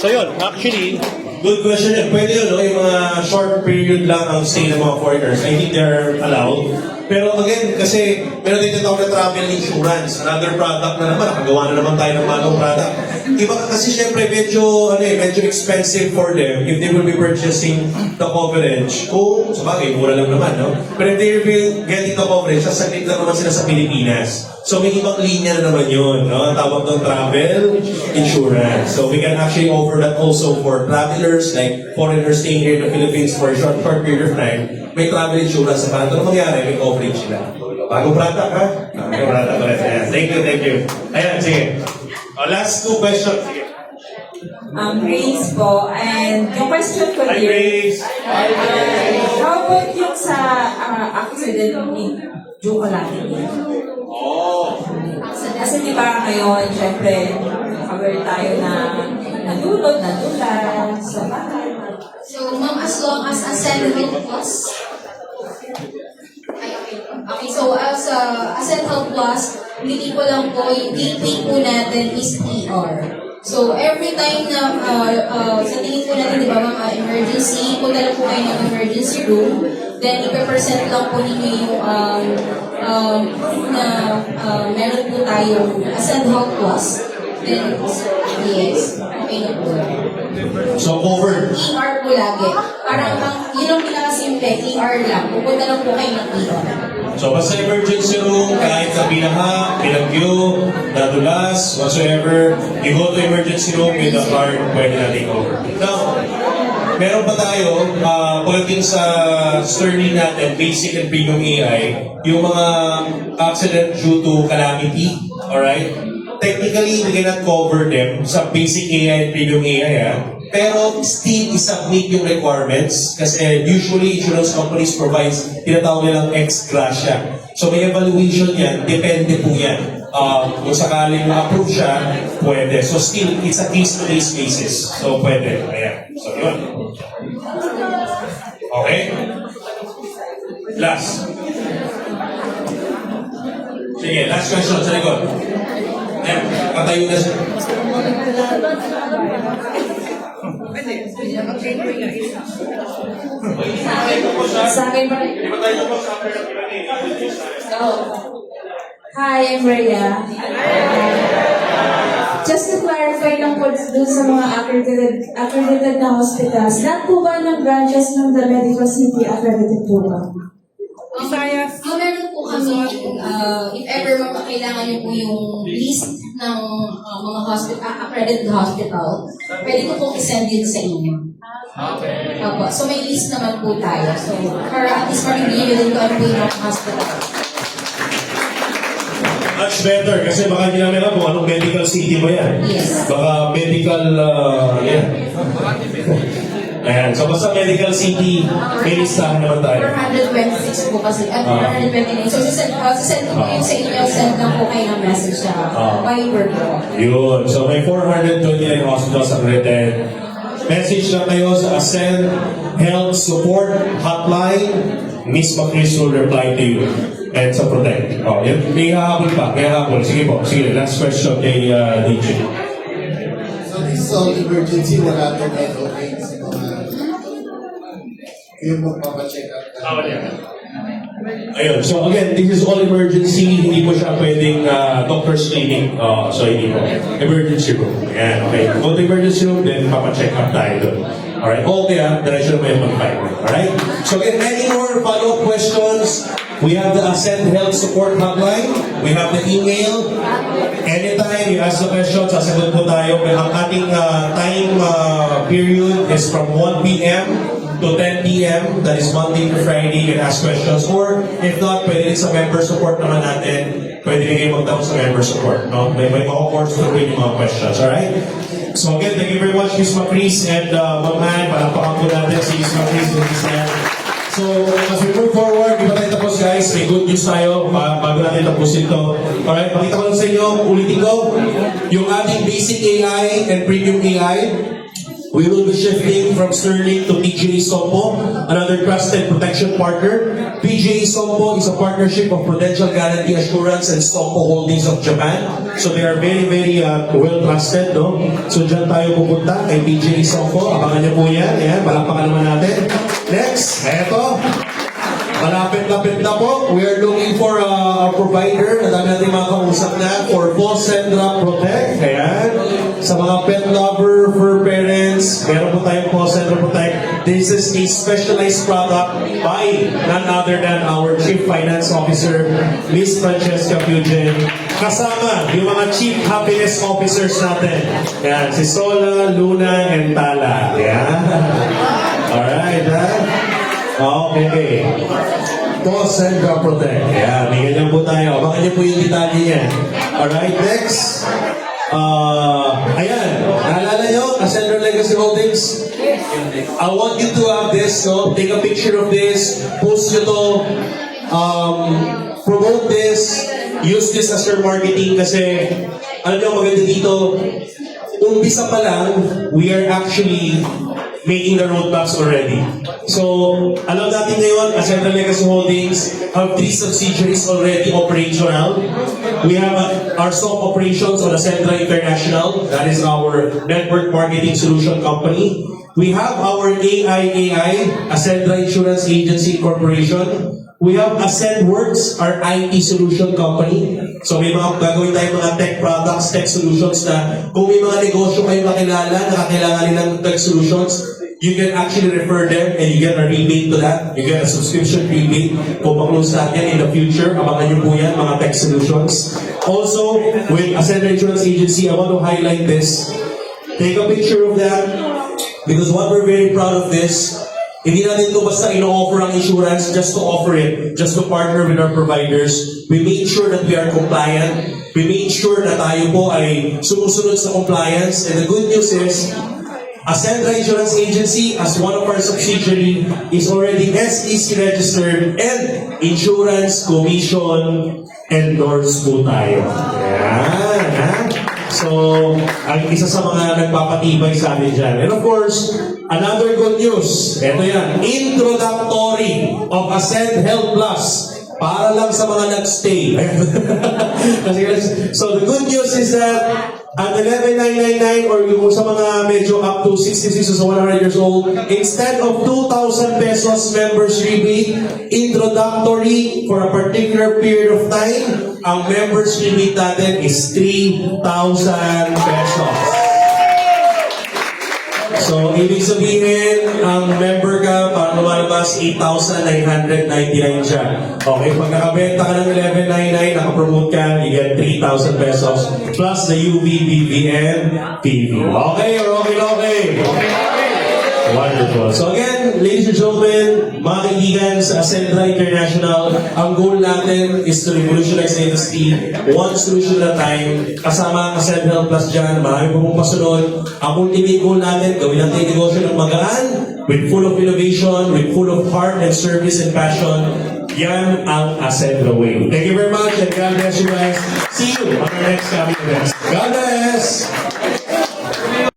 So yun, actually, good question yun. Pwede yun, no? Yung mga short period lang ang stay ng mga foreigners. I think they're allowed. Pero again, kasi meron din tinatawag na travel insurance. Another product na naman. Nakagawa na naman tayo ng manong product. Iba kasi syempre medyo expensive for them if they will be purchasing the coverage. Kung, sabagay, mura lang naman, no? But if they will be getting the coverage, sasaglit lang naman sila sa Pilipinas. So may ibang linya na naman yun, no? Tawag doon travel insurance. So we can actually offer that also for travelers, like foreigners staying here in the Philippines for a short period of time. May travel insurance na parang ano mangyari, may coverage sila. Bagong product, ha? Bagong product ulit. Ayan. Thank you. Ayan, sige. Last 2 questions. Sige. Grace po, and yung question ko Hi, here, Grace. how about yung sa accident ni Jocolate? Oh. Kasi di ba ngayon, syempre, cover tayo na nandulot, nandulan, sa bahay. So, ma'am, as long as a settlement plus, okay Okay, so as Asset Health Plus, ulitin ko lang po, yung gateway po natin is ER. So every time na sa tingin po natin, di ba, mga emergency, punta lang po kayo ng emergency room, then ipe-present lang po ninyo yung meron po tayong Asset Health Plus. Then, yes, okay na po. So covered. ER po lagi. Parang yun ang pinakasimple, ER lang. Pupunta lang po kayo ng ER. So basta emergency room, kahit na binaha, pinagyo, nadulas, whatsoever, you go to emergency room with the card, pwede natin cover. Now, meron pa tayo, pagdating sa Sterling natin, basic and premium AI, yung mga accident due to calamity, alright? Technically, we cannot cover them sa basic AI and premium AI, pero still isubmit yung requirements kasi usually insurance companies provides tinatawag nilang ex gratia. So may evaluation yan, depende po yan. Kung sakaling ma-approve siya, pwede. So still, it's a case-to-case basis. So pwede. Ayan. So yun. Okay? Last. Sige, last question sa likod. Ayan, katayo na siya. Sa akin pa rin. Hi, I'm Rhea. Just to clarify lang po dun sa mga accredited na hospitals, lahat po ba ng branches ng The Medical City accredited po ba? Meron po kami, if ever kailangan niyo po yung list ng mga accredited hospital, pwede ko pong isend din sa inyo. Okay. Opo. So may list naman po tayo. So, para at least ma-review nyo din kung ano po yung mga hospital. Much better kasi baka hindi namin alam kung anong medical city ba yan. Yes. Baka medical, yan. Ayan, so basta medical city, may listahan naman tayo. 426 po kasi, at 429. So, sisend ko po yun sa inyo, send lang po kayo ng message sa Viber po. Yun, so may 429 hospitals accredited. Message lang kayo sa Ascend Health Support Hotline. Miss Macris will reply to you. And sa Protect. Oh, yun, may hahabol pa, may hahabol. Sige po, sige, last question kay DJ. So this is all emergency, wala itong NOA sa mga yung magpapacheck up. Ayun, so again, this is all emergency. Hindi po siya pwedeng doctor's clinic. So hindi po. Emergency room. Ayan, okay. Go to emergency room, then papacheck up tayo doon. Alright, okay diretso naman yung mag-5. Alright? So again, any more follow-up questions? We have the Ascend Health Support Hotline. We have the email. Anytime you ask the question, sasagot po tayo. Ang ating time period is from 1 p.m. to 10 p.m. That is Monday to Friday. You can ask questions. Or if not, pwede rin sa member support naman natin. Pwede rin kayo magtanong sa member support. No? May course to rin yung mga questions. Alright? So again, thank you very much, Miss Macris and Ma'am Han. Palakpakan po natin si Miss Macris and Miss Han. So, as we move forward, di ba tayo tapos guys? May good news tayo bago natin tapusin ito. Alright, pakita ko lang sa inyo, ulitin ko, yung ating basic AI and premium AI, we will be shifting from Sterling to PGA Sompo, another trusted protection partner. PGA Sompo is a partnership of Prudential Guarantee Assurance and Sompo Holdings of Japan. So they are very, very well trusted, no? So dyan tayo pupunta kay PGA Sompo. Abangan niyo po yan. Ayan, palakpakan naman natin. Next, eto. Malapit-lapit na po. We are looking for a provider. Nadami natin mga kausap na for Fosendra Protect. Ayan. Sa mga pet lover, fur parents, meron po tayong Fosendra Protect. This is a specialized product by none other than our Chief Finance Officer, Miss Francesca Pugen. Kasama yung mga Chief Happiness Officers natin. Ayan. Si Sola, Luna, and Tala. Ayan. Alright, ha? Okay. Fosendra Protect. Ayan, may ganyan po tayo. Baka niyo po yung detalye niya. Alright, next. Ayan, naalala nyo, Ascender Legacy Holdings? I want you to have this, no? Take a picture of this, post nyo to, promote this, use this as your marketing kasi, alam nyo, maganda dito, umpisa pa lang, we are actually making the roadmaps already. So, alam natin ngayon, Ascendra Legacy Holdings have 3 subsidiaries already operational. We have our stock operations on Ascendra International. That is our network marketing solution company. We have our AIAI, Ascendra Insurance Agency Corporation. We have AscendWorks, our IT solution company. So may mga gagawin tayong mga tech products, tech solutions na kung may mga negosyo kayo makilala na kakailangan nilang tech solutions, you can actually refer them and you get a rebate to that. You get a subscription rebate. Kung maklose natin in the future, abangan nyo po yan, mga tech solutions. Also, with Ascendra Insurance Agency, I want to highlight this. Take a picture of that because what we're very proud of this, hindi natin ito basta ino-offer ang insurance just to offer it, just to partner with our providers. We made sure that we are compliant. We made sure na tayo po ay sumusunod sa compliance. And the good news is, Ascendra Insurance Agency, as one of our subsidiary, is already SEC registered and Insurance Commission endorsed po tayo. Yan, ha? So, ang isa sa mga nagpapatibay sa amin dyan. And of course, another good news. Ito yan. Introductory of Ascend Health Plus. Para lang sa mga nag-stay. So, the good news is that at 11,999 or yung sa mga medyo up to 66 to 100 years old, instead of 2,000 pesos members rebate, introductory for a particular period of time, ang members rebate natin is 3,000 pesos. So, ibig sabihin, ang member ka, para lumalabas, 8,999 siya. Okay, pag nakabenta ka ng 11,999, nakapromote ka, you get 3,000 pesos plus the UV, BVN, PV. Okay or okay? Wonderful. So again, ladies and gentlemen, mga kaibigan sa Ascendra International, ang goal natin is to revolutionize the industry, one solution at a time. Kasama ang Ascendra Plus dyan, marami po pong pasunod. Ang ultimate goal natin, gawin natin negosyo ng magaan, with full of innovation, with full of heart and service and passion. Yan ang Ascendra Way. Thank you very much and God bless you guys. See you on our next coming events. God bless!